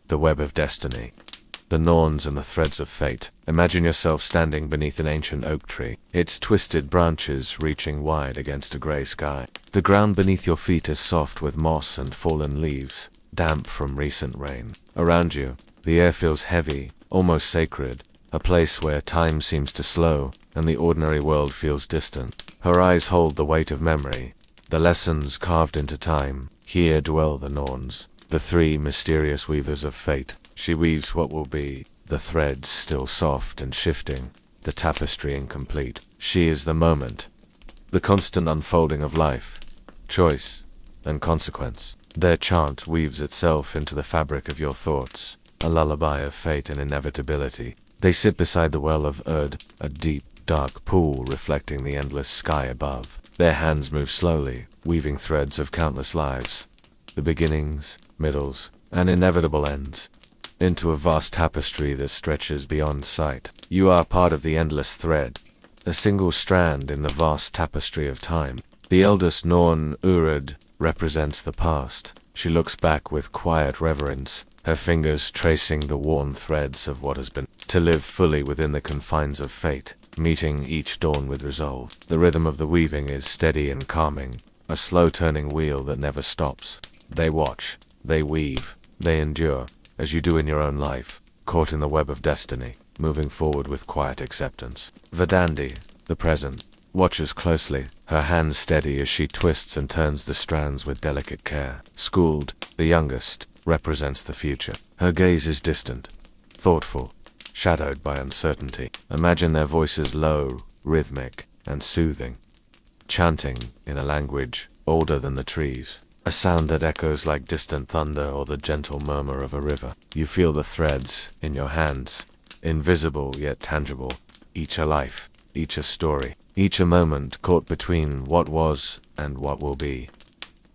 The web of destiny. The Norns and the threads of fate. Imagine yourself standing beneath an ancient oak tree, its twisted branches reaching wide against a grey sky. The ground beneath your feet is soft with moss and fallen leaves, damp from recent rain. Around you, the air feels heavy, almost sacred, a place where time seems to slow, and the ordinary world feels distant. Her eyes hold the weight of memory, the lessons carved into time. Here dwell the Norns, the three mysterious weavers of fate. She weaves what will be, the threads still soft and shifting, the tapestry incomplete. She is the moment, the constant unfolding of life, choice, and consequence. Their chant weaves itself into the fabric of your thoughts, a lullaby of fate and inevitability. They sit beside the well of Urd, a deep, dark pool reflecting the endless sky above. Their hands move slowly, weaving threads of countless lives, the beginnings, middles, and inevitable ends, into a vast tapestry that stretches beyond sight. You are part of the endless thread, a single strand in the vast tapestry of time. The eldest Norn, Urd, represents the past. She looks back with quiet reverence, her fingers tracing the worn threads of what has been. To live fully within the confines of fate, meeting each dawn with resolve. The rhythm of the weaving is steady and calming, a slow-turning wheel that never stops. They watch, they weave, they endure, as you do in your own life, caught in the web of destiny, moving forward with quiet acceptance. Verdandi, the present, watches closely, her hands steady as she twists and turns the strands with delicate care. Skuld, the youngest, represents the future. Her gaze is distant, thoughtful, shadowed by uncertainty. Imagine their voices low, rhythmic, and soothing, chanting in a language older than the trees. A sound that echoes like distant thunder or the gentle murmur of a river. You feel the threads in your hands, invisible yet tangible, each a life, each a story, each a moment caught between what was and what will be.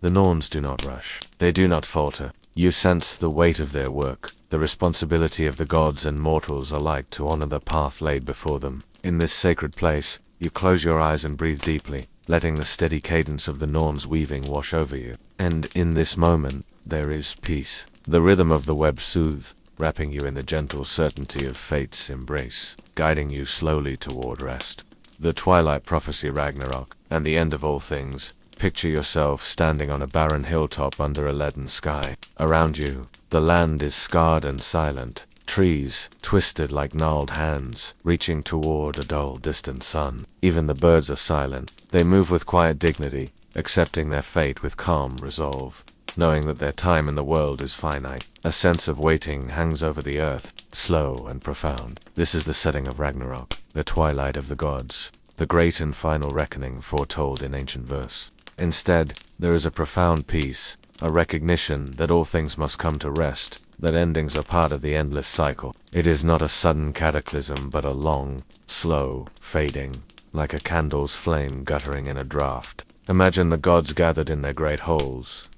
The Norns do not rush. They do not falter. You sense the weight of their work, the responsibility of the gods and mortals alike to honor the path laid before them. In this sacred place, you close your eyes and breathe deeply, letting the steady cadence of the Norns' weaving wash over you. And in this moment, there is peace. The rhythm of the web soothes, wrapping you in the gentle certainty of fate's embrace, guiding you slowly toward rest. The twilight prophecy Ragnarok, and the end of all things. Picture yourself standing on a barren hilltop under a leaden sky. Around you, the land is scarred and silent, trees, twisted like gnarled hands, reaching toward a dull, distant sun. Even the birds are silent. They move with quiet dignity, accepting their fate with calm resolve, knowing that their time in the world is finite. A sense of waiting hangs over the earth, slow and profound. This is the setting of Ragnarok, the twilight of the gods, the great and final reckoning foretold in ancient verse. Instead, there is a profound peace, a recognition that all things must come to rest, that endings are part of the endless cycle. It is not a sudden cataclysm, but a long, slow fading, like a candle's flame guttering in a draught. Imagine the gods gathered in their great halls.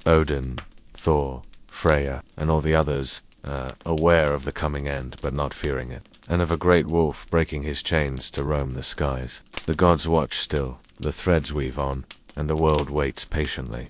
Odin, Thor, Freya, and all the others, aware of the coming end, but not fearing it, and of a great wolf breaking his chains to roam the skies. The gods watch still, the threads weave on, and the world waits patiently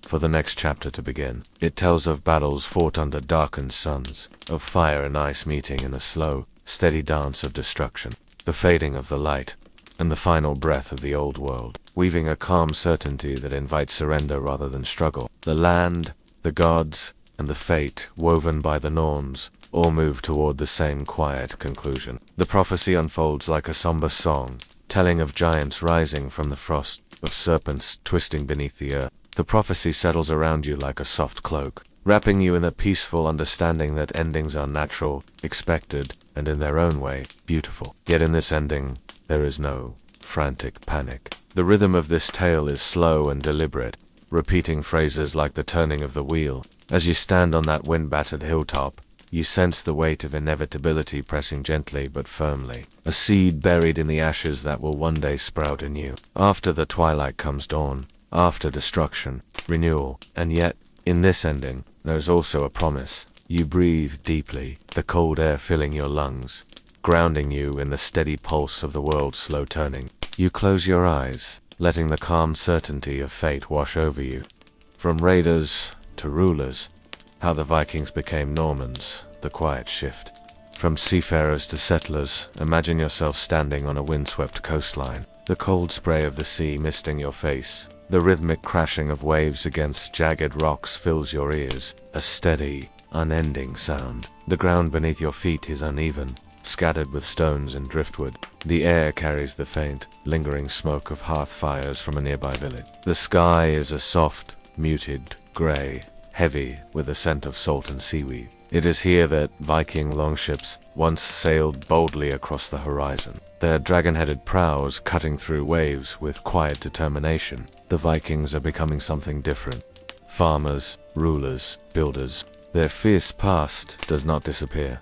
for the next chapter to begin. It tells of battles fought under darkened suns, of fire and ice meeting in a slow, steady dance of destruction, the fading of the light, and the final breath of the old world, weaving a calm certainty that invites surrender rather than struggle. The land, the gods, and the fate woven by the Norns all move toward the same quiet conclusion. The prophecy unfolds like a somber song, telling of giants rising from the frost, of serpents twisting beneath the earth. The prophecy settles around you like a soft cloak, wrapping you in the peaceful understanding that endings are natural, expected, and in their own way, beautiful. Yet in this ending, there is no frantic panic. The rhythm of this tale is slow and deliberate, repeating phrases like the turning of the wheel. As you stand on that wind-battered hilltop, you sense the weight of inevitability pressing gently but firmly, a seed buried in the ashes that will one day sprout anew. After the twilight comes dawn, after destruction, renewal, and yet, in this ending, there is also a promise. You breathe deeply, the cold air filling your lungs, grounding you in the steady pulse of the world's slow turning. You close your eyes, letting the calm certainty of fate wash over you. From raiders to rulers, how the Vikings became Normans, the quiet shift. From seafarers to settlers, imagine yourself standing on a windswept coastline, the cold spray of the sea misting your face. The rhythmic crashing of waves against jagged rocks fills your ears, a steady, unending sound. The ground beneath your feet is uneven, scattered with stones and driftwood. The air carries the faint, lingering smoke of hearth fires from a nearby village. The sky is a soft, muted gray, heavy with a scent of salt and seaweed. It is here that Viking longships once sailed boldly across the horizon, their dragon-headed prows cutting through waves with quiet determination. The Vikings are becoming something different. Farmers, rulers, builders. Their fierce past does not disappear,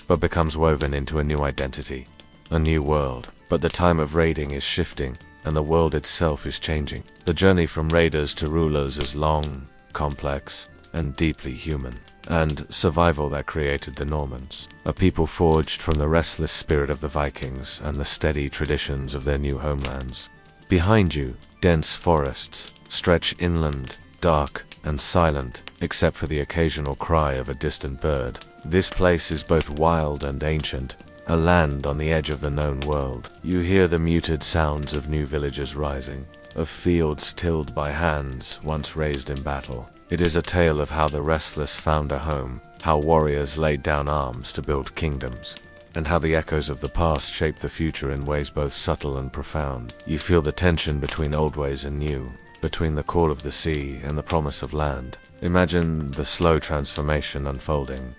but becomes woven into a new identity, a new world. But the time of raiding is shifting, and the world itself is changing. The journey from raiders to rulers is long, complex, and deeply human. And survival that created the Normans, a people forged from the restless spirit of the Vikings and the steady traditions of their new homelands. Behind you, dense forests stretch inland, dark and silent, except for the occasional cry of a distant bird. This place is both wild and ancient, a land on the edge of the known world. You hear the muted sounds of new villages rising, of fields tilled by hands once raised in battle. It is a tale of how the restless found a home, how warriors laid down arms to build kingdoms, and how the echoes of the past shape the future in ways both subtle and profound. You feel the tension between old ways and new, between the call of the sea and the promise of land. Imagine the slow transformation unfolding,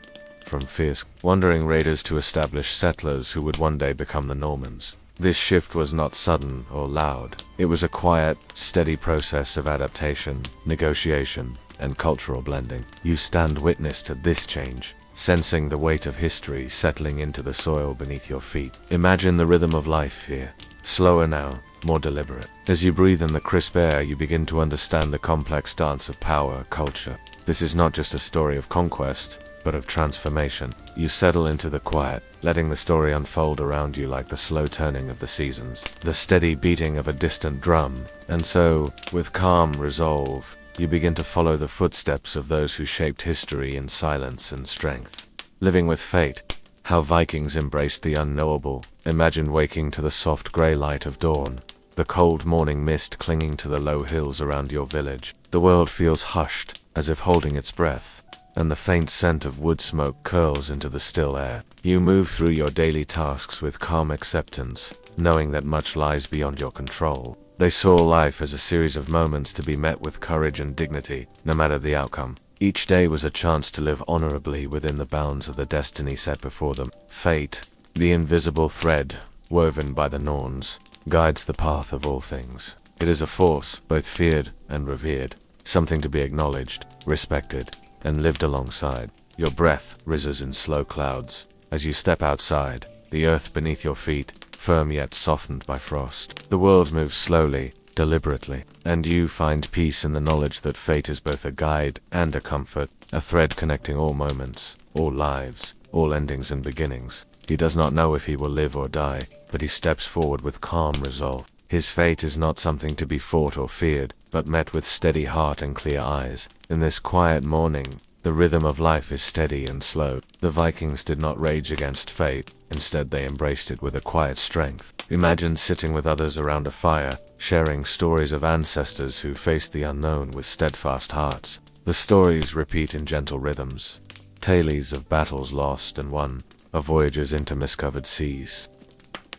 from fierce, wandering raiders to established settlers who would one day become the Normans. This shift was not sudden or loud. It was a quiet, steady process of adaptation, negotiation, and cultural blending. You stand witness to this change, sensing the weight of history settling into the soil beneath your feet. Imagine the rhythm of life here, slower now, more deliberate. As you breathe in the crisp air, you begin to understand the complex dance of power, culture. This is not just a story of conquest, but of transformation. You settle into the quiet, letting the story unfold around you like the slow turning of the seasons, the steady beating of a distant drum. And so, with calm resolve, you begin to follow the footsteps of those who shaped history in silence and strength. Living with fate, how Vikings embraced the unknowable. Imagine waking to the soft grey light of dawn, the cold morning mist clinging to the low hills around your village. The world feels hushed, as if holding its breath. and the faint scent of wood smoke curls into the still air. You move through your daily tasks with calm acceptance, knowing that much lies beyond your control. They saw life as a series of moments to be met with courage and dignity, no matter the outcome. Each day was a chance to live honorably within the bounds of the destiny set before them. Fate, the invisible thread woven by the Norns, guides the path of all things. It is a force, both feared and revered, something to be acknowledged, respected, and lived alongside. Your breath rises in slow clouds. As you step outside, the earth beneath your feet, firm yet softened by frost. The world moves slowly, deliberately, and you find peace in the knowledge that fate is both a guide and a comfort, a thread connecting all moments, all lives, all endings and beginnings. He does not know if he will live or die, but he steps forward with calm resolve. His fate is not something to be fought or feared, but met with steady heart and clear eyes. In this quiet morning, the rhythm of life is steady and slow. The Vikings did not rage against fate, instead they embraced it with a quiet strength. Imagine sitting with others around a fire, sharing stories of ancestors who faced the unknown with steadfast hearts. The stories repeat in gentle rhythms, tales of battles lost and won, of voyages into mist-covered seas,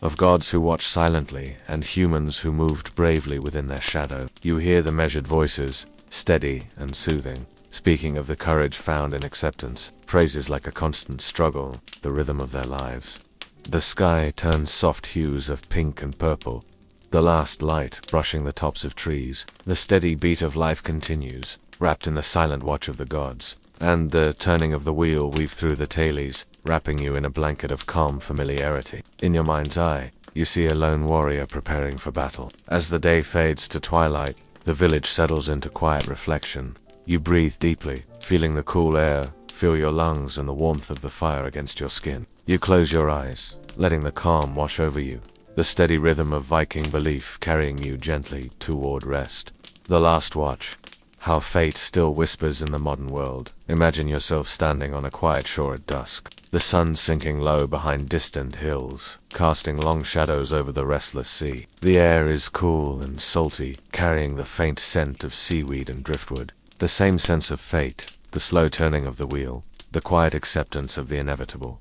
of gods who watched silently and humans who moved bravely within their shadow. You hear the measured voices, steady and soothing, speaking of the courage found in acceptance, phrases like a constant struggle, the rhythm of their lives. The sky turns soft hues of pink and purple, the last light brushing the tops of trees. The steady beat of life continues, wrapped in the silent watch of the gods, and the turning of the wheel weave through the tales, wrapping you in a blanket of calm familiarity. In your mind's eye, you see a lone warrior preparing for battle. As the day fades to twilight, the village settles into quiet reflection. You breathe deeply, feeling the cool air fill your lungs and the warmth of the fire against your skin. You close your eyes, letting the calm wash over you, the steady rhythm of Viking belief carrying you gently toward rest. The last watch. How fate still whispers in the modern world. Imagine yourself standing on a quiet shore at dusk, the sun sinking low behind distant hills, casting long shadows over the restless sea. The air is cool and salty, carrying the faint scent of seaweed and driftwood. The same sense of fate, the slow turning of the wheel, the quiet acceptance of the inevitable.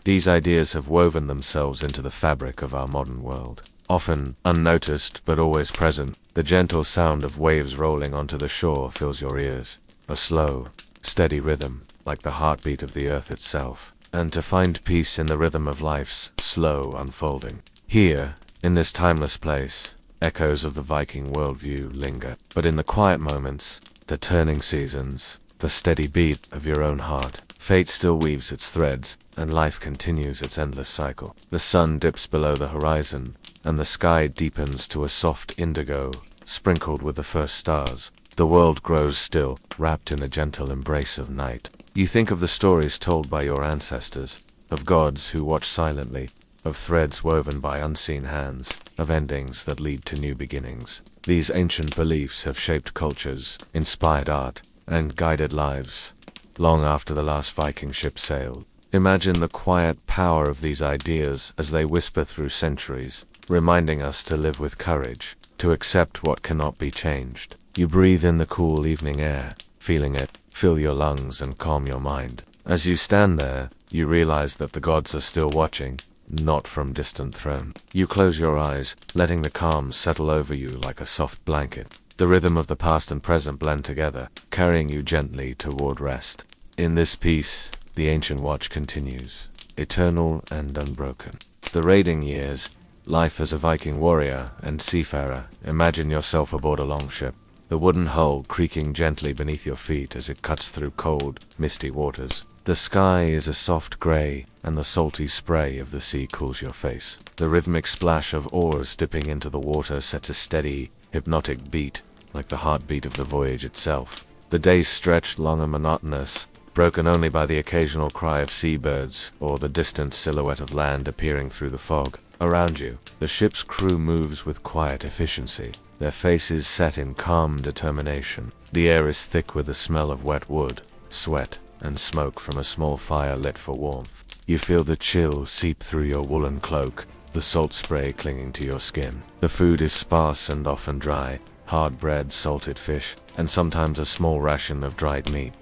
These ideas have woven themselves into the fabric of our modern world. Often unnoticed but always present, the gentle sound of waves rolling onto the shore fills your ears. A slow, steady rhythm, like the heartbeat of the earth itself. And to find peace in the rhythm of life's slow unfolding. Here, in this timeless place, echoes of the Viking worldview linger. But in the quiet moments, the turning seasons, the steady beat of your own heart, fate still weaves its threads, and life continues its endless cycle. The sun dips below the horizon, and the sky deepens to a soft indigo, sprinkled with the first stars. The world grows still, wrapped in a gentle embrace of night. You think of the stories told by your ancestors, of gods who watch silently, of threads woven by unseen hands, of endings that lead to new beginnings. These ancient beliefs have shaped cultures, inspired art, and guided lives, long after the last Viking ship sailed. Imagine the quiet power of these ideas as they whisper through centuries, reminding us to live with courage, to accept what cannot be changed. You breathe in the cool evening air, feeling it fill your lungs and calm your mind. As you stand there, you realize that the gods are still watching, not from distant throne. You close your eyes, letting the calm settle over you like a soft blanket. The rhythm of the past and present blend together, carrying you gently toward rest. In this peace, the ancient watch continues, eternal and unbroken. The raiding years, life as a Viking warrior and seafarer. Imagine yourself aboard a longship, the wooden hull creaking gently beneath your feet as it cuts through cold, misty waters. The sky is a soft gray, and the salty spray of the sea cools your face. The rhythmic splash of oars dipping into the water sets a steady, hypnotic beat, like the heartbeat of the voyage itself. The days stretch long and monotonous, broken only by the occasional cry of seabirds or the distant silhouette of land appearing through the fog. Around you, the ship's crew moves with quiet efficiency, their faces set in calm determination. The air is thick with the smell of wet wood, sweat, and smoke from a small fire lit for warmth. You feel the chill seep through your woolen cloak, the salt spray clinging to your skin. The food is sparse and often dry, hard bread, salted fish, and sometimes a small ration of dried meat.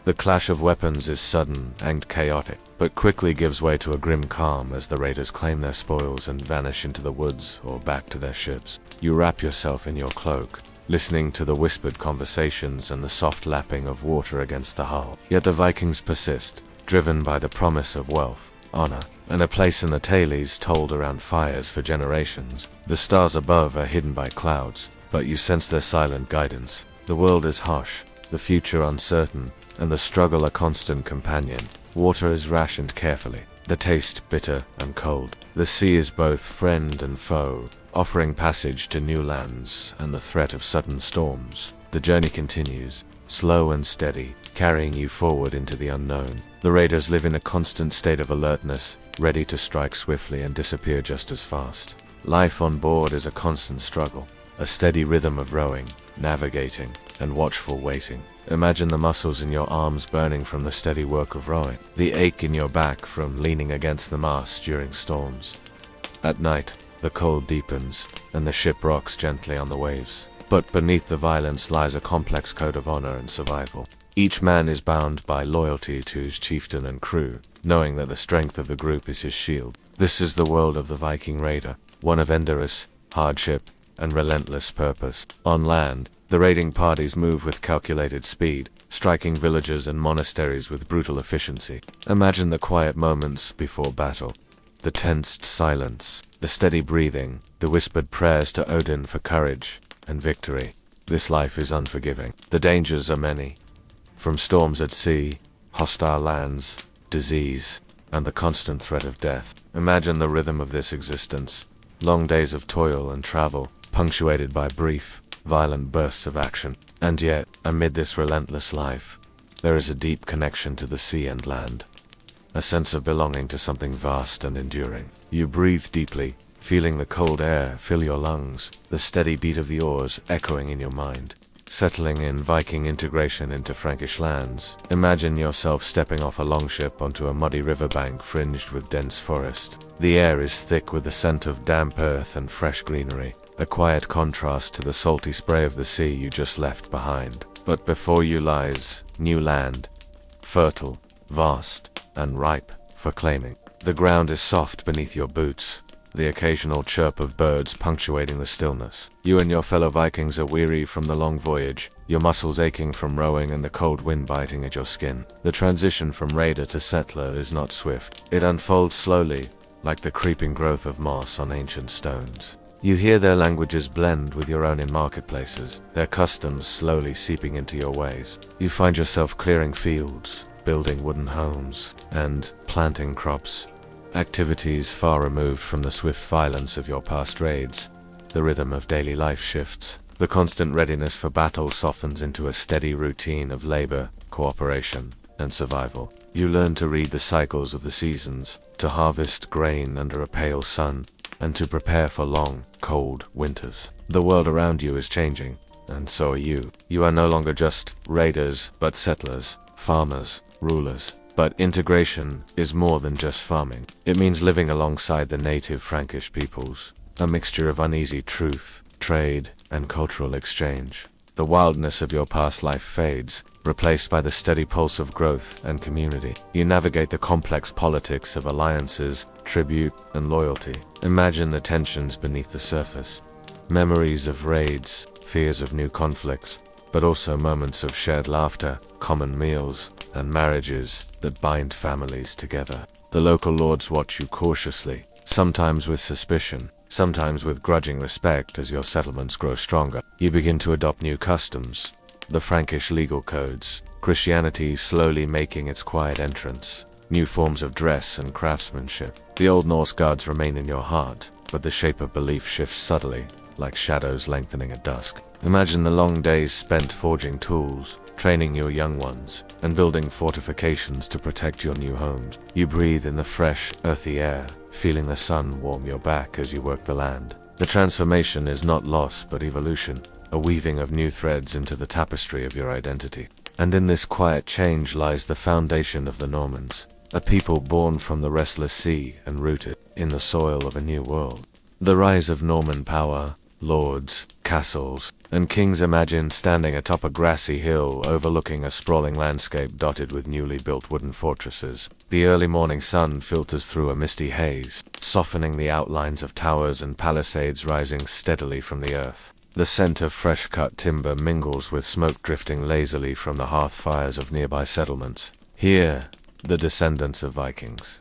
The clash of weapons is sudden and chaotic, but quickly gives way to a grim calm as the raiders claim their spoils and vanish into the woods or back to their ships. You wrap yourself in your cloak, listening to the whispered conversations and the soft lapping of water against the hull. Yet the Vikings persist, driven by the promise of wealth, honor, and a place in the tales told around fires for generations. The stars above are hidden by clouds, but you sense their silent guidance. The world is harsh, the future uncertain, and the struggle a constant companion. Water is rationed carefully, the taste bitter and cold. The sea is both friend and foe, offering passage to new lands and the threat of sudden storms. The journey continues, slow and steady, carrying you forward into the unknown. The raiders live in a constant state of alertness, ready to strike swiftly and disappear just as fast. Life on board is a constant struggle, a steady rhythm of rowing, navigating, and watchful waiting. Imagine the muscles in your arms burning from the steady work of rowing, the ache in your back from leaning against the mast during storms. At night, the cold deepens, and the ship rocks gently on the waves. But beneath the violence lies a complex code of honor and survival. Each man is bound by loyalty to his chieftain and crew, knowing that the strength of the group is his shield. This is the world of the Viking raider, one of endurance, hardship, and relentless purpose. On land, the raiding parties move with calculated speed, striking villages and monasteries with brutal efficiency. Imagine the quiet moments before battle, the tensed silence, the steady breathing, the whispered prayers to Odin for courage and victory. This life is unforgiving. The dangers are many, from storms at sea, hostile lands, disease, and the constant threat of death. Imagine the rhythm of this existence, long days of toil and travel, punctuated by brief, violent bursts of action. And yet, amid this relentless life, there is a deep connection to the sea and land, a sense of belonging to something vast and enduring. You breathe deeply, feeling the cold air fill your lungs, the steady beat of the oars echoing in your mind. Settling in Viking integration into Frankish lands, imagine yourself stepping off a longship onto a muddy riverbank fringed with dense forest. The air is thick with the scent of damp earth and fresh greenery, a quiet contrast to the salty spray of the sea you just left behind. But before you lies new land, fertile, vast, and ripe for claiming. The ground is soft beneath your boots, the occasional chirp of birds punctuating the stillness. You and your fellow Vikings are weary from the long voyage, your muscles aching from rowing and the cold wind biting at your skin. The transition from raider to settler is not swift. It unfolds slowly, like the creeping growth of moss on ancient stones. You hear their languages blend with your own in marketplaces, their customs slowly seeping into your ways. You find yourself clearing fields, building wooden homes, and planting crops. Activities far removed from the swift violence of your past raids. The rhythm of daily life shifts. The constant readiness for battle softens into a steady routine of labor, cooperation, and survival. You learn to read the cycles of the seasons, to harvest grain under a pale sun, and to prepare for long, cold winters. The world around you is changing, and so are you. You are no longer just raiders, but settlers, farmers, rulers. But integration is more than just farming. It means living alongside the native Frankish peoples, a mixture of uneasy truth, trade, and cultural exchange. The wildness of your past life fades, replaced by the steady pulse of growth and community. You navigate the complex politics of alliances, tribute, and loyalty. Imagine the tensions beneath the surface. Memories of raids, fears of new conflicts, but also moments of shared laughter, common meals, and marriages that bind families together. The local lords watch you cautiously, sometimes with suspicion, sometimes with grudging respect as your settlements grow stronger. You begin to adopt new customs, the Frankish legal codes, Christianity slowly making its quiet entrance, new forms of dress and craftsmanship. The old Norse gods remain in your heart, but the shape of belief shifts subtly, like shadows lengthening at dusk. Imagine the long days spent forging tools, training your young ones, and building fortifications to protect your new homes. You breathe in the fresh, earthy air, feeling the sun warm your back as you work the land. The transformation is not loss but evolution, a weaving of new threads into the tapestry of your identity. And in this quiet change lies the foundation of the Normans, a people born from the restless sea and rooted in the soil of a new world. The rise of Norman power, lords, castles, and kings imagined standing atop a grassy hill overlooking a sprawling landscape dotted with newly built wooden fortresses. The early morning sun filters through a misty haze, softening the outlines of towers and palisades rising steadily from the earth. The scent of fresh-cut timber mingles with smoke drifting lazily from the hearth fires of nearby settlements. Here, the descendants of Vikings.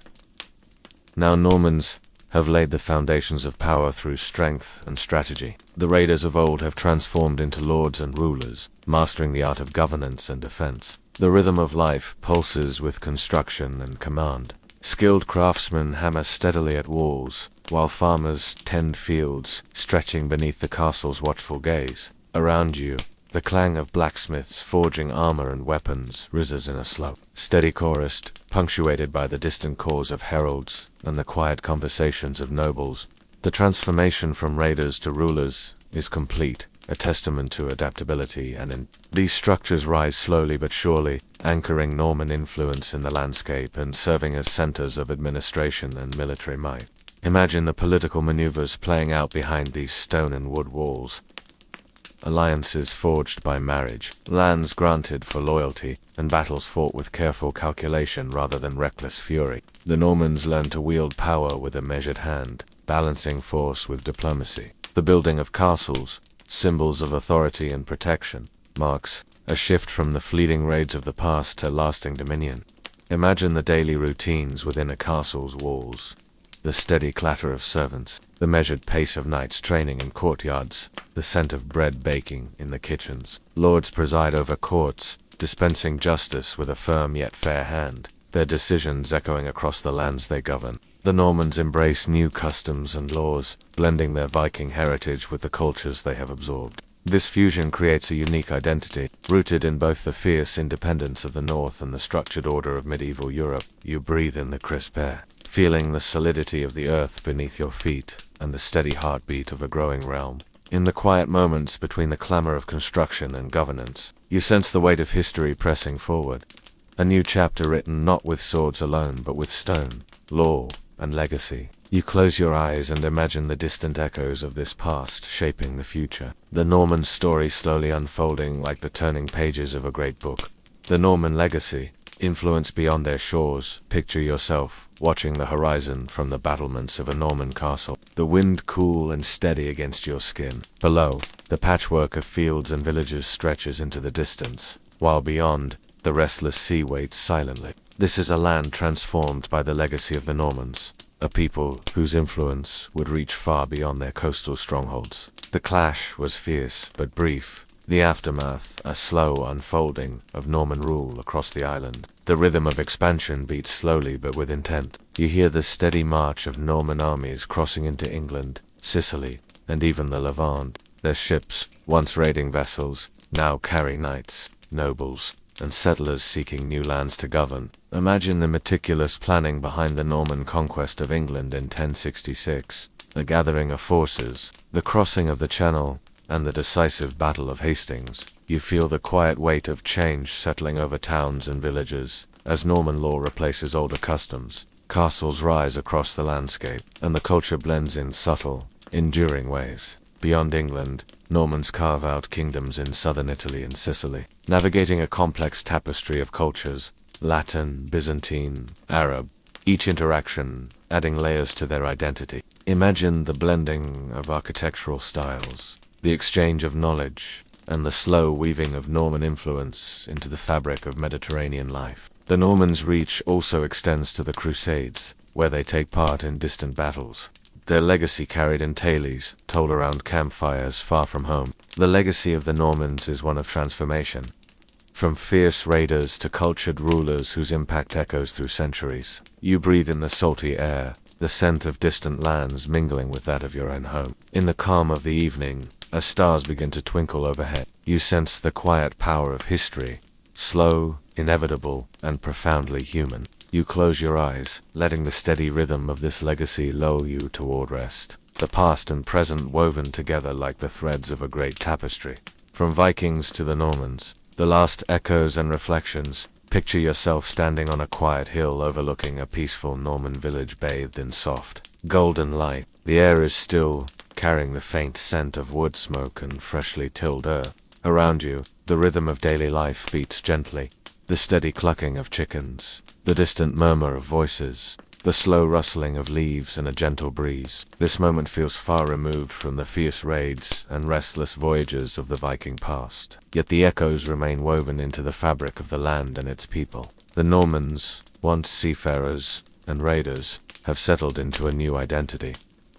Now Normans have laid the foundations of power through strength and strategy. The raiders of old have transformed into lords and rulers, mastering the art of governance and defense. The rhythm of life pulses with construction and command. Skilled craftsmen hammer steadily at walls, while farmers tend fields, stretching beneath the castle's watchful gaze. Around you, the clang of blacksmiths forging armor and weapons rises in a slow, steady chorus, punctuated by the distant calls of heralds and the quiet conversations of nobles. The transformation from raiders to rulers is complete, a testament to adaptability, and these structures rise slowly but surely, anchoring Norman influence in the landscape and serving as centers of administration and military might. Imagine the political maneuvers playing out behind these stone and wood walls. Alliances forged by marriage, lands granted for loyalty, and battles fought with careful calculation rather than reckless fury. The Normans learned to wield power with a measured hand, balancing force with diplomacy. The building of castles, symbols of authority and protection, marks a shift from the fleeting raids of the past to lasting dominion. Imagine the daily routines within a castle's walls. The steady clatter of servants, the measured pace of knights training in courtyards, the scent of bread baking in the kitchens. Lords preside over courts, dispensing justice with a firm yet fair hand, their decisions echoing across the lands they govern. The Normans embrace new customs and laws, blending their Viking heritage with the cultures they have absorbed. This fusion creates a unique identity, rooted in both the fierce independence of the North and the structured order of medieval Europe. You breathe in the crisp air, feeling the solidity of the earth beneath your feet and the steady heartbeat of a growing realm. In the quiet moments between the clamor of construction and governance, you sense the weight of history pressing forward. A new chapter written not with swords alone, but with stone, law, and legacy. You close your eyes and imagine the distant echoes of this past shaping the future. The Norman story slowly unfolding like the turning pages of a great book. The Norman legacy, influence beyond their shores. Picture yourself watching the horizon from the battlements of a Norman castle, the wind cool and steady against your skin. Below, the patchwork of fields and villages stretches into the distance, while beyond, the restless sea waits silently. This is a land transformed by the legacy of the Normans, a people whose influence would reach far beyond their coastal strongholds. The clash was fierce but brief, the aftermath a slow unfolding of Norman rule across the island. The rhythm of expansion beats slowly but with intent. You hear the steady march of Norman armies crossing into England, Sicily, and even the Levant. Their ships, once raiding vessels, now carry knights, nobles, and settlers seeking new lands to govern. Imagine the meticulous planning behind the Norman conquest of England in 1066, the gathering of forces, the crossing of the Channel, and the decisive Battle of Hastings. You feel the quiet weight of change settling over towns and villages, as Norman law replaces older customs. Castles rise across the landscape, and the culture blends in subtle, enduring ways. Beyond England, Normans carve out kingdoms in southern Italy and Sicily, navigating a complex tapestry of cultures, Latin, Byzantine, Arab, each interaction adding layers to their identity. Imagine the blending of architectural styles, the exchange of knowledge, and the slow weaving of Norman influence into the fabric of Mediterranean life. The Normans' reach also extends to the Crusades, where they take part in distant battles. Their legacy carried in tales, told around campfires far from home. The legacy of the Normans is one of transformation. From fierce raiders to cultured rulers whose impact echoes through centuries. You breathe in the salty air, the scent of distant lands mingling with that of your own home. In the calm of the evening, as stars begin to twinkle overhead, you sense the quiet power of history, slow, inevitable, and profoundly human. You close your eyes, letting the steady rhythm of this legacy lull you toward rest. The past and present woven together like the threads of a great tapestry. From Vikings to the Normans, the last echoes and reflections. Picture yourself standing on a quiet hill overlooking a peaceful Norman village bathed in soft, golden light. The air is still, carrying the faint scent of wood smoke and freshly tilled earth. Around you, the rhythm of daily life beats gently. The steady clucking of chickens, the distant murmur of voices, the slow rustling of leaves in a gentle breeze. This moment feels far removed from the fierce raids and restless voyages of the Viking past. Yet the echoes remain woven into the fabric of the land and its people. The Normans, once seafarers and raiders, have settled into a new identity,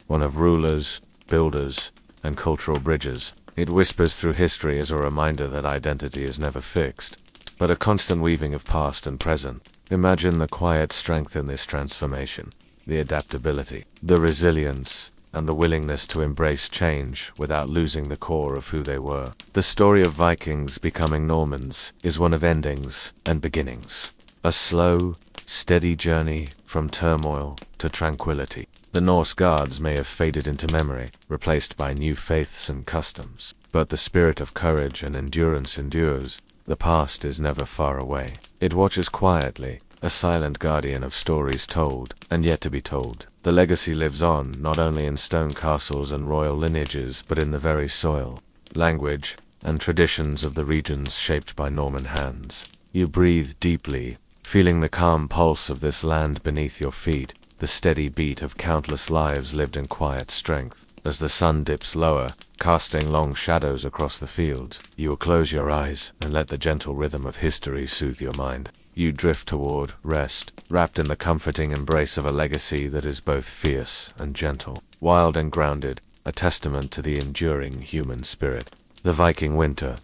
one of rulers, builders, and cultural bridges. It whispers through history as a reminder that identity is never fixed, but a constant weaving of past and present. Imagine the quiet strength in this transformation, the adaptability, the resilience, and the willingness to embrace change without losing the core of who they were. The story of Vikings becoming Normans is one of endings and beginnings, a slow, steady journey from turmoil to tranquility. The Norse gods may have faded into memory, replaced by new faiths and customs, but the spirit of courage and endurance endures. The past is never far away. It watches quietly, a silent guardian of stories told and yet to be told. The legacy lives on, not only in stone castles and royal lineages, but in the very soil, language, and traditions of the regions shaped by Norman hands. You breathe deeply, feeling the calm pulse of this land beneath your feet, the steady beat of countless lives lived in quiet strength. As the sun dips lower, casting long shadows across the fields, you will close your eyes and let the gentle rhythm of history soothe your mind. You drift toward rest, wrapped in the comforting embrace of a legacy that is both fierce and gentle, wild and grounded, a testament to the enduring human spirit. The Viking winter,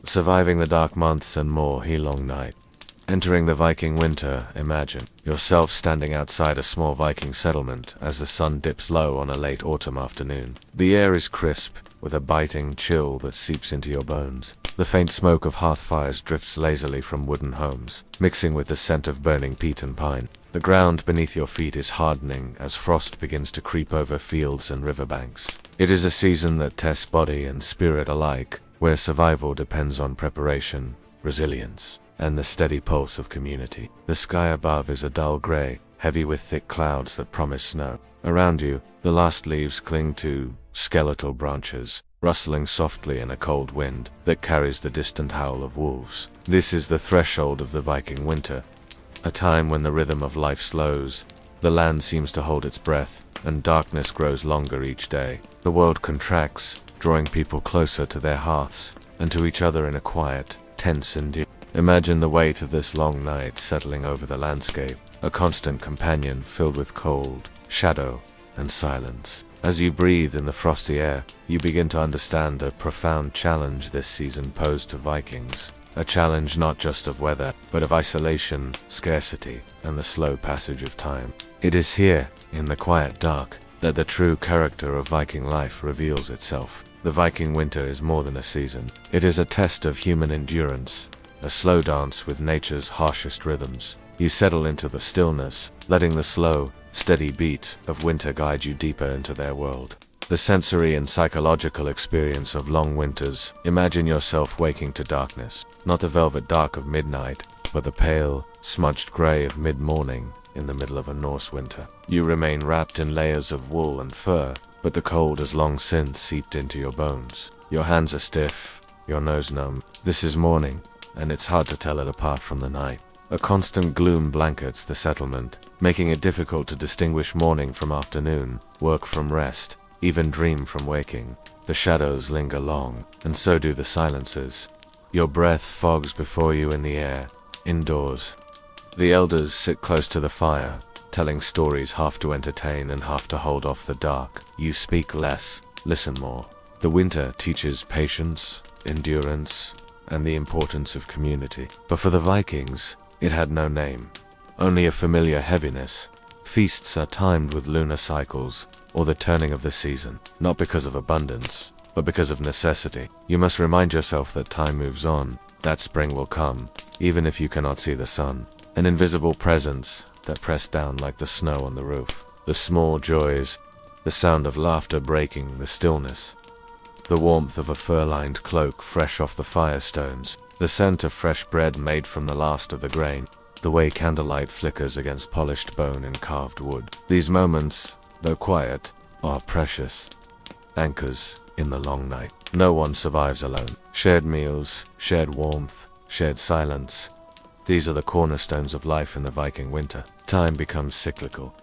surviving the dark months and more long night. Entering the Viking winter, imagine yourself standing outside a small Viking settlement as the sun dips low on a late autumn afternoon. The air is crisp, with a biting chill that seeps into your bones. The faint smoke of hearth fires drifts lazily from wooden homes, mixing with the scent of burning peat and pine. The ground beneath your feet is hardening as frost begins to creep over fields and riverbanks. It is a season that tests body and spirit alike, where survival depends on preparation, resilience, and the steady pulse of community. The sky above is a dull gray, heavy with thick clouds that promise snow. Around you, the last leaves cling to skeletal branches, rustling softly in a cold wind that carries the distant howl of wolves. This is the threshold of the Viking winter, a time when the rhythm of life slows, the land seems to hold its breath, and darkness grows longer each day. The world contracts, drawing people closer to their hearths and to each other in a quiet, tense endurance. Imagine the weight of this long night settling over the landscape, a constant companion filled with cold, shadow, and silence. As you breathe in the frosty air, you begin to understand a profound challenge this season posed to Vikings. A challenge not just of weather, but of isolation, scarcity, and the slow passage of time. It is here, in the quiet dark, that the true character of Viking life reveals itself. The Viking winter is more than a season. It is a test of human endurance, a slow dance with nature's harshest rhythms. You settle into the stillness, letting the slow, steady beat of winter guide you deeper into their world. The sensory and psychological experience of long winters. Imagine yourself waking to darkness, not the velvet dark of midnight, but the pale, smudged gray of mid-morning in the middle of a Norse winter. You remain wrapped in layers of wool and fur, but the cold has long since seeped into your bones. Your hands are stiff, your nose numb. This is morning, and it's hard to tell it apart from the night. A constant gloom blankets the settlement, making it difficult to distinguish morning from afternoon, work from rest, even dream from waking. The shadows linger long, and so do the silences. Your breath fogs before you in the air, indoors. The elders sit close to the fire, telling stories half to entertain and half to hold off the dark. You speak less, listen more. The winter teaches patience, endurance, and the importance of community. But for the Vikings, it had no name, only a familiar heaviness. Feasts are timed with lunar cycles, or the turning of the season, not because of abundance, but because of necessity. You must remind yourself that time moves on, that spring will come, even if you cannot see the sun. An invisible presence that pressed down like the snow on the roof. The small joys, the sound of laughter breaking the stillness, the warmth of a fur-lined cloak fresh off the firestones, the scent of fresh bread made from the last of the grain, the way candlelight flickers against polished bone and carved wood. These moments, though quiet, are precious. anchors in the long night. No one survives alone. Shared meals, shared warmth, shared silence. These are the cornerstones of life in the Viking winter. Time becomes cyclical,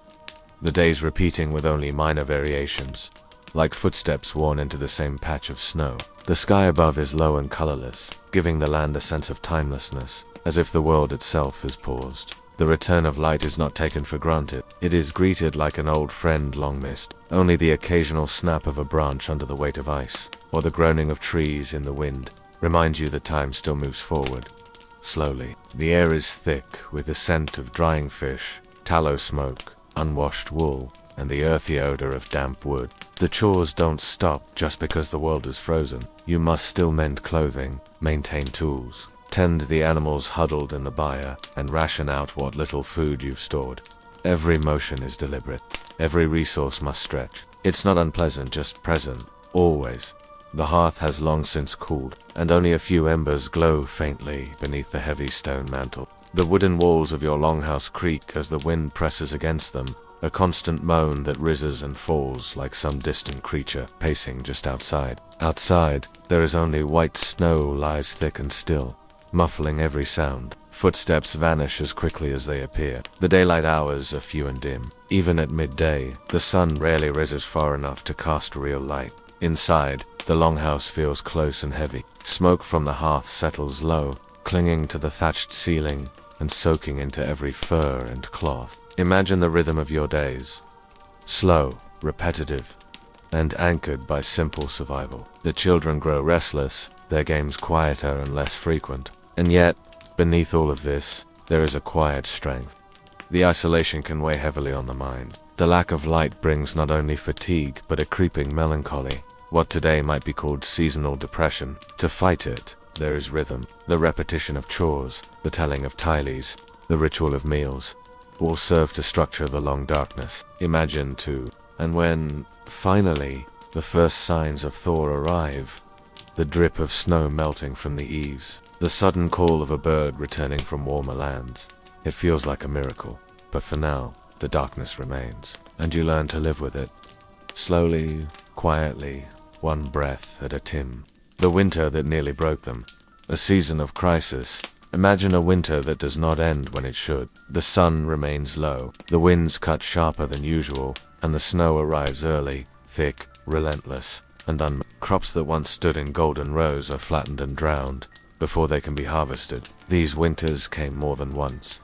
the days repeating with only minor variations, like footsteps worn into the same patch of snow. The sky above is low and colorless, giving the land a sense of timelessness, as if the world itself has paused. The return of light is not taken for granted. It is greeted like an old friend long missed. Only the occasional snap of a branch under the weight of ice, or the groaning of trees in the wind, reminds you that time still moves forward. Slowly, the air is thick with the scent of drying fish, tallow smoke, unwashed wool, and the earthy odor of damp wood. The chores don't stop just because the world is frozen. You must still mend clothing, maintain tools, tend the animals huddled in the byre, and ration out what little food you've stored. Every motion is deliberate. Every resource must stretch. It's not unpleasant, just present, always. The hearth has long since cooled, and only a few embers glow faintly beneath the heavy stone mantle. The wooden walls of your longhouse creak as the wind presses against them, a constant moan that rises and falls like some distant creature pacing just outside. Outside, there is only white snow lies thick and still, muffling every sound. Footsteps vanish as quickly as they appear. The daylight hours are few and dim. Even at midday, the sun rarely rises far enough to cast real light. Inside, the longhouse feels close and heavy. Smoke from the hearth settles low, clinging to the thatched ceiling and soaking into every fur and cloth. Imagine the rhythm of your days. Slow, repetitive, and anchored by simple survival. The children grow restless, their games quieter and less frequent. And yet, beneath all of this, there is a quiet strength. The isolation can weigh heavily on the mind. The lack of light brings not only fatigue, but a creeping melancholy. What today might be called seasonal depression. To fight it, there is rhythm. The repetition of chores, the telling of tiles, the ritual of meals, all serve to structure the long darkness. Imagine too, and when, finally, the first signs of thaw arrive, the drip of snow melting from the eaves, the sudden call of a bird returning from warmer lands. It feels like a miracle, but for now, the darkness remains, and you learn to live with it. Slowly, quietly, one breath at a time. The winter that nearly broke them. A season of crisis. Imagine a winter that does not end when it should. The sun remains low, the winds cut sharper than usual, and the snow arrives early, thick, relentless, and crops that once stood in golden rows are flattened and drowned before they can be harvested. These winters came more than once.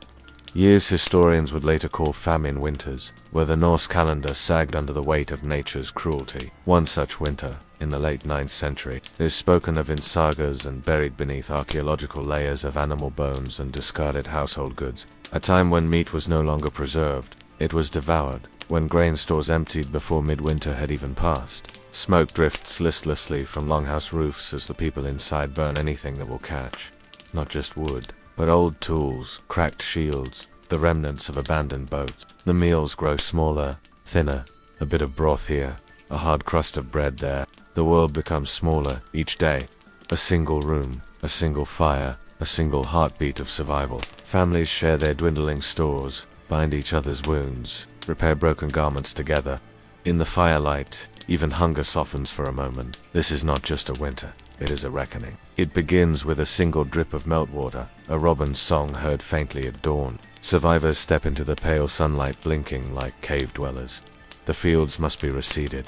Years historians would later call famine winters, where the Norse calendar sagged under the weight of nature's cruelty. One such winter, in the late 9th century, is spoken of in sagas and buried beneath archaeological layers of animal bones and discarded household goods. A time when meat was no longer preserved, it was devoured, when grain stores emptied before midwinter had even passed. Smoke drifts listlessly from longhouse roofs as the people inside burn anything that will catch. Not just wood, but old tools, cracked shields, the remnants of abandoned boats. The meals grow smaller, thinner, a bit of broth here, a hard crust of bread there. The world becomes smaller each day. A single room, a single fire, a single heartbeat of survival. Families share their dwindling stores, bind each other's wounds, repair broken garments together. In the firelight, even hunger softens for a moment. This is not just a winter, it is a reckoning. It begins with a single drip of meltwater, a robin's song heard faintly at dawn. Survivors step into the pale sunlight blinking like cave dwellers. The fields must be reseeded.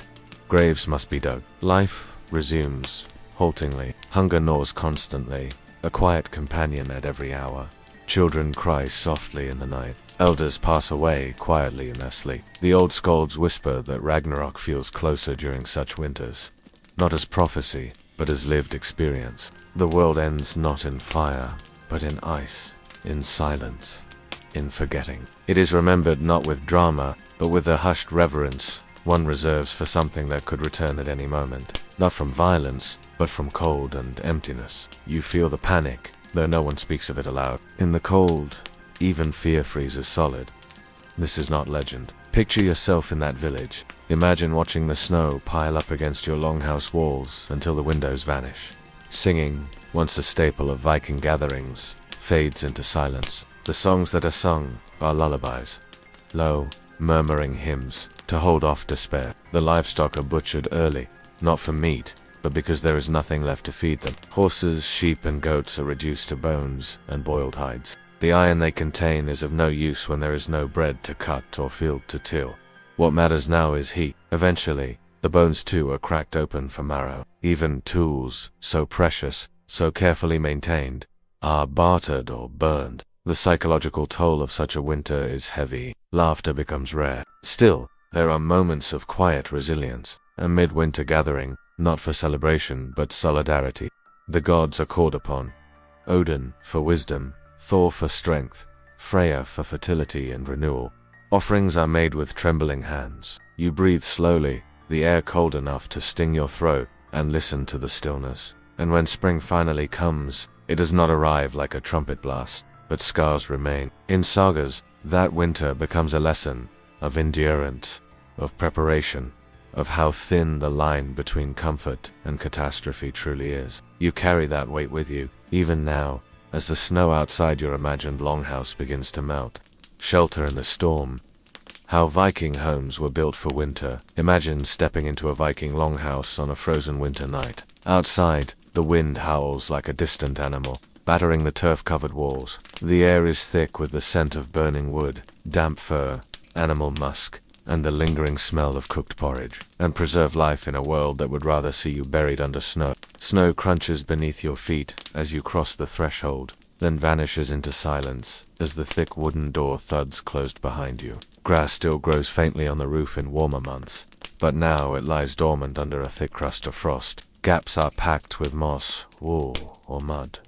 Graves must be dug. Life resumes, haltingly. Hunger gnaws constantly, a quiet companion at every hour. Children cry softly in the night. Elders pass away quietly in their sleep. The old skalds whisper that Ragnarok feels closer during such winters. Not as prophecy, but as lived experience. The world ends not in fire, but in ice, in silence, in forgetting. It is remembered not with drama, but with the hushed reverence one reserves for something that could return at any moment. Not from violence, but from cold and emptiness. You feel the panic, though no one speaks of it aloud. In the cold, even fear freezes solid. This is not legend. Picture yourself in that village. Imagine watching the snow pile up against your longhouse walls until the windows vanish. Singing, once a staple of Viking gatherings, fades into silence. The songs that are sung are lullabies. Low, murmuring hymns to hold off despair. The livestock are butchered early. not for meat, but because there is nothing left to feed them. Horses, sheep, and goats are reduced to bones and boiled hides. The iron they contain is of no use when there is no bread to cut or field to till. What matters now is heat. Eventually, the bones too are cracked open for marrow. Even tools, so precious, so carefully maintained, are bartered or burned. The psychological toll of such a winter is heavy. Laughter becomes rare. Still, there are moments of quiet resilience. A midwinter gathering, not for celebration but solidarity. The gods are called upon. Odin for wisdom, Thor for strength, Freya for fertility and renewal. Offerings are made with trembling hands. You breathe slowly, the air cold enough to sting your throat, and listen to the stillness. And when spring finally comes, it does not arrive like a trumpet blast, but scars remain. In sagas, that winter becomes a lesson of endurance, of preparation, of how thin the line between comfort and catastrophe truly is. You carry that weight with you, even now, as the snow outside your imagined longhouse begins to melt. Shelter in the storm. How Viking homes were built for winter. Imagine stepping into a Viking longhouse on a frozen winter night. Outside, the wind howls like a distant animal, battering the turf-covered walls. The air is thick with the scent of burning wood, damp fur, animal musk, and the lingering smell of cooked porridge. And preserve life in a world that would rather see you buried under snow. Snow crunches beneath your feet as you cross the threshold, then vanishes into silence as the thick wooden door thuds closed behind you. Grass still grows faintly on the roof in warmer months, but now it lies dormant under a thick crust of frost. Gaps are packed with moss, wool, or mud.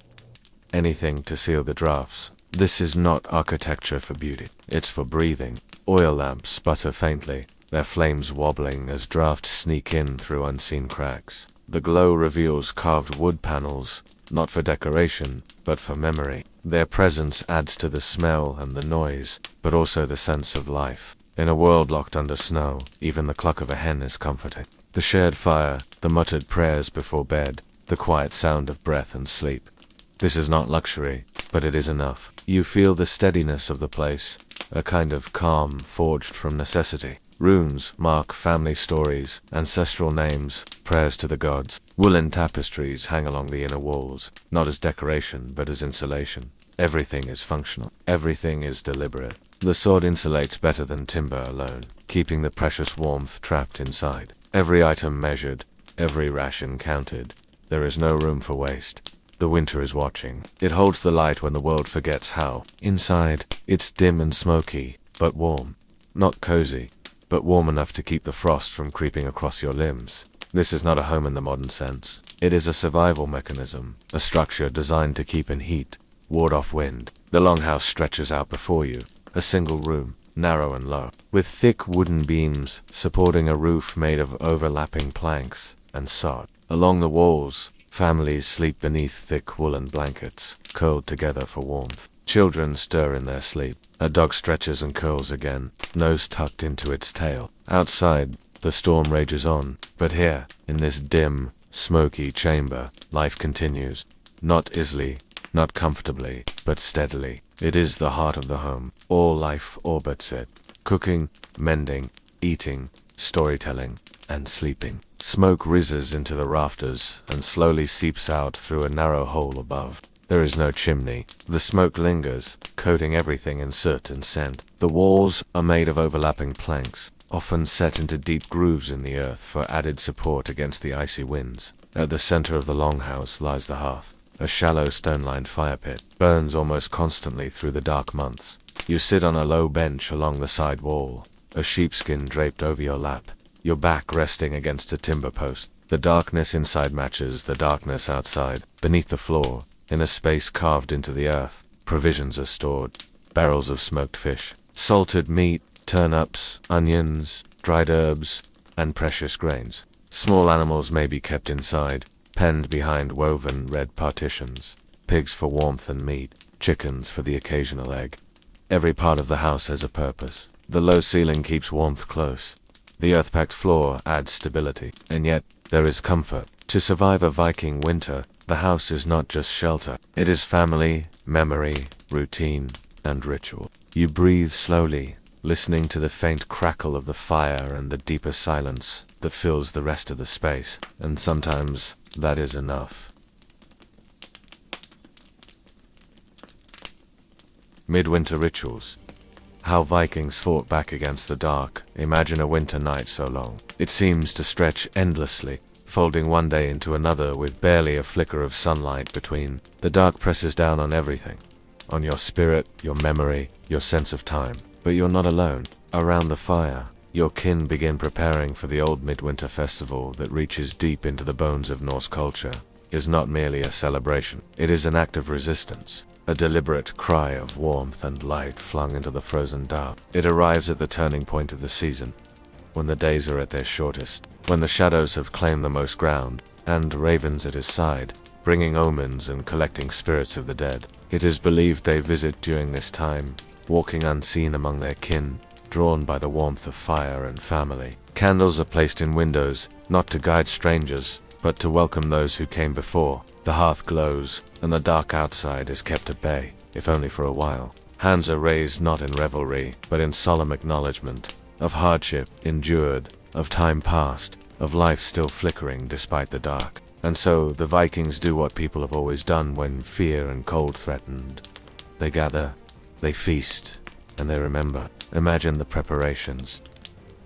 Anything to seal the drafts. This is not architecture for beauty, it's for breathing. Oil lamps sputter faintly, their flames wobbling as drafts sneak in through unseen cracks. The glow reveals carved wood panels, not for decoration, but for memory. Their presence adds to the smell and the noise, but also the sense of life. In a world locked under snow, even the cluck of a hen is comforting. The shared fire, the muttered prayers before bed, the quiet sound of breath and sleep. This is not luxury, but it is enough. You feel the steadiness of the place, a kind of calm forged from necessity. Runes mark family stories, ancestral names, prayers to the gods. Woolen tapestries hang along the inner walls, not as decoration but as insulation. Everything is functional. Everything is deliberate. The sword insulates better than timber alone, keeping the precious warmth trapped inside. Every item measured, every ration counted. There is no room for waste. The winter is watching. It holds the light when the world forgets how. Inside, it's dim and smoky, but warm. Not cozy, but warm enough to keep the frost from creeping across your limbs. This is not a home in the modern sense. It is a survival mechanism, a structure designed to keep in heat, ward off wind. The longhouse stretches out before you, a single room, narrow and low, with thick wooden beams supporting a roof made of overlapping planks and sod. Along the walls, families sleep beneath thick woolen blankets, curled together for warmth. Children stir in their sleep. A dog stretches and curls again, nose tucked into its tail. Outside, the storm rages on, but here, in this dim, smoky chamber, life continues. Not easily, not comfortably, but steadily. It is the heart of the home. All life orbits it. Cooking, mending, eating, storytelling, and sleeping. Smoke rises into the rafters and slowly seeps out through a narrow hole above. There is no chimney. The smoke lingers, coating everything in soot and scent. The walls are made of overlapping planks, often set into deep grooves in the earth for added support against the icy winds. At the center of the longhouse lies the hearth. A shallow stone-lined fire pit burns almost constantly through the dark months. You sit on a low bench along the side wall, a sheepskin draped over your lap, your back resting against a timber post. The darkness inside matches the darkness outside. Beneath the floor, in a space carved into the earth, provisions are stored. Barrels of smoked fish, salted meat, turnips, onions, dried herbs, and precious grains. Small animals may be kept inside, penned behind woven red partitions. Pigs for warmth and meat, chickens for the occasional egg. Every part of the house has a purpose. The low ceiling keeps warmth close. The earth-packed floor adds stability. And yet, there is comfort. To survive a Viking winter, the house is not just shelter. It is family, memory, routine, and ritual. You breathe slowly, listening to the faint crackle of the fire and the deeper silence that fills the rest of the space. And sometimes that is enough. Midwinter rituals. How Vikings fought back against the dark. Imagine a winter night so long. It seems to stretch endlessly, folding one day into another with barely a flicker of sunlight between. The dark presses down on everything. On your spirit, your memory, your sense of time. But you're not alone. Around the fire, your kin begin preparing for the old midwinter festival that reaches deep into the bones of Norse culture. Is not merely a celebration. It is an act of resistance. A deliberate cry of warmth and light flung into the frozen dark. It arrives at the turning point of the season, when the days are at their shortest, when the shadows have claimed the most ground, and ravens at his side, bringing omens and collecting spirits of the dead. It is believed they visit during this time, walking unseen among their kin, drawn by the warmth of fire and family. Candles are placed in windows, not to guide strangers, but to welcome those who came before. The hearth glows, and the dark outside is kept at bay, if only for a while. Hands are raised not in revelry, but in solemn acknowledgement of hardship endured, of time past, of life still flickering despite the dark. And so the Vikings do what people have always done when fear and cold threatened. They gather, they feast, and they remember. Imagine the preparations.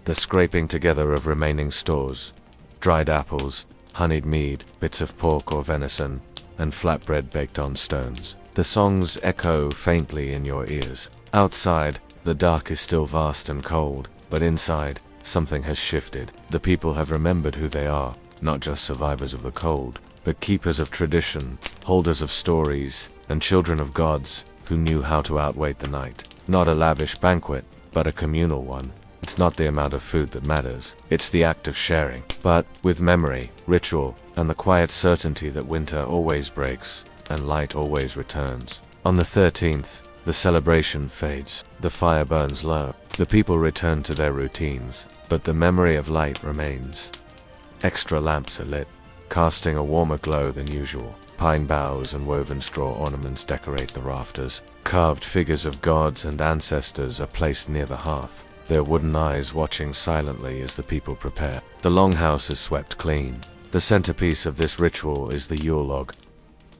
The scraping together of remaining stores, dried apples, honeyed mead, bits of pork or venison, and flatbread baked on stones. The songs echo faintly in your ears. Outside, the dark is still vast and cold, but inside, something has shifted. The people have remembered who they are, not just survivors of the cold, but keepers of tradition, holders of stories, and children of gods who knew how to outwait the night. Not a lavish banquet, but a communal one. It's not the amount of food that matters, it's the act of sharing. But with memory, ritual, and the quiet certainty that winter always breaks, and light always returns. On the 13th, the celebration fades, the fire burns low, the people return to their routines, but the memory of light remains. Extra lamps are lit, casting a warmer glow than usual. Pine boughs and woven straw ornaments decorate the rafters. Carved figures of gods and ancestors are placed near the hearth, their wooden eyes watching silently as the people prepare. The longhouse is swept clean. The centerpiece of this ritual is the Yule log,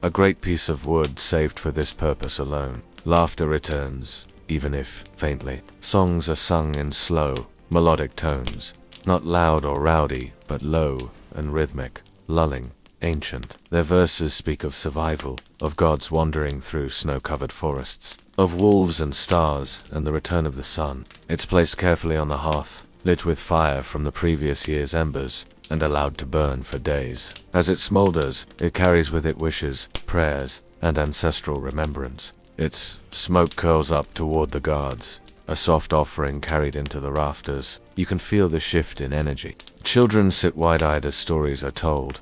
a great piece of wood saved for this purpose alone. Laughter returns, even if faintly. Songs are sung in slow, melodic tones, not loud or rowdy, but low and rhythmic, lulling, ancient. Their verses speak of survival, of gods wandering through snow-covered forests, of wolves and stars and the return of the sun. It's placed carefully on the hearth, lit with fire from the previous year's embers, and allowed to burn for days. As it smolders, it carries with it wishes, prayers, and ancestral remembrance. Its smoke curls up toward the gods, a soft offering carried into the rafters. You can feel the shift in energy. Children sit wide-eyed as stories are told.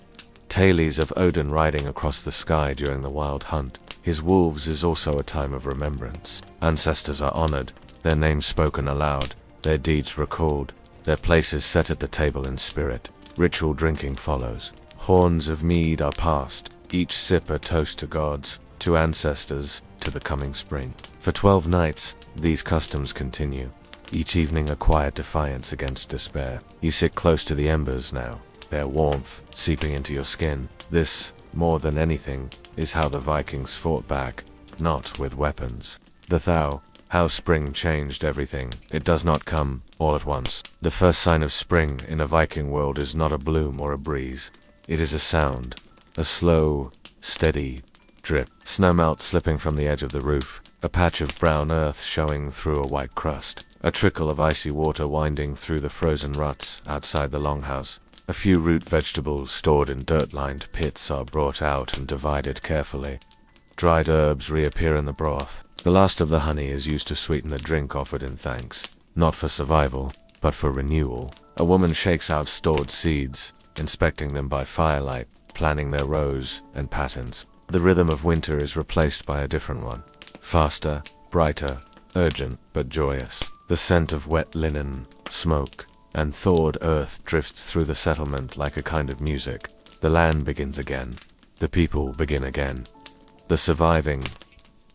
Tales of Odin riding across the sky during the wild hunt. His wolves is also a time of remembrance. Ancestors are honored, their names spoken aloud, their deeds recalled, their places set at the table in spirit. Ritual drinking follows. Horns of mead are passed, each sip a toast to gods, to ancestors, to the coming spring. For 12 nights, these customs continue, each evening a quiet defiance against despair. You sit close to the embers now, their warmth seeping into your skin. This, more than anything, is how the Vikings fought back, not with weapons. The Thou, how spring changed everything. It does not come all at once. The first sign of spring in a Viking world is not a bloom or a breeze. It is a sound, a slow, steady drip. Snowmelt slipping from the edge of the roof, a patch of brown earth showing through a white crust, a trickle of icy water winding through the frozen ruts outside the longhouse. A few root vegetables stored in dirt-lined pits are brought out and divided carefully. Dried herbs reappear in the broth. The last of the honey is used to sweeten the drink offered in thanks, not for survival, but for renewal. A woman shakes out stored seeds, inspecting them by firelight, planning their rows and patterns. The rhythm of winter is replaced by a different one. Faster, brighter, urgent, but joyous. The scent of wet linen, smoke, and thawed earth drifts through the settlement like a kind of music. The land begins again. The people begin again. The surviving,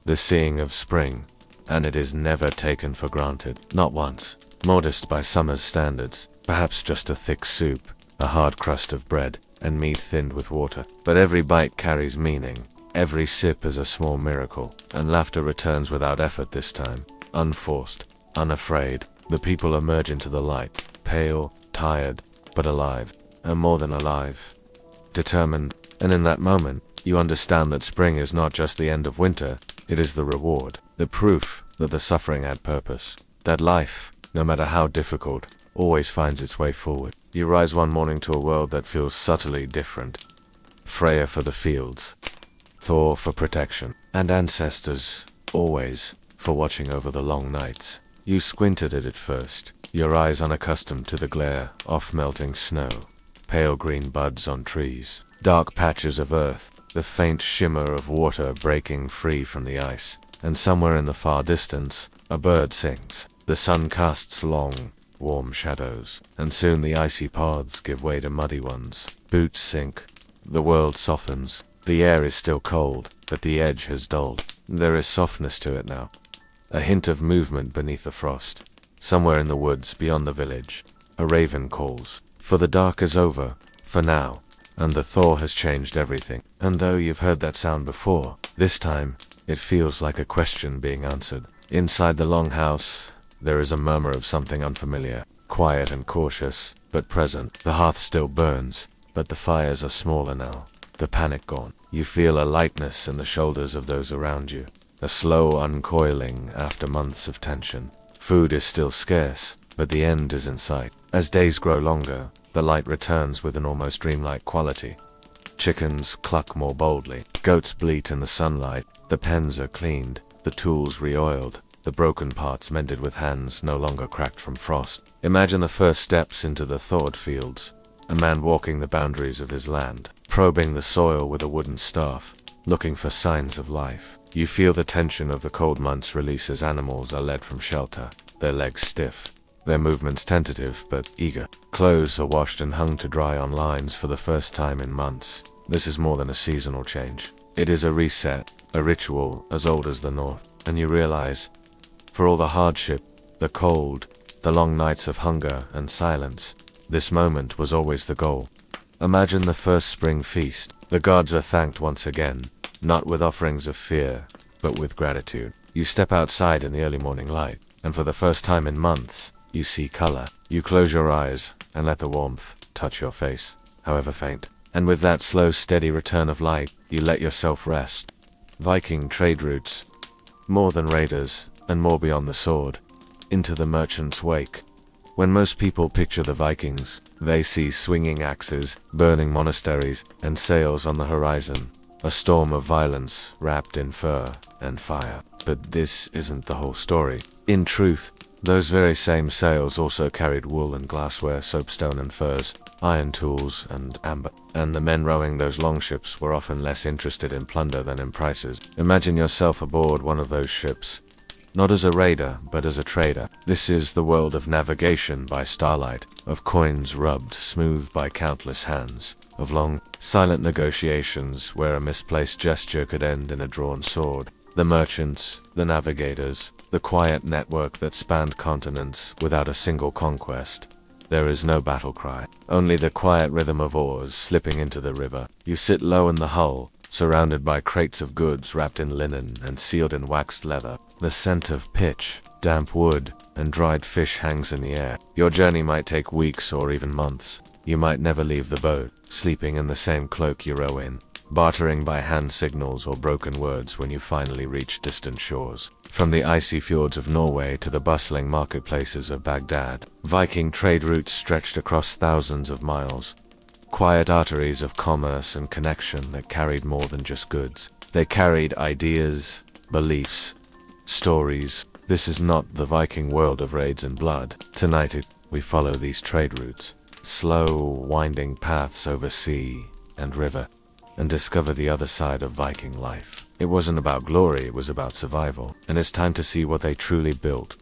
the seeing of spring, and it is never taken for granted. Not once. Modest by summer's standards, perhaps just a thick soup, a hard crust of bread, and meat thinned with water. But every bite carries meaning. Every sip is a small miracle, and laughter returns without effort this time. Unforced, unafraid, the people emerge into the light, pale, tired, but alive, and more than alive. Determined, and in that moment, you understand that spring is not just the end of winter, it is the reward, the proof that the suffering had purpose, that life, no matter how difficult, always finds its way forward. You rise one morning to a world that feels subtly different. Freya for the fields, Thor for protection, and ancestors, always, for watching over the long nights. You squinted at it first, your eyes unaccustomed to the glare of melting snow, pale green buds on trees, dark patches of earth, the faint shimmer of water breaking free from the ice, and somewhere in the far distance, a bird sings. The sun casts long, warm shadows, and soon the icy paths give way to muddy ones. Boots sink, the world softens. The air is still cold, but the edge has dulled. There is softness to it now. A hint of movement beneath the frost. Somewhere in the woods beyond the village, a raven calls. For the dark is over, for now, and the thaw has changed everything. And though you've heard that sound before, this time, it feels like a question being answered. Inside the long house, there is a murmur of something unfamiliar, quiet and cautious, but present. The hearth still burns, but the fires are smaller now. The panic gone. You feel a lightness in the shoulders of those around you, a slow uncoiling after months of tension. Food is still scarce, but the end is in sight. As days grow longer, the light returns with an almost dreamlike quality. Chickens cluck more boldly, goats bleat in the sunlight, the pens are cleaned, the tools re-oiled, the broken parts mended with hands no longer cracked from frost. Imagine the first steps into the thawed fields, a man walking the boundaries of his land, probing the soil with a wooden staff, looking for signs of life. You feel the tension of the cold months release as animals are led from shelter, their legs stiff, their movements tentative but eager. Clothes are washed and hung to dry on lines for the first time in months. This is more than a seasonal change. It is a reset, a ritual as old as the North, and you realize, for all the hardship, the cold, the long nights of hunger and silence, this moment was always the goal. Imagine the first spring feast. The gods are thanked once again, not with offerings of fear, but with gratitude. You step outside in the early morning light, and for the first time in months, you see color. You close your eyes and let the warmth touch your face, however faint. And with that slow, steady return of light, you let yourself rest. Viking trade routes, more than raiders, and more beyond the sword, into the merchant's wake. When most people picture the Vikings, they see swinging axes, burning monasteries, and sails on the horizon, a storm of violence wrapped in fur and fire. But this isn't the whole story. In truth, those very same sails also carried wool and glassware, soapstone and furs, iron tools and amber. And the men rowing those longships were often less interested in plunder than in prices. Imagine yourself aboard one of those ships, not as a raider, but as a trader. This is the world of navigation by starlight, of coins rubbed smooth by countless hands, of long, silent negotiations where a misplaced gesture could end in a drawn sword. The merchants, the navigators, the quiet network that spanned continents without a single conquest. There is no battle cry, only the quiet rhythm of oars slipping into the river. You sit low in the hull, surrounded by crates of goods wrapped in linen and sealed in waxed leather. The scent of pitch, damp wood, and dried fish hangs in the air. Your journey might take weeks or even months. You might never leave the boat, sleeping in the same cloak you row in, bartering by hand signals or broken words when you finally reach distant shores. From the icy fjords of Norway to the bustling marketplaces of Baghdad, Viking trade routes stretched across thousands of miles. Quiet arteries of commerce and connection that carried more than just goods. They carried ideas, beliefs, stories. This is not the Viking world of raids and blood. Tonight we follow these trade routes, slow, winding paths over sea and river, and discover the other side of Viking life. It wasn't about glory, it was about survival. And it's time to see what they truly built.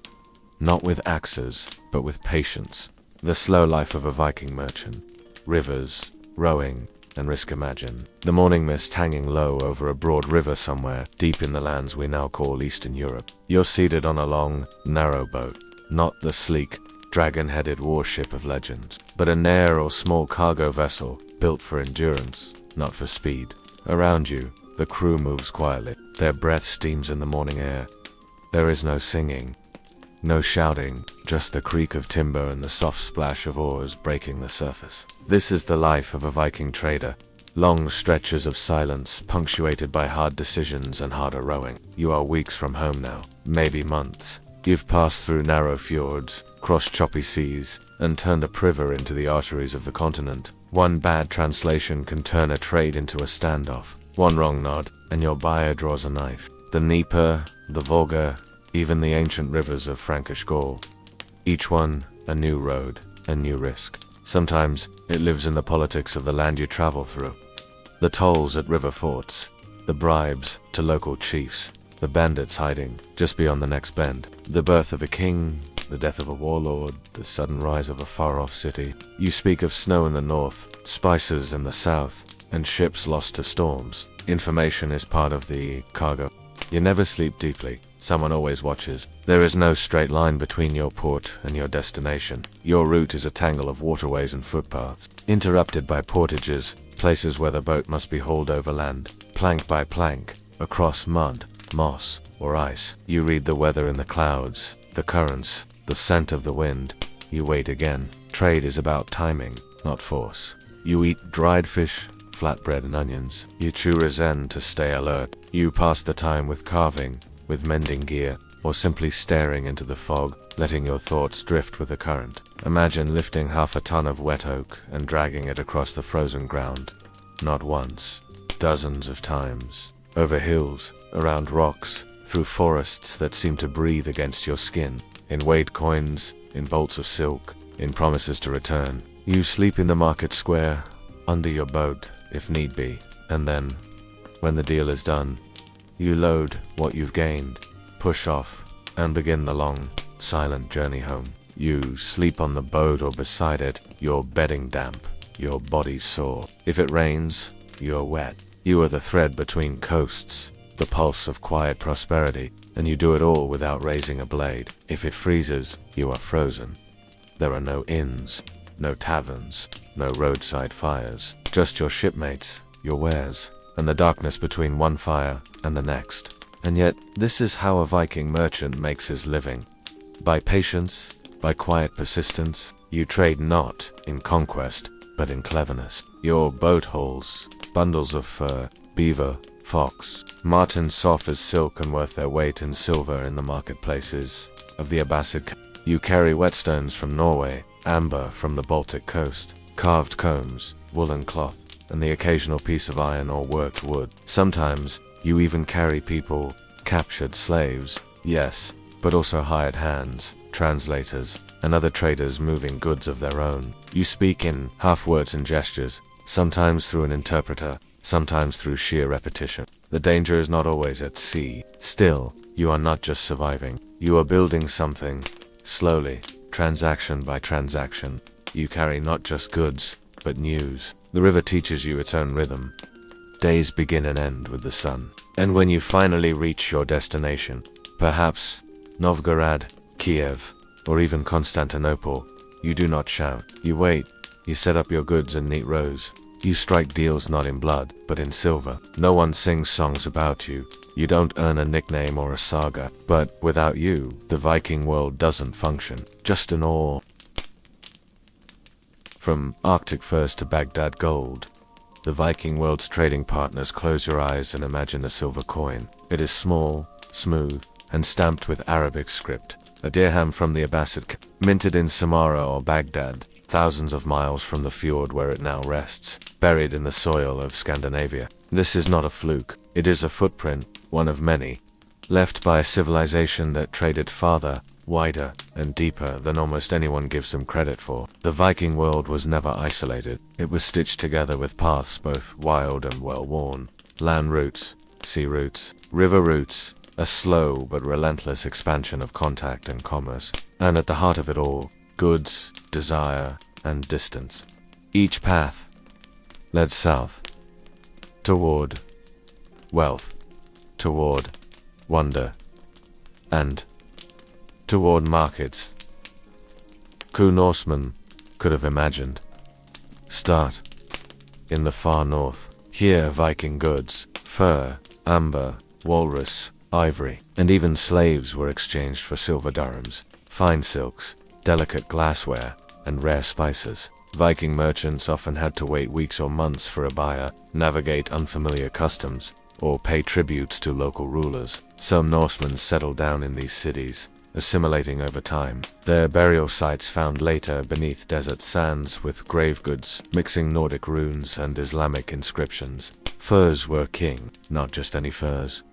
Not with axes, but with patience. The slow life of a Viking merchant. Rivers, rowing, and risk. Imagine the morning mist hanging low over a broad river somewhere deep in the lands we now call Eastern Europe. You're seated on a long, narrow boat, not the sleek, dragon-headed warship of legend, but a nair or small cargo vessel built for endurance, not for speed. Around you, the crew moves quietly. Their breath steams in the morning air. There is no singing, no shouting, just the creak of timber and the soft splash of oars breaking the surface. This is the life of a Viking trader. Long stretches of silence, punctuated by hard decisions and harder rowing. You are weeks from home now, maybe months. You've passed through narrow fjords, crossed choppy seas, and turned a priver into the arteries of the continent. One bad translation can turn a trade into a standoff. One wrong nod, and your buyer draws a knife. The Dnieper, the Volga, even the ancient rivers of Frankish Gaul. Each one, a new road, a new risk. Sometimes, it lives in the politics of the land you travel through. The tolls at river forts, the bribes to local chiefs, the bandits hiding just beyond the next bend, the birth of a king, the death of a warlord, the sudden rise of a far-off city. You speak of snow in the north, spices in the south, and ships lost to storms. Information is part of the cargo. You never sleep deeply. Someone always watches. There is no straight line between your port and your destination. Your route is a tangle of waterways and footpaths, interrupted by portages, places where the boat must be hauled over land, plank by plank, across mud, moss, or ice. You read the weather in the clouds, the currents, the scent of the wind. You wait again. Trade is about timing, not force. You eat dried fish, flatbread and onions. You chew resin to stay alert. You pass the time with carving, with mending gear, or simply staring into the fog, letting your thoughts drift with the current. Imagine lifting half a ton of wet oak and dragging it across the frozen ground. Not once, dozens of times. Over hills, around rocks, through forests that seem to breathe against your skin. In weight coins, in bolts of silk, in promises to return. You sleep in the market square, under your boat, if need be, and then, when the deal is done, you load what you've gained, push off, and begin the long, silent journey home. You sleep on the boat or beside it, your bedding damp, your body sore. If it rains, you're wet. You are the thread between coasts, the pulse of quiet prosperity, and you do it all without raising a blade. If it freezes, you are frozen. There are no inns, no taverns, no roadside fires, just your shipmates, your wares, and the darkness between one fire and the next. And yet, this is how a Viking merchant makes his living. By patience, by quiet persistence. You trade not in conquest, but in cleverness. Your boat hauls bundles of fur, beaver, fox, marten soft as silk and worth their weight in silver in the marketplaces of the Abbasid. You carry whetstones from Norway, amber from the Baltic coast, carved combs, woolen cloth, and the occasional piece of iron or worked wood. Sometimes, you even carry people, captured slaves, yes, but also hired hands, translators, and other traders moving goods of their own. You speak in half words and gestures, sometimes through an interpreter, sometimes through sheer repetition. The danger is not always at sea. Still, you are not just surviving. You are building something, slowly, transaction by transaction. You carry not just goods, but news. The river teaches you its own rhythm. Days begin and end with the sun. And when you finally reach your destination, perhaps Novgorod, Kiev, or even Constantinople, you do not shout. You wait. You set up your goods in neat rows. You strike deals not in blood, but in silver. No one sings songs about you. You don't earn a nickname or a saga. But without you, the Viking world doesn't function. Just an awe. From Arctic furs to Baghdad gold, the Viking world's trading partners. Close your eyes and imagine a silver coin. It is small, smooth, and stamped with Arabic script. A dirham from the Abbasid, minted in Samarra or Baghdad, thousands of miles from the fjord where it now rests, buried in the soil of Scandinavia. This is not a fluke. It is a footprint, one of many, left by a civilization that traded farther, wider, and deeper than almost anyone gives them credit for. The Viking world was never isolated. It was stitched together with paths both wild and well-worn. Land routes, sea routes, river routes, a slow but relentless expansion of contact and commerce. And at the heart of it all, goods, desire, and distance. Each path, led south, toward wealth, toward wonder, and toward markets. Who Norsemen could have imagined? Start in the far north. Here Viking goods, fur, amber, walrus, ivory, and even slaves were exchanged for silver dirhams, fine silks, delicate glassware, and rare spices. Viking merchants often had to wait weeks or months for a buyer, navigate unfamiliar customs, or pay tributes to local rulers. Some Norsemen settled down in these cities, assimilating over time. Their burial sites found later beneath desert sands with grave goods, mixing Nordic runes and Islamic inscriptions. Furs were king, not just any furs.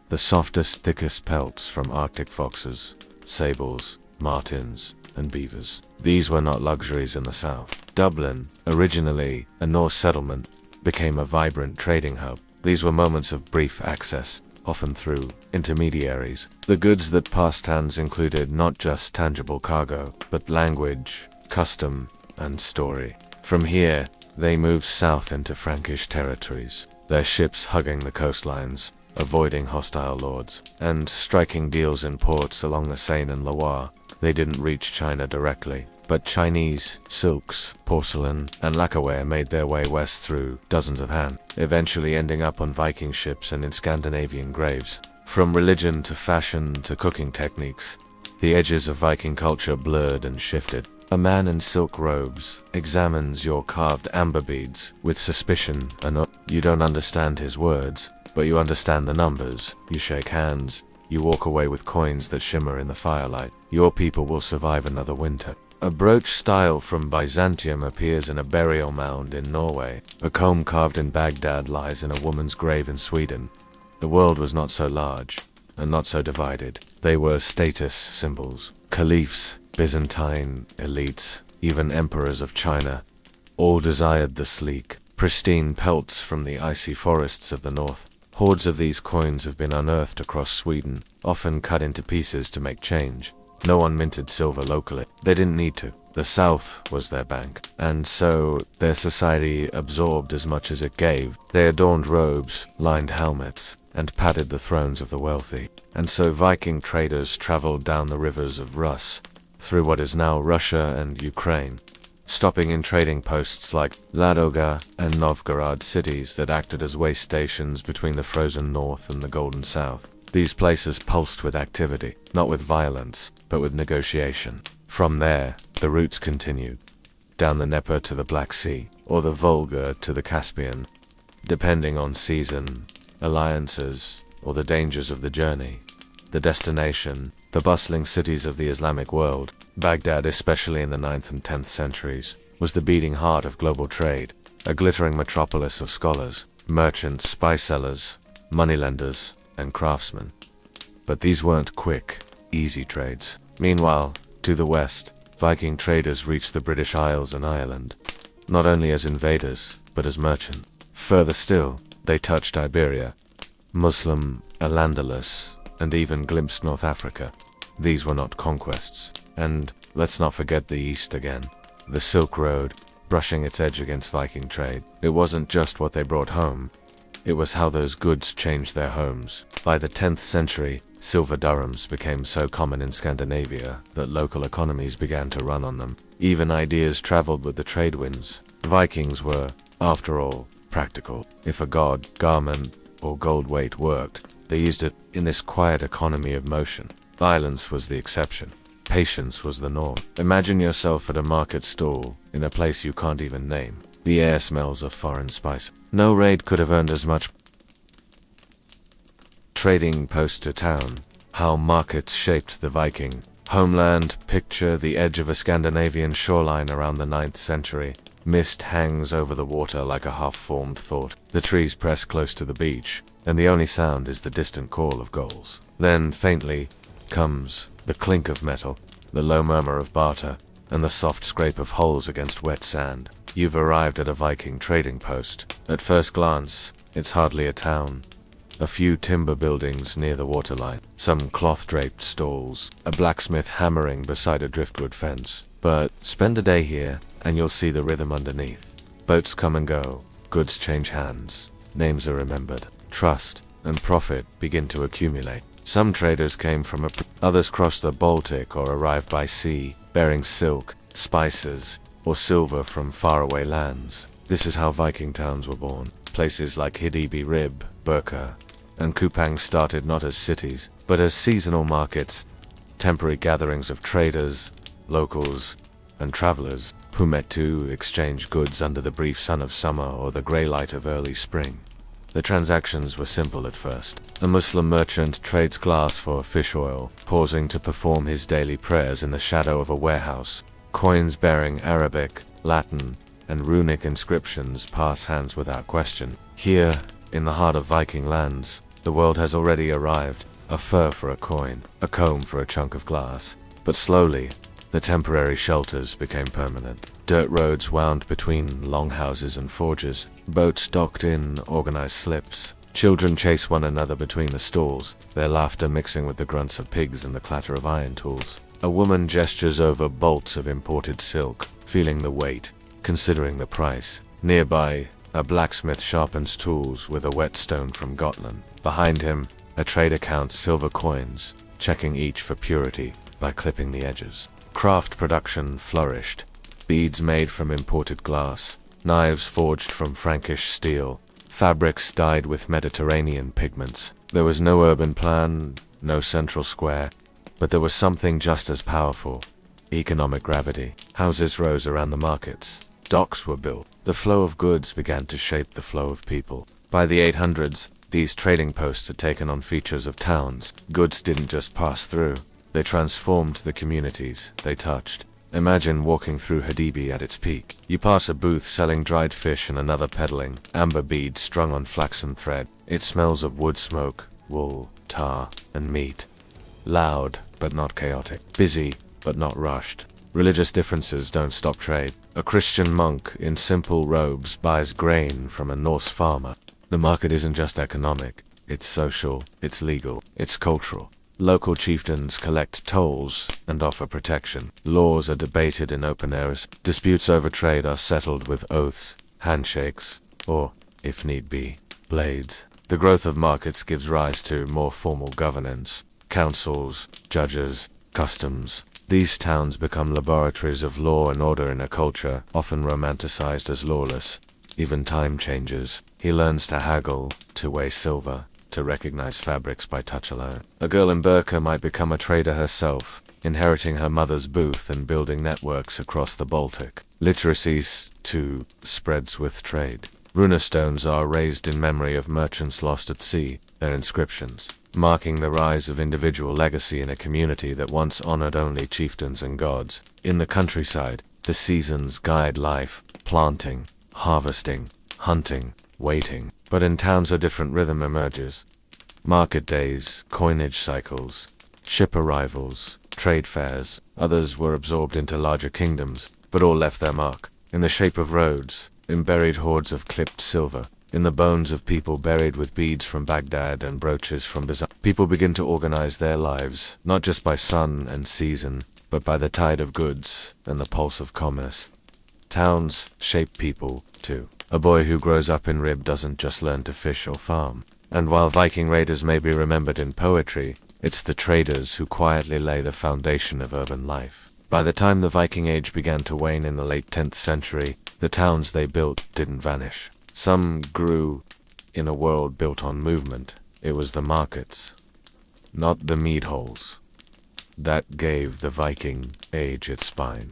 The softest, thickest pelts from Arctic foxes, sables, martens, and beavers. These were not luxuries in the south. Dublin, originally a Norse settlement, became a vibrant trading hub. These were moments of brief access, often through intermediaries. The goods that passed hands included not just tangible cargo, but language, custom, and story. From here, they moved south into Frankish territories, their ships hugging the coastlines, avoiding hostile lords, and striking deals in ports along the Seine and Loire. They didn't reach China directly, but Chinese silks, porcelain, and lacquerware made their way west through dozens of hands, eventually ending up on Viking ships and in Scandinavian graves. From religion to fashion to cooking techniques, the edges of Viking culture blurred and shifted. A man in silk robes examines your carved amber beads with suspicion and you don't understand his words, but you understand the numbers. You shake hands. You walk away with coins that shimmer in the firelight. Your people will survive another winter. A brooch style from Byzantium appears in a burial mound in Norway. A comb carved in Baghdad lies in a woman's grave in Sweden. The world was not so large, and not so divided. They were status symbols. Caliphs, Byzantine elites, even emperors of China, all desired the sleek, pristine pelts from the icy forests of the north. Hordes of these coins have been unearthed across Sweden, often cut into pieces to make change. No one minted silver locally. They didn't need to. The South was their bank, and so their society absorbed as much as it gave. They adorned robes, lined helmets, and padded the thrones of the wealthy. And so Viking traders traveled down the rivers of Rus, through what is now Russia and Ukraine, stopping in trading posts like Ladoga and Novgorod, cities that acted as way stations between the frozen north and the golden south. These places pulsed with activity, not with violence, but with negotiation. From there, the routes continued, down the Dnieper to the Black Sea, or the Volga to the Caspian, depending on season, alliances, or the dangers of the journey. The destination, the bustling cities of the Islamic world, Baghdad, especially in the 9th and 10th centuries, was the beating heart of global trade, a glittering metropolis of scholars, merchants, spice sellers, moneylenders, and craftsmen. But these weren't quick, easy trades. Meanwhile, to the west, Viking traders reached the British Isles and Ireland, not only as invaders, but as merchants. Further still, they touched Iberia, Muslim, Al-Andalus, and even glimpsed North Africa. These were not conquests. And let's not forget the East again. The Silk Road, brushing its edge against Viking trade. It wasn't just what they brought home. It was how those goods changed their homes. By the 10th century, silver dirhams became so common in Scandinavia that local economies began to run on them. Even ideas traveled with the trade winds. Vikings were, after all, practical. If a god, garment, or gold weight worked, they used it in this quiet economy of motion. Violence was the exception. Patience was the norm. Imagine yourself at a market stall in a place you can't even name. The air smells of foreign spice. No raid could have earned as much. Trading post to town. How markets shaped the Viking homeland. Picture the edge of a Scandinavian shoreline around the 9th century. Mist hangs over the water like a half-formed thought. The trees press close to the beach, and the only sound is the distant call of gulls. Then, faintly, comes the clink of metal, the low murmur of barter, and the soft scrape of hulls against wet sand. You've arrived at a Viking trading post. At first glance, it's hardly a town. A few timber buildings near the waterline, some cloth-draped stalls, a blacksmith hammering beside a driftwood fence. But spend a day here, and you'll see the rhythm underneath. Boats come and go, goods change hands, names are remembered, trust and profit begin to accumulate. Some traders came from others crossed the Baltic or arrived by sea, bearing silk, spices, or silver from faraway lands. This is how Viking towns were born. Places like Hidibi Rib, Burka, and Kupang started not as cities, but as seasonal markets, temporary gatherings of traders, locals, and travelers who met to exchange goods under the brief sun of summer or the grey light of early spring. The transactions were simple at first. A Muslim merchant trades glass for fish oil, pausing to perform his daily prayers in the shadow of a warehouse. Coins bearing Arabic, Latin, and runic inscriptions pass hands without question. Here, in the heart of Viking lands, the world has already arrived. A fur for a coin, a comb for a chunk of glass. But slowly, the temporary shelters became permanent. Dirt roads wound between longhouses and forges. Boats docked in organized slips. Children chased one another between the stalls, their laughter mixing with the grunts of pigs and the clatter of iron tools. A woman gestures over bolts of imported silk, feeling the weight, considering the price. Nearby, a blacksmith sharpens tools with a whetstone from Gotland. Behind him, a trader counts silver coins, checking each for purity by clipping the edges. Craft production flourished. Beads made from imported glass, knives forged from Frankish steel, fabrics dyed with Mediterranean pigments. There was no urban plan, no central square, but there was something just as powerful: economic gravity. Houses rose around the markets. Docks were built. The flow of goods began to shape the flow of people. By the 800s, these trading posts had taken on features of towns. Goods didn't just pass through, they transformed the communities they touched. Imagine walking through Hidibi at its peak. You pass a booth selling dried fish and another peddling amber beads strung on flaxen thread. It smells of wood smoke, wool, tar, and meat. Loud, but not chaotic. Busy, but not rushed. Religious differences don't stop trade. A Christian monk in simple robes buys grain from a Norse farmer. The market isn't just economic. It's social, it's legal, it's cultural. Local chieftains collect tolls and offer protection. Laws are debated in open airs. Disputes over trade are settled with oaths, handshakes, or, if need be, blades. The growth of markets gives rise to more formal governance. Councils, judges, customs. These towns become laboratories of law and order in a culture often romanticized as lawless. Even time changes. He learns to haggle, to weigh silver, to recognize fabrics by touch alone. A girl in Burka might become a trader herself, inheriting her mother's booth and building networks across the Baltic. Literacy, too, spreads with trade. Runestones are raised in memory of merchants lost at sea, their inscriptions, marking the rise of individual legacy in a community that once honored only chieftains and gods. In the countryside, the seasons guide life: planting, harvesting, hunting, waiting. But in towns a different rhythm emerges. Market days, coinage cycles, ship arrivals, trade fairs. Others were absorbed into larger kingdoms, but all left their mark. In the shape of roads, in buried hoards of clipped silver, in the bones of people buried with beads from Baghdad and brooches from Byzantium. People begin to organize their lives, not just by sun and season, but by the tide of goods and the pulse of commerce. Towns shape people, too. A boy who grows up in Rib doesn't just learn to fish or farm. And while Viking raiders may be remembered in poetry, it's the traders who quietly lay the foundation of urban life. By the time the Viking Age began to wane in the late 10th century, the towns they built didn't vanish. Some grew in a world built on movement. It was the markets, not the mead holes, that gave the Viking Age its spine.